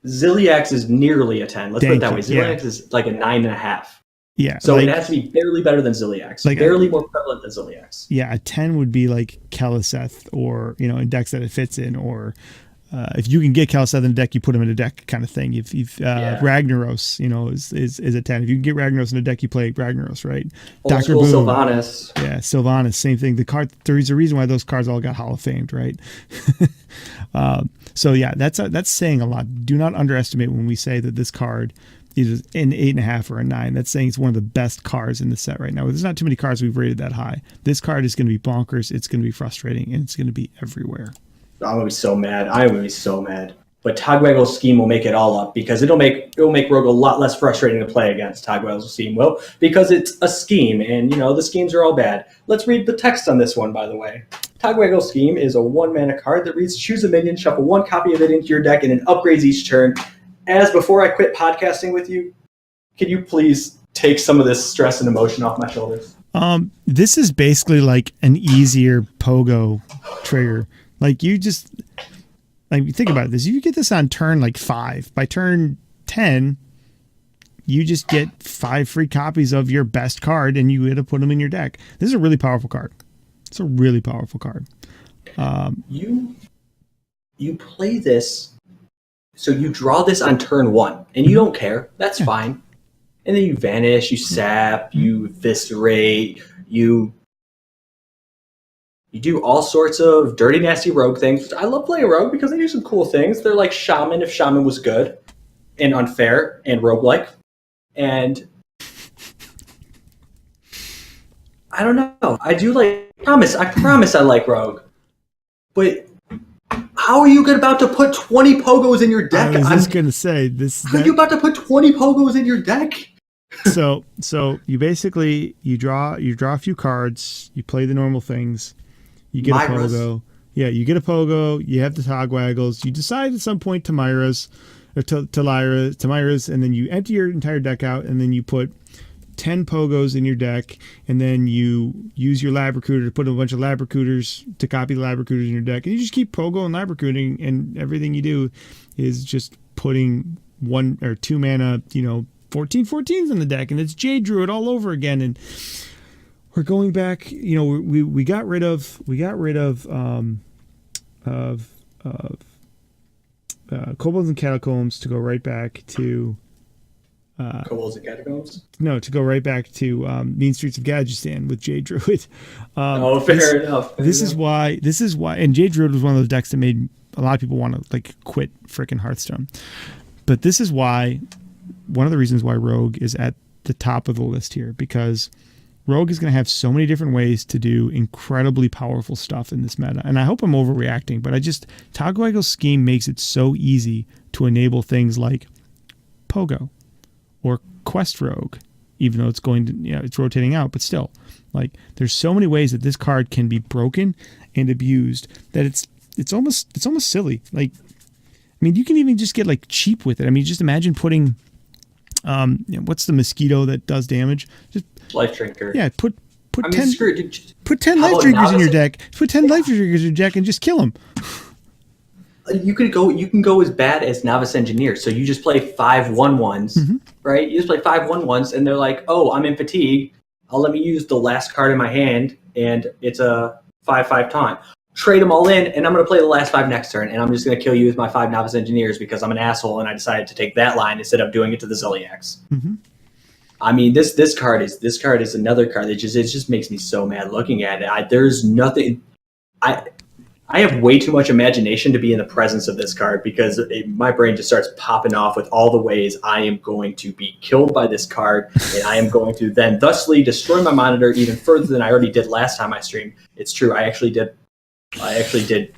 Ziliax is nearly a 10. Let's put it that way. Ziliax is like a 9.5. Yeah. So it has to be barely better than Ziliax. Like barely more prevalent than Ziliax. Yeah. A 10 would be like Keliseth, or, in decks that it fits in, or, if you can get Keliseth in a deck, you put him in a deck, kind of thing. If Ragnaros, is a 10. If you can get Ragnaros in a deck, you play Ragnaros, right? Old school Sylvanas. Yeah, Sylvanas, same thing. There's a reason why those cards all got Hall of Famed, right? So yeah, that's saying a lot. Do not underestimate when we say that this card is an 8.5 or a 9. That's saying it's one of the best cards in the set right now. There's not too many cards we've rated that high. This card is going to be bonkers. It's going to be frustrating, and it's going to be everywhere. I'm gonna be so mad. But Togwaggle's scheme will make it all up, because it'll make Rogue a lot less frustrating to play against. Togwaggle's scheme will, because it's a scheme, and the schemes are all bad. Let's read the text on this one, by the way. Togwaggle's scheme is a 1-mana card that reads: choose a minion, shuffle 1 copy of it into your deck, and it upgrades each turn. As before I quit podcasting with you, can you please take some of this stress and emotion off my shoulders? This is basically like an easier Pogo trigger. Like, you just, like, think about this. You get this on turn 5. By turn 10, you just get 5 free copies of your best card, and you get to put them in your deck. This is a really powerful card. It's a really powerful card. You play this, so you draw this on turn 1, and you don't care. That's fine. And then you vanish, you sap, you eviscerate, you do all sorts of dirty, nasty rogue things. I love playing rogue because they do some cool things. They're like Shaman if Shaman was good and unfair and roguelike. And I don't know. I promise I like rogue. But how are you about to put 20 pogos in your deck? I was just going to say this. How are you about to put 20 pogos in your deck? So you basically, you draw a few cards, you play the normal things. You get a Pogo. Yeah, you get a Pogo. You have the Togwaggles. You decide at some point Tamira's, and then you empty your entire deck out, and then you put 10 Pogos in your deck, and then you use your Lab Recruiter to put a bunch of Lab Recruiters to copy the Lab Recruiters in your deck, and you just keep Pogo and Lab Recruiting, and everything you do is just putting 1 or 2 mana, 14/14s in the deck, and it's Jade Druid all over again. And we're going back, we got rid of Kobolds and Catacombs to go right back to Kobolds and Catacombs? No, to go right back to Mean Streets of Gadgetzan with Jade Druid. Fair enough. This is why, and Jade Druid was one of those decks that made a lot of people want to quit frickin' Hearthstone. But this is why, one of the reasons why Rogue is at the top of the list here, because Rogue is going to have so many different ways to do incredibly powerful stuff in this meta. And I hope I'm overreacting, but Togwaggle's scheme makes it so easy to enable things like Pogo or Quest Rogue, even though it's it's rotating out, but still, there's so many ways that this card can be broken and abused that it's almost silly. You can even just get cheap with it. Just imagine putting, what's the mosquito that does damage? Just Life Drinker. Yeah, put 10 10 Life Drinkers in your deck. Put 10 Life Drinkers in your deck and just kill them. You can go as bad as Novice Engineer. So you just play 5 1/1s, right? You just play 5 1/1s, and they're like, "Oh, I'm in fatigue. Let me use the last card in my hand, and it's a 5/5 taunt. Trade them all in, and I'm going to play the last 5 next turn, and I'm just going to kill you with my 5 Novice Engineers because I'm an asshole, and I decided to take that line instead of doing it to the Ziliax." This card is another card that just makes me so mad looking at it. There's nothing. I I have way too much imagination to be in the presence of this card because my brain just starts popping off with all the ways I am going to be killed by this card, and I am going to then thusly destroy my monitor even further than I already did last time I streamed. It's true, I actually did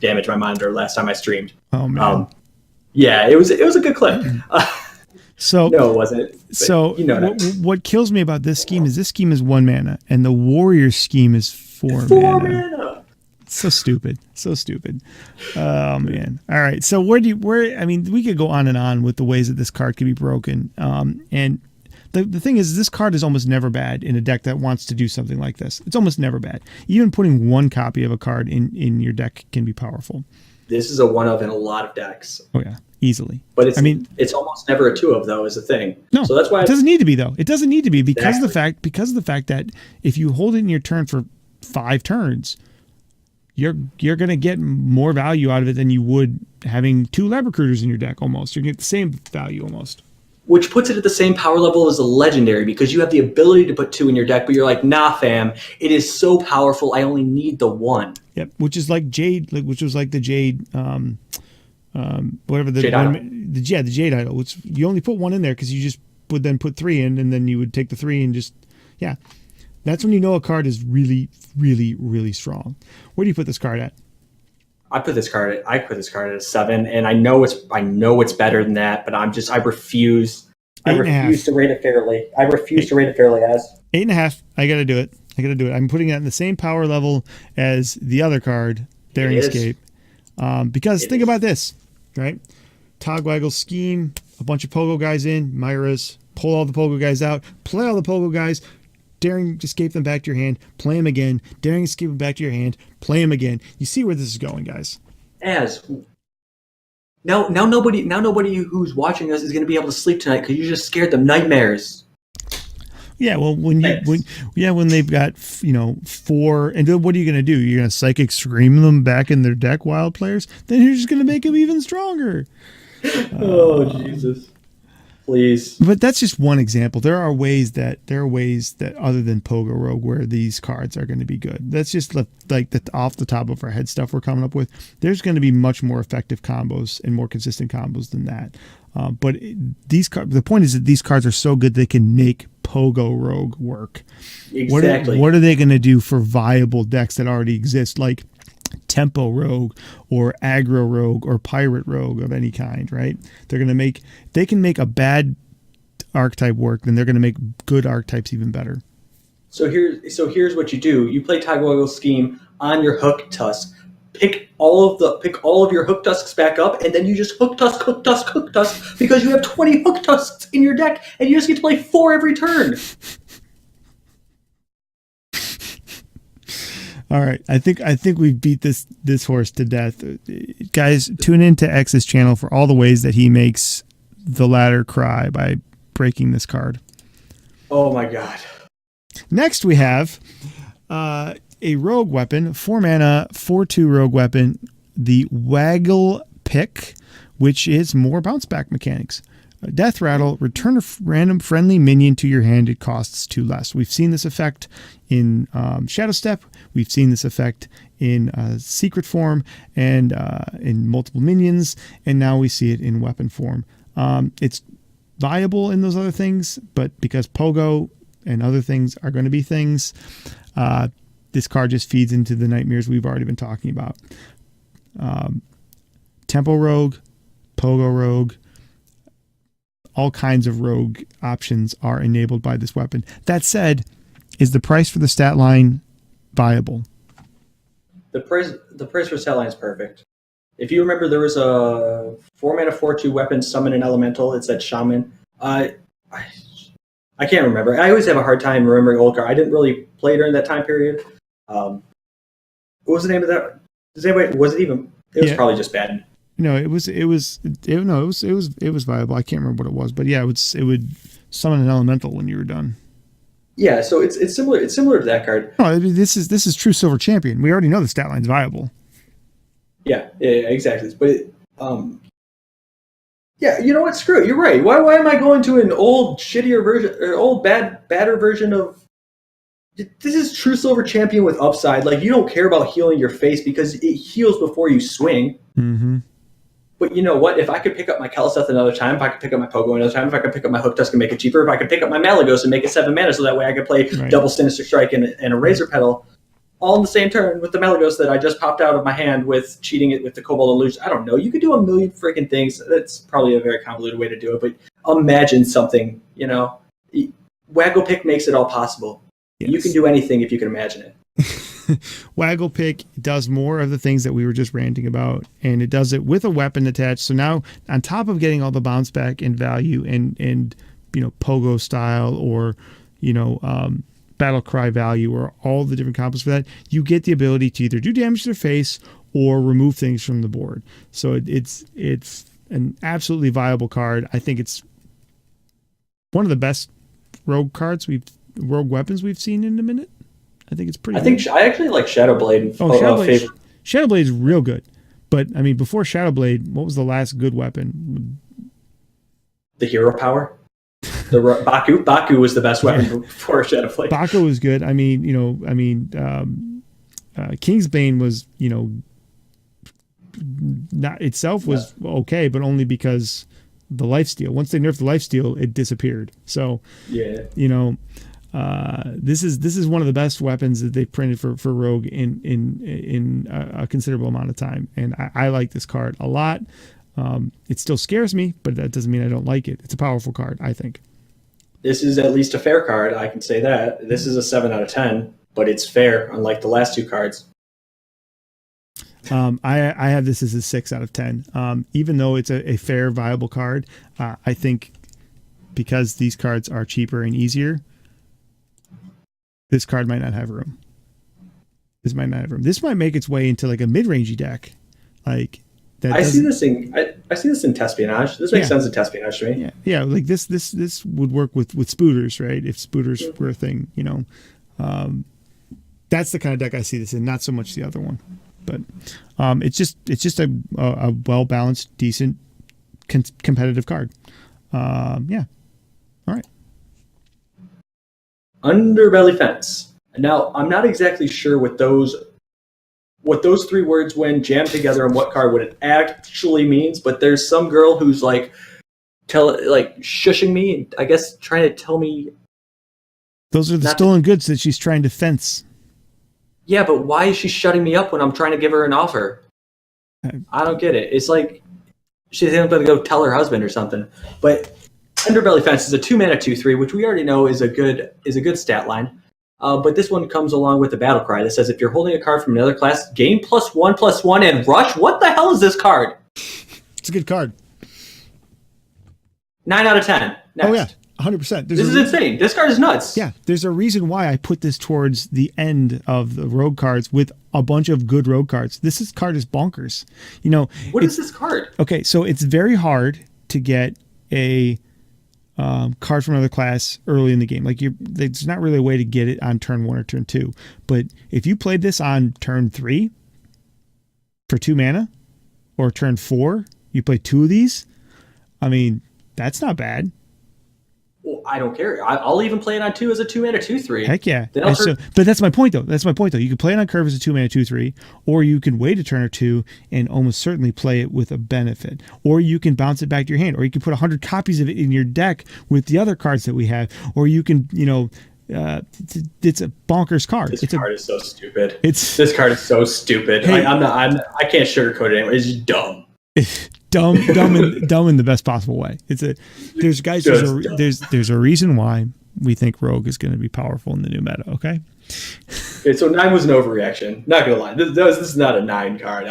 damage my monitor last time I streamed. Oh man. Yeah, it was a good clip. So no, it wasn't. So you know what kills me about this scheme is 1 mana, and the warrior scheme is 4 mana. So stupid. Oh man. All right. So I mean, we could go on and on with the ways that this card could be broken. And the thing is, this card is almost never bad in a deck that wants to do something like this. It's almost never bad. Even putting 1 copy of a card in your deck can be powerful. This is a 1 of in a lot of decks. Oh yeah, easily. But it's almost never a 2 of though, is the thing. No. So that's why it doesn't need to be though. It doesn't need to be because exactly. of the fact that if you hold it in your turn for 5 turns, you're going to get more value out of it than you would having 2 lab recruiters in your deck almost. You're going to get the same value almost. Which puts it at the same power level as a legendary because you have the ability to put 2 in your deck, but you're like, nah, fam, it is so powerful, I only need the 1. Yep, which is like Jade, which was like the Jade, whatever the Jade the Jade idol. Which you only put 1 in there because you just would then put 3 in, and then you would take the 3 and just That's when you know a card is really, really, really strong. Where do you put this card at? I put this card at a 7, and I know it's better than that, but I refuse to rate it fairly. I refuse to rate it fairly as 8.5. I gotta do it. I'm putting it in the same power level as the other card, Daring Escape. Because think about this, right? Togwaggle scheme, a bunch of pogo guys in, Myra's, pull all the pogo guys out, play all the pogo guys, Daring Escape them back to your hand, play them again, Daring Escape them back to your hand, play them again. You see where this is going, guys. Now nobody who's watching us is going to be able to sleep tonight because you just scared them nightmares. Yeah, well, when they've got 4, and then what are you going to do? You're going to Psychic Scream them back in their deck, Wild Players? Then you're just going to make them even stronger. Oh Jesus. Please. But that's just one example. There are ways that other than Pogo Rogue where these cards are going to be good. That's just like the off the top of our head stuff we're coming up with. There's going to be much more effective combos and more consistent combos than that. But the point is that these cards are so good they can make Pogo Rogue work. Exactly. What are they going to do for viable decks that already exist, like Tempo Rogue or Aggro Rogue or Pirate Rogue of any kind, right? They can make a bad archetype work, then they're going to make good archetypes even better. So here's what you do. You play Togwaggle Scheme on your Hook Tusk. Pick all of your Hook Tusks back up, and then you just Hook Tusk because you have 20 Hook Tusks in your deck, and you just get to play 4 every turn. All right, I think we've beat this horse to death. Guys, tune in to X's channel for all the ways that he makes the ladder cry by breaking this card. Oh my god. Next we have a rogue weapon, 4 mana, 4/2 rogue weapon, the Waggle Pick, which is more bounce back mechanics. Death Rattle, return a random friendly minion to your hand. It costs 2 less. We've seen this effect in Shadow Step. We've seen this effect in Secret form and in multiple minions. And now we see it in weapon form. It's viable in those other things, but because Pogo and other things are going to be things, this card just feeds into the nightmares we've already been talking about. Tempo Rogue, Pogo Rogue, all kinds of rogue options are enabled by this weapon. That said, is the price for the stat line viable? The price for stat line is perfect. If you remember, there was a 4 mana 4/2 weapon, summon an elemental. It said Shaman. I can't remember. I always have a hard time remembering old cards. I didn't really play during that time period. What was the name of that? Was it even? It was probably just bad. No, it was viable. I can't remember what it was, but yeah, it would summon an elemental when you were done. Yeah, so it's similar. It's similar to that card. No, I mean, this is true Silver Champion. We already know the stat line's viable. Yeah, exactly. But yeah, you know what? Screw it. You're right. Why am I going to an old shittier version, or old badder version of This is True Silver Champion with upside. Like, you don't care about healing your face because it heals before you swing. Mm-hmm. But you know what? If I could pick up my Kel'Seth another time, if I could pick up my Pogo another time, if I could pick up my Hook Tusk and make it cheaper, if I could pick up my Malagos and make it 7 mana so that way I could play double Sinister Strike and a Razor Petal all in the same turn with the Malagos that I just popped out of my hand with cheating it with the Cobalt Illusion. I don't know. You could do a million freaking things. That's probably a very convoluted way to do it, but imagine something, you know. Waggle Pick makes it all possible. Yes. You can do anything if you can imagine it. Waggle Pick does more of the things that we were just ranting about, and it does it with a weapon attached. So now, on top of getting all the bounce back and value and you know, Pogo style or, you know, Battle Cry value or all the different combos for that, you get the ability to either do damage to their face or remove things from the board. So it's an absolutely viable card. I think it's one of the best rogue weapons we've seen in a minute. I think it's pretty. I actually like Shadowblade. Shadowblade is real good, but I mean, before Shadowblade, what was the last good weapon? The Hero Power. Baku was the best weapon before Shadowblade. Baku was good. I mean, you know, Kingsbane was, you know, not itself was okay, but only because the lifesteal. Once they nerfed the lifesteal, it disappeared. So yeah, you know. This is one of the best weapons that they've printed for Rogue in a considerable amount of time, and I like this card a lot. It still scares me, but that doesn't mean I don't like it. It's a powerful card, I think. This is at least a fair card. I can say that. This is a 7 out of 10, but it's fair, unlike the last two cards. I have this as a 6 out of 10. Even though it's a fair, viable card, I think because these cards are cheaper and easier, this card might not have room. This might make its way into like a mid-rangey deck. Like that. I see this in Tespionage. This makes sense in Tespionage to me. Yeah. Like this would work with Spooters, right? If Spooters were a thing, you know. That's the kind of deck I see this in, not so much the other one. But it's just a well balanced, decent, competitive card. Yeah. All right. Underbelly Fence. Now, I'm not exactly sure what those 3 words when jammed together and what card what it actually means, but there's some girl who's shushing me, I guess trying to tell me. Those are the stolen goods that she's trying to fence. Yeah, but why is she shutting me up when I'm trying to give her an offer? I don't get it. It's like she's going to go tell her husband or something. But Underbelly Fence is a 2-mana 2/3, which we already know is a good stat line. But this one comes along with a battle cry that says if you're holding a card from another class, gain +1/+1 and rush. What the hell is this card? It's a good card. 9 out of 10. Next. Oh yeah, 100%. This is insane. This card is nuts. Yeah, there's a reason why I put this towards the end of the rogue cards with a bunch of good rogue cards. This card is bonkers. You know, what is this card? Okay, so it's very hard to get a card from another class early in the game. Like there's not really a way to get it on turn 1 or turn 2. But if you played this on turn 3 for 2 mana, or turn 4, you play 2 of these. I mean, that's not bad. Well, I don't care. I'll even play it on 2 as a 2-mana 2/3. Heck yeah. But that's my point, though. You can play it on curve as a 2-mana 2/3, or you can wait a turn or 2 and almost certainly play it with a benefit. Or you can bounce it back to your hand, or you can put 100 copies of it in your deck with the other cards that we have, or you can, you know, it's a bonkers card. This card is so stupid. This card is so stupid. Hey, I can't sugarcoat it anymore. It's just dumb. dumb in the best possible way. There's a reason why we think Rogue is going to be powerful in the new meta. Okay, so 9 was an overreaction. Not gonna lie, this is not a 9 card.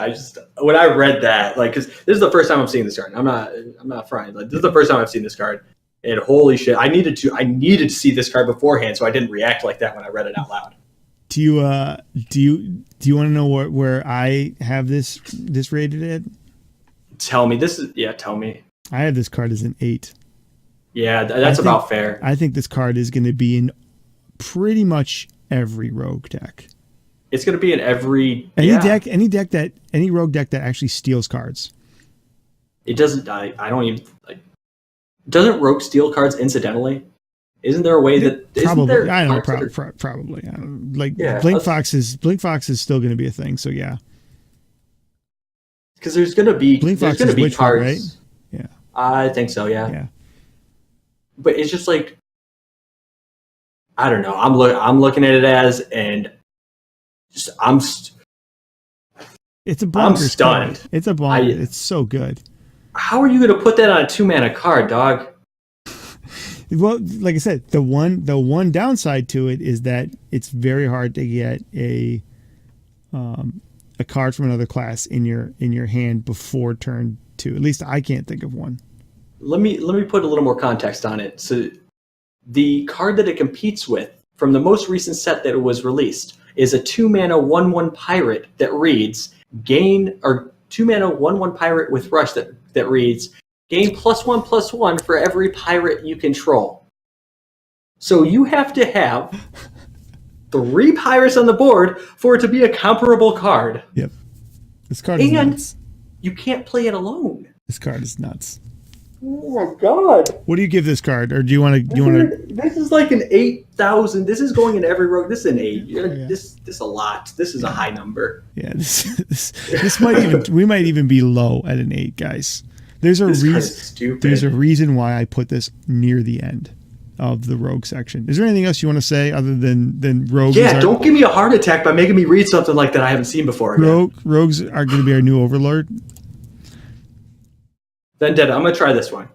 When I read that, like, because this is the first time I'm seeing this card. I'm not frying. Like, this is the first time I've seen this card, and holy shit, I needed to see this card beforehand, so I didn't react like that when I read it out loud. Do you want to know where I have this rated at? Tell me. Tell me. I have this card as an 8. Yeah, that's about fair. I think this card is going to be in pretty much every rogue deck. It's going to be in every any rogue deck that actually steals cards. It doesn't. I don't even. Doesn't rogue steal cards incidentally? Isn't there a way that isn't Probably, there I don't know, cards that are- probably. I don't, like Yeah, Blink Fox is still going to be a thing. So yeah, because there's gonna be Blink Fox is cards, Witchwood, right? Yeah, I think so, yeah. yeah. But it's just like I don't know. I'm looking at it as, and just It's a bonkers stunned. card. It's a bonkers. It's so good. How are you going to put that on a 2-mana card, dog? Well, like I said, the one downside to it is that it's very hard to get a card from another class in your hand before turn 2. At least I can't think of one. Let me put a little more context on it. So the card that it competes with from the most recent set that was released is a 2-mana 1/1 pirate that reads gain, or 2-mana 1/1 pirate with rush that reads gain +1/+1 for every pirate you control. So you have to have 3 pirates on the board for it to be a comparable card. Yep. This card is nuts. You can't play it alone. This card is nuts. Oh my god! What do you give this card, or do you want to? This is like an 8,000. This is going in every rogue. This is an 8. Yeah. This a lot. This is a high number. Yeah, this might even we might even be low at an 8, guys. There's a reason. There's a reason why I put this near the end of the rogue section. Is there anything else you want to say other than rogues? Yeah, don't give me a heart attack by making me read something like that I haven't seen before. Rogues are going to be our new overlord. Vendetta. I'm going to try this one.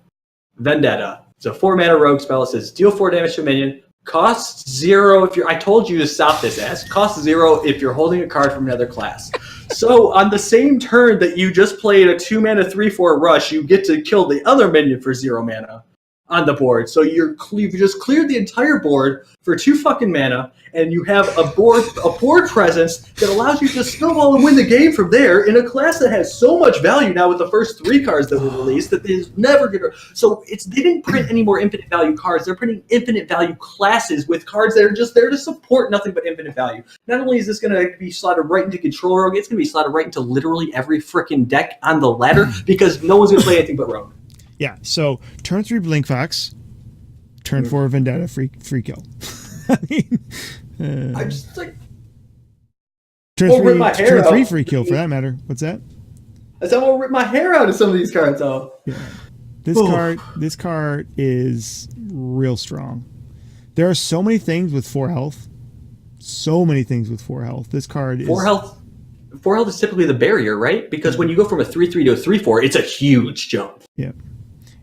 Vendetta. It's a 4-mana rogue spell. It says deal 4 damage to a minion. Costs 0 if you're... I told you to stop this ass. Costs 0 if you're holding a card from another class. So on the same turn that you just played a 2-mana 3/4 rush, you get to kill the other minion for 0 mana on the board. So you just cleared the entire board for 2 fucking mana, and you have a board presence that allows you to snowball and win the game from there in a class that has so much value now with the first 3 cards that were released that is never gonna. So they didn't print any more infinite value cards. They're printing infinite value classes with cards that are just there to support nothing but infinite value. Not only is this going to be slotted right into Control Rogue, it's going to be slotted right into literally every freaking deck on the ladder because no one's going to play anything but Rogue. Yeah, so turn 3 Blink Fox, turn 4 Vendetta, free kill. I mean, I just like turn 3 free kill for that matter. What's that? I said I'll rip my hair out of some of these cards though. Yeah. This card is real strong. There are so many things with 4 health. So many things with 4 health. This card is 4 health. 4 health is typically the barrier, right? Because when you go from a 3/3 to a 3/4, it's a huge jump. Yeah.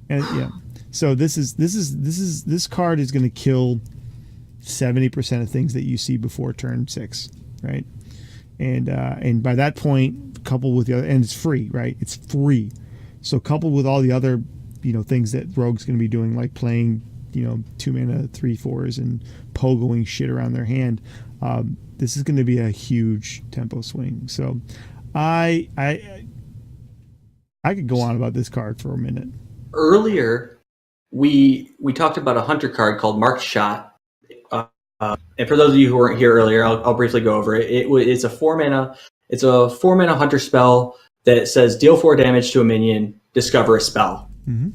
And yeah, so this card is going to kill 70% of things that you see before turn 6, right? And by that point, coupled with the other, and it's free, right? It's free. So coupled with all the other, things that Rogue's going to be doing, like playing, 2-mana 3/4s and pogoing shit around their hand, this is going to be a huge tempo swing. So I could go on about this card for a minute. Earlier, we talked about a hunter card called Marked Shot. And for those of you who weren't here earlier, I'll briefly go over it. It's a 4-mana. It's a 4-mana hunter spell that says deal 4 damage to a minion, discover a spell. Mm-hmm.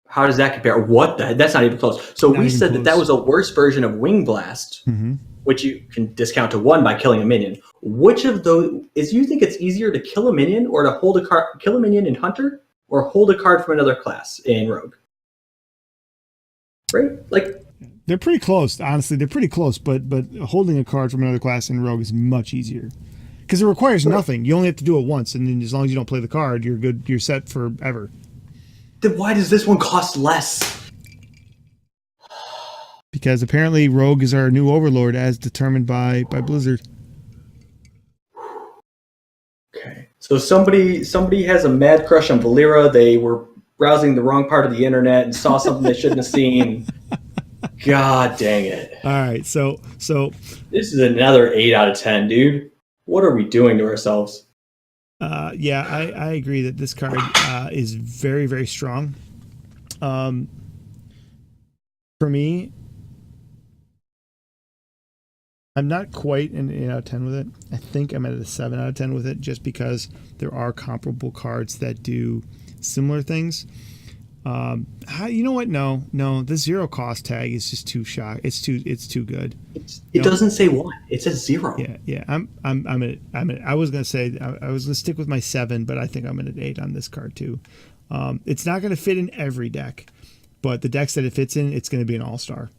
How does that compare? What the? That's not even close. So we said that was a worse version of Wing Blast, which you can discount to 1 by killing a minion. Which of those you think it's easier to kill a minion or to hold a card, kill a minion in Hunter, or hold a card from another class in Rogue? Right? Like they're pretty close. Honestly, they're pretty close. But holding a card from another class in Rogue is much easier because it requires nothing. You only have to do it once, and then as long as you don't play the card, you're good. You're set forever. Then why does this one cost less? Because apparently Rogue is our new overlord as determined by Blizzard. Okay. So somebody has a mad crush on Valera. They were browsing the wrong part of the internet and saw something they shouldn't have seen. God dang it. All right. So this is another 8 out of 10, dude. What are we doing to ourselves? Yeah, I agree that this card is very, very strong. For me, I'm not quite an 8 out of 10 with it. I think I'm at a 7 out of 10 with it just because there are comparable cards that do similar things. You know what? No, the 0 cost tag is just too shock. It's too good. It doesn't say 1. It says 0. Yeah. I was gonna say I was gonna stick with my 7, but I think I'm at 8 on this card too. It's not gonna fit in every deck, but the decks that it fits in, it's gonna be an all-star.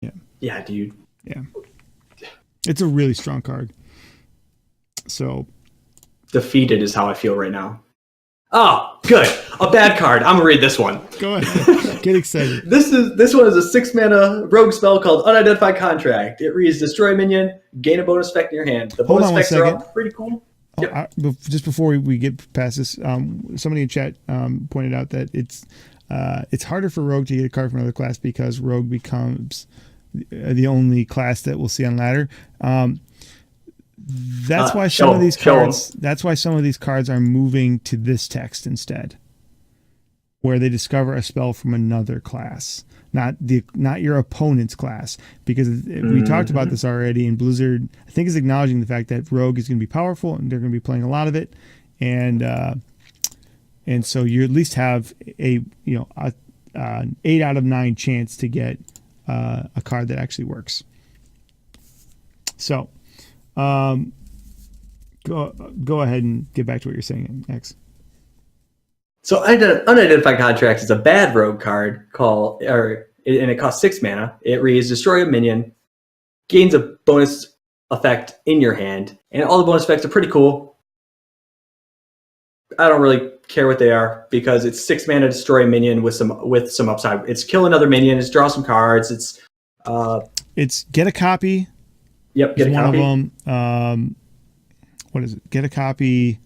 Yeah. Yeah, dude. Yeah. It's a really strong card. So defeated is how I feel right now. Oh, good. A bad card. I'm gonna read this one. Go ahead. Get excited. This one is a 6 mana rogue spell called Unidentified Contract. It reads destroy minion, gain a bonus effect in your hand. The bonus effects are all pretty cool. Yep. Just before we get past this, somebody in chat pointed out that it's harder for rogue to get a card from another class because rogue becomes the only class that we'll see on ladder. That's why some of these cards. That's why some of these cards are moving to this text instead, where they discover a spell from another class, not your opponent's class. Because we talked about this already, and Blizzard, I think, is acknowledging the fact that rogue is going to be powerful, and they're going to be playing a lot of it, and so you at least have an 8 out of 9 chance to get a card that actually works. So. Go ahead and get back to what you're saying, X. So Unidentified Contracts is a bad rogue card and it costs 6 mana. It reads destroy a minion, gains a bonus effect in your hand, and all the bonus effects are pretty cool. I don't really care what they are because it's 6 mana destroy a minion with some upside. It's kill another minion. It's draw some cards. It's get a copy. Yep, get a copy. One of them. What is it? Get a copy.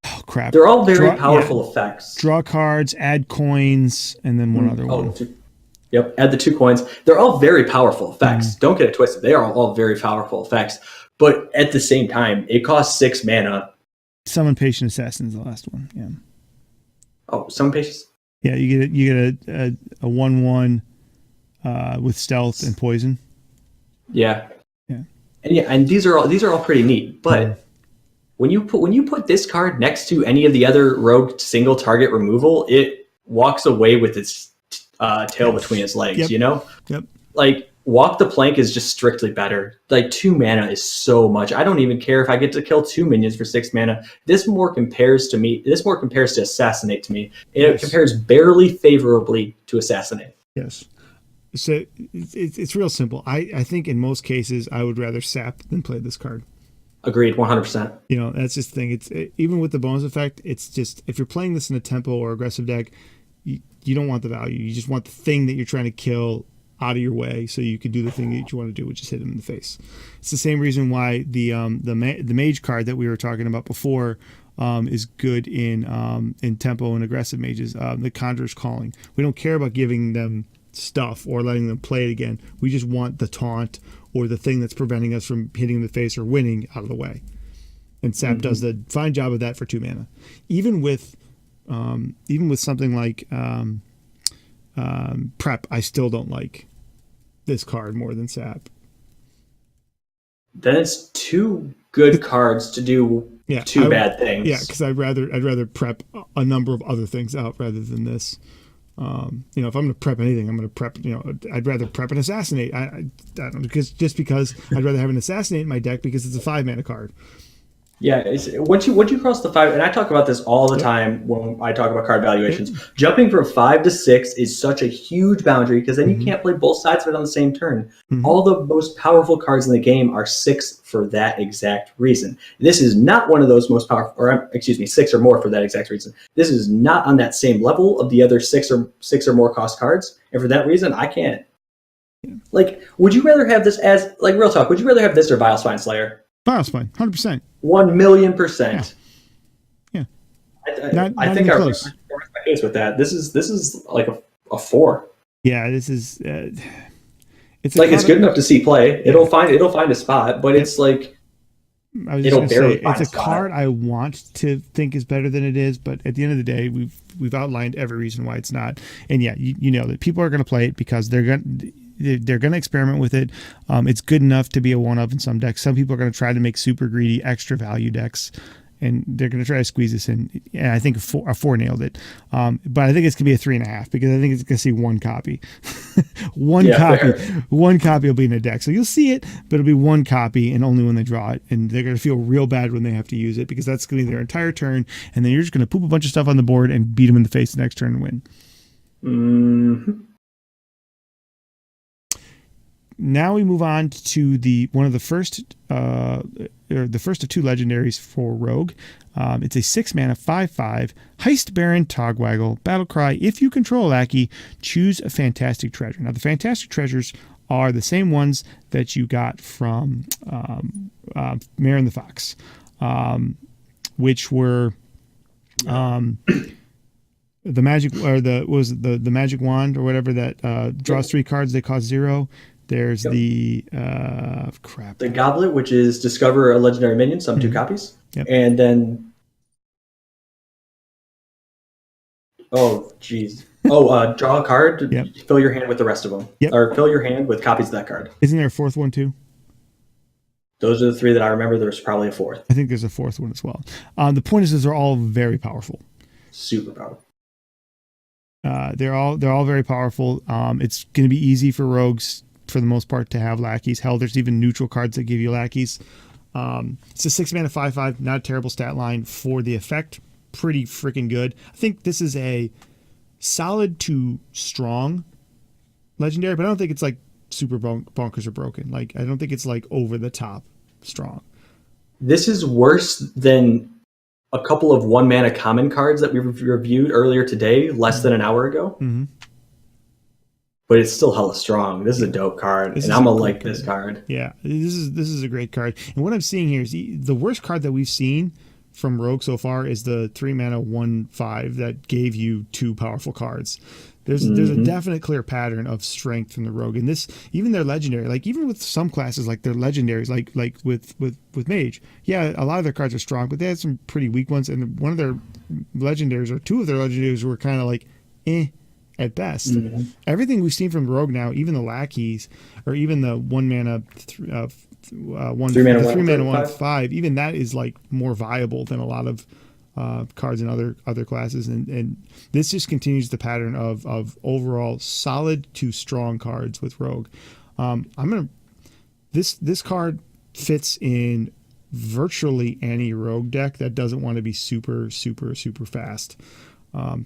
Oh crap! They're all very powerful effects. Draw cards, add coins, and then one other one. Yep, add the 2 coins. They're all very powerful effects. Don't get it twisted. They are all very powerful effects. But at the same time, it costs 6 mana. Summon Patient Assassin is the last one. Yeah. Oh, Summon Patient. Yeah, you get a 1/1 with stealth and poison. Yeah. And these are all pretty neat. But when you put this card next to any of the other rogue single target removal, it walks away with its tail between its legs. Yep. You know. Yep. Like Walk the Plank is just strictly better. Like 2 mana is so much. I don't even care if I get to kill 2 minions for 6 mana. This more compares to Assassinate to me. It compares barely favorably to Assassinate. Yes. So it's real simple. I think in most cases I would rather sap than play this card. Agreed, 100%. You know, that's just the thing. It's even with the bonus effect. It's just if you're playing this in a tempo or aggressive deck, you don't want the value. You just want the thing that you're trying to kill out of your way, so you can do the thing that you want to do, which is hit him in the face. It's the same reason why the mage card that we were talking about before is good in tempo and aggressive mages. The Conjurer's Calling. We don't care about giving them stuff or letting them play it again. We just want the taunt or the thing that's preventing us from hitting in the face or winning out of the way. And Sap does the fine job of that for 2 mana. Even with something like Prep, I still don't like this card more than Sap. Then it's 2 good cards to do 2 bad things. Yeah, because I'd rather prep a number of other things out rather than this. If I'm going to prep anything, I'm going to prep. I'd rather prep an Assassinate. I don't know, because I'd rather have an Assassinate in my deck because it's a 5 mana card. Yeah, once you cross the 5, and I talk about this all the time when I talk about card valuations. Jumping from 5 to 6 is such a huge boundary because then you can't play both sides of it on the same turn. All the most powerful cards in the game are 6 for that exact reason. This is not one of those most powerful, or 6 or more for that exact reason. This is not on that same level of the other 6 or more cost cards, and for that reason, I can't. Yeah. Like, would you rather have this as real talk? Would you rather have this or Vile Spine Slayer? Vile Spine, 100%. 1,000,000%. Yeah. I think I rest my case with that. This is like a 4. Yeah, this is. It's good enough to see play. It'll find a spot, but it's like it'll barely find a spot. It's a card I want to think is better than it is, but at the end of the day, we've outlined every reason why it's not. And yeah, you know that people are going to play it because they're going to experiment with it. It's good enough to be a one-of in some decks. Some people are going to try to make super greedy extra value decks, and they're going to try to squeeze this in. And I think a four nailed it. But I think it's going to be a 3.5 because I think it's going to see one copy. One copy. Fair. One copy will be in a deck. So you'll see it, but it'll be one copy and only when they draw it. And they're going to feel real bad when they have to use it because that's going to be their entire turn. And then you're just going to poop a bunch of stuff on the board and beat them in the face the next turn and win. Mm-hmm. Now we move on to the first of two legendaries for Rogue. It's a 6-mana 5/5 Heist Baron Togwaggle Battlecry. If you control a lackey, choose a fantastic treasure. Now the fantastic treasures are the same ones that you got from Mare and the Fox, which were the magic or the magic wand or whatever that draws 3 cards. They cost 0. There's the the goblet, which is discover a legendary minion, summon 2 copies. Yep. And then draw a card, yep. Fill your hand with the rest of them. Yep. Or fill your hand with copies of that card. Isn't there a 4th one too? Those are the 3 that I remember. There's probably a 4th. I think there's a 4th one as well. The point is they're all very powerful. Super powerful. They're all very powerful. It's going to be easy for rogues for the most part to have lackeys. Hell, there's even neutral cards that give you lackeys. It's a 6-mana 5/5, not a terrible stat line for the effect. Pretty freaking good. I think this is a solid to strong legendary, but I don't think it's like super bonkers or broken. Like I don't think it's like over the top strong. This is worse than a couple of 1-mana common cards that we reviewed earlier today, less than an hour ago. Mm-hmm. But it's still hella strong. This is a dope card, and I'm gonna like this card. Yeah, this is a great card. And what I'm seeing here is the worst card that we've seen from Rogue so far is the 3-mana 1/5 that gave you 2 powerful cards. There's a definite clear pattern of strength from the Rogue, and this even their legendary, like even with some classes like their legendaries, like with Mage, yeah, a lot of their cards are strong, but they had some pretty weak ones, and one of their legendaries or 2 of their legendaries were kind of like at best. Mm-hmm. Everything we've seen from Rogue now, even the lackeys, or even the 1-mana 3-mana 1/5, even that is like more viable than a lot of cards in other classes, and this just continues the pattern of overall solid to strong cards with Rogue. This card fits in virtually any Rogue deck that doesn't want to be super fast.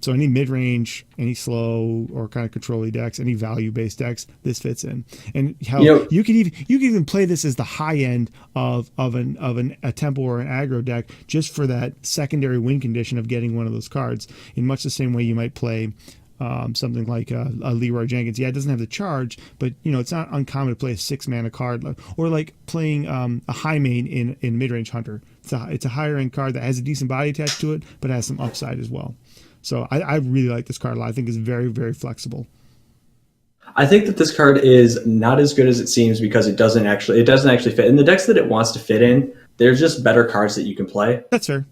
So any mid-range, any slow or kind of control-y decks, any value-based decks, this fits in. And you could even play this as the high end of a tempo or an aggro deck just for that secondary win condition of getting one of those cards. In much the same way you might play something like a Leroy Jenkins. Yeah, it doesn't have the charge, but it's not uncommon to play a 6-mana card, or like playing a high main in mid-range Hunter. It's a higher end card that has a decent body attached to it, but has some upside as well. So I really like this card a lot. I think it's very, very flexible. I think that this card is not as good as it seems because it doesn't actually fit in the decks that it wants to fit in. There's just better cards that you can play. That's fair.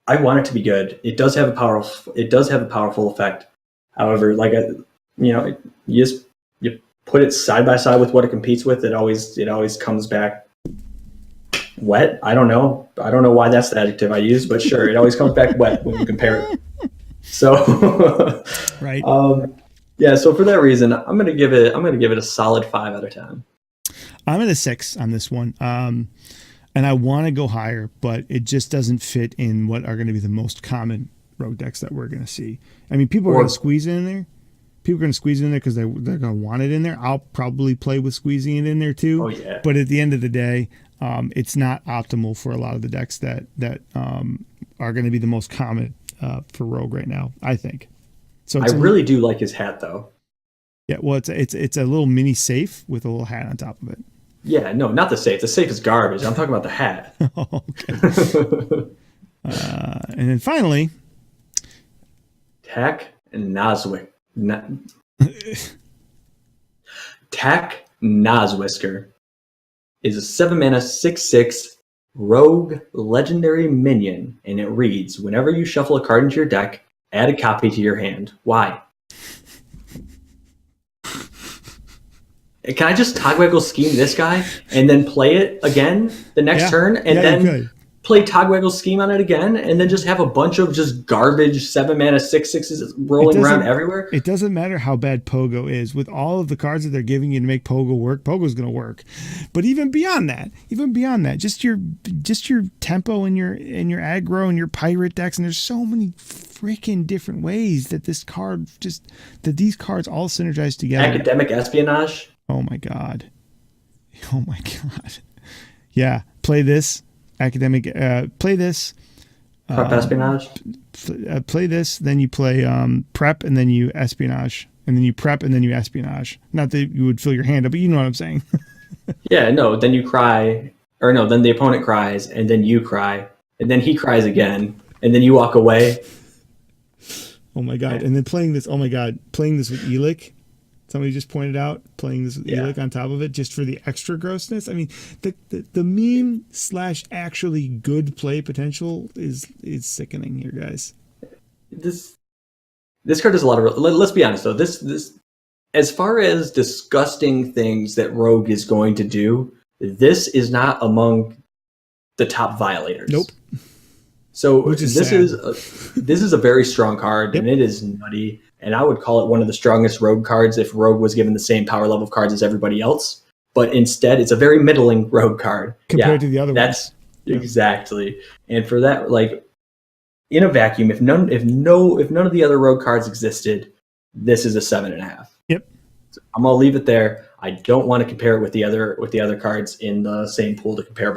I want it to be good. It does have a powerful effect. However, you put it side by side with what it competes with. It always comes back wet. I don't know why that's the adjective I use, but sure, it always comes back wet when you compare it. So, right. So for that reason, I'm gonna give it a solid 5 out of 10. I'm at a 6 on this one. And I want to go higher, but it just doesn't fit in what are going to be the most common Rogue decks that we're going to see. I mean, people are going to squeeze it in there. People are going to squeeze it in there because they're going to want it in there. I'll probably play with squeezing it in there too. Oh, yeah. But at the end of the day, it's not optimal for a lot of the decks that are going to be the most common for Rogue right now, I think. So I really do like his hat, though. Yeah, well, it's a little mini safe with a little hat on top of it. Yeah, no, not the safe. The safe is garbage. I'm talking about the hat. Okay. And then finally, Tak Nazwisker. Tak Nazwisker is a 7-mana 6/6 rogue legendary minion, and it reads: whenever you shuffle a card into your deck, add a copy to your hand. Why? can I just Togwaggle scheme this guy and then play it again the next turn and then play Togwaggle scheme on it again and then just have a bunch of just garbage 7-mana 6/6s rolling around everywhere? It doesn't matter how bad Pogo is. With all of the cards that they're giving you to make Pogo work, Pogo's going to work. But even beyond that, just your tempo and your aggro and your pirate decks, and there's so many freaking different ways that these cards all synergize together. Academic espionage. Oh my god. Yeah, play this. Academic, play this. Prep espionage. Play this, then you play prep, and then you espionage, and then you prep, and then you espionage. Not that you would fill your hand up, but you know what I'm saying. Yeah, no. Then you cry, or no. Then the opponent cries, and then you cry, and then he cries again, and then you walk away. Oh my god! And then playing this. Oh my god! Playing this with Elic. Somebody just pointed out playing this with Elic on top of it just for the extra grossness. I mean, the meme / actually good play potential is sickening here, guys. This card does a lot of. Let's be honest though. This as far as disgusting things that Rogue is going to do, this is not among the top violators. Nope. So this is a very strong card, and it is nutty. And I would call it one of the strongest Rogue cards if Rogue was given the same power level of cards as everybody else. But instead, it's a very middling Rogue card compared to the other ones. Exactly. And for that, like in a vacuum, if none of the other Rogue cards existed, this is a 7.5. Yep. So I'm gonna leave it there. I don't want to compare it with the other cards in the same pool to compare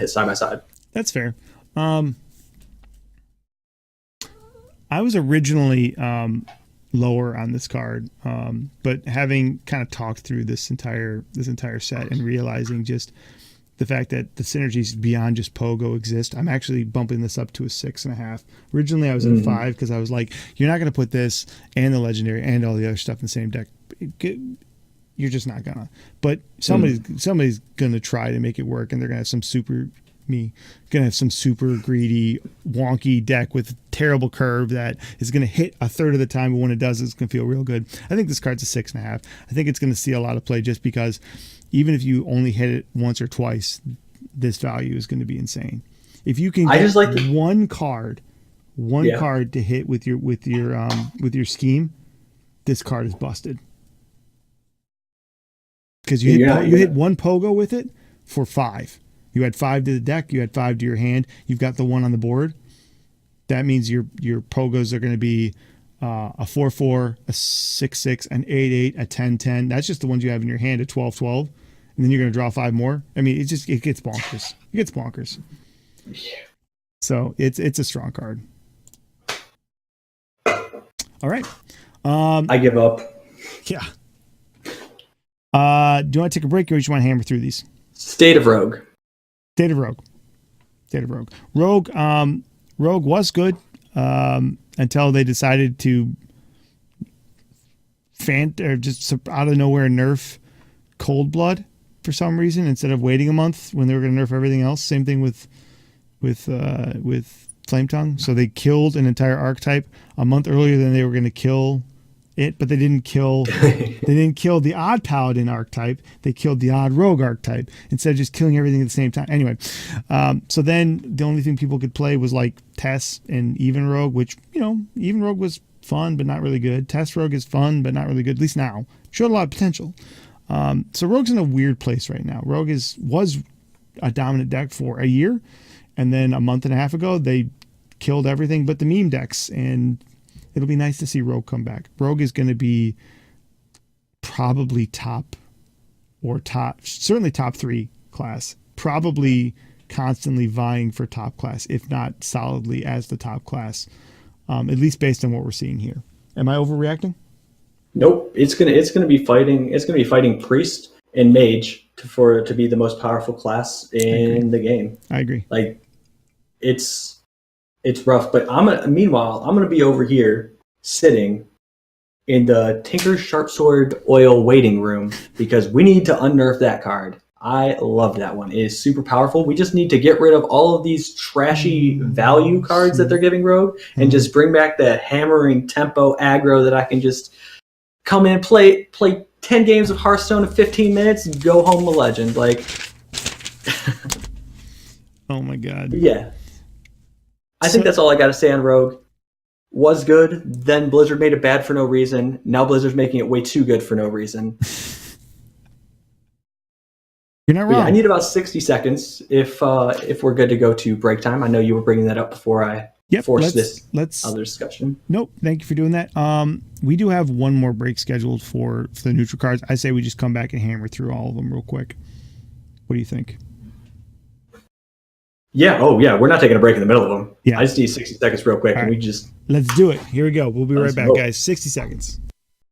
side by side. That's fair. I was originally lower on this card, but having kind of talked through this entire set and realizing just the fact that the synergies beyond just Pogo exist, I'm actually bumping this up to a 6.5. Originally, I was at 5 because I was like, you're not going to put this and the legendary and all the other stuff in the same deck. You're just not gonna. But somebody's gonna try to make it work, and they're gonna have some super greedy, wonky deck with terrible curve that is going to hit a third of the time, but when it does, it's going to feel real good. I think this card's a 6.5. I think it's going to see a lot of play just because even if you only hit it once or twice, this value is going to be insane. If you can get one card to hit with your scheme, this card is busted. Because you hit one Pogo with it for 5. You had 5 to the deck. You had 5 to your hand. You've got the 1 on the board. That means your Pogos are going to be a 4/4, a 6/6, an 8/8, a 10/10. That's just the ones you have in your hand, a 12/12. And then you're going to draw 5 more. I mean, it gets bonkers. It gets bonkers. Yeah. So it's a strong card. All right. I give up. Yeah. Do you want to take a break or do you want to hammer through these? State of Rogue. Rogue was good until they decided to just out of nowhere nerf Cold Blood for some reason instead of waiting a month when they were going to nerf everything else. Same thing with Flame Tongue. So they killed an entire archetype a month earlier than they were going to kill it, but they didn't kill the odd paladin archetype. They killed the odd rogue archetype instead of just killing everything at the same time. Anyway, so then the only thing people could play was like Tess and Even Rogue, which, Even Rogue was fun but not really good. Tess Rogue is fun but not really good, at least now. Showed a lot of potential. So Rogue's in a weird place right now. Rogue was a dominant deck for a year, and then a month and a half ago they killed everything but the meme decks, and it'll be nice to see Rogue come back. Rogue is going to be probably certainly top 3 class, probably constantly vying for top class, if not solidly as the top class, at least based on what we're seeing here. Am I overreacting? Nope. It's gonna be fighting Priest and Mage to be the most powerful class in the game. I agree. Like it's rough, but meanwhile, I'm going to be over here sitting in the Tinker's Sharpsword Oil waiting room because we need to unnerf that card. I love that one. It is super powerful. We just need to get rid of all of these trashy value cards that they're giving Rogue and just bring back the hammering tempo aggro that I can just come in, play 10 games of Hearthstone in 15 minutes, go home a legend. Like, oh my god. Yeah. I think that's all I got to say on Rogue. Was good, then Blizzard made it bad for no reason. Now Blizzard's making it way too good for no reason. You're not wrong. Yeah, I need about 60 seconds if we're good to go to break time. I know you were bringing that up before I forced this other discussion. Nope, thank you for doing that. We do have one more break scheduled for the neutral cards. I say we just come back and hammer through all of them real quick. What do you think? Yeah. Oh, yeah. We're not taking a break in the middle of them. Yeah. I just need 60 seconds real quick. All right. And we just... Let's do it. Here we go. We'll be right back, guys. 60 seconds.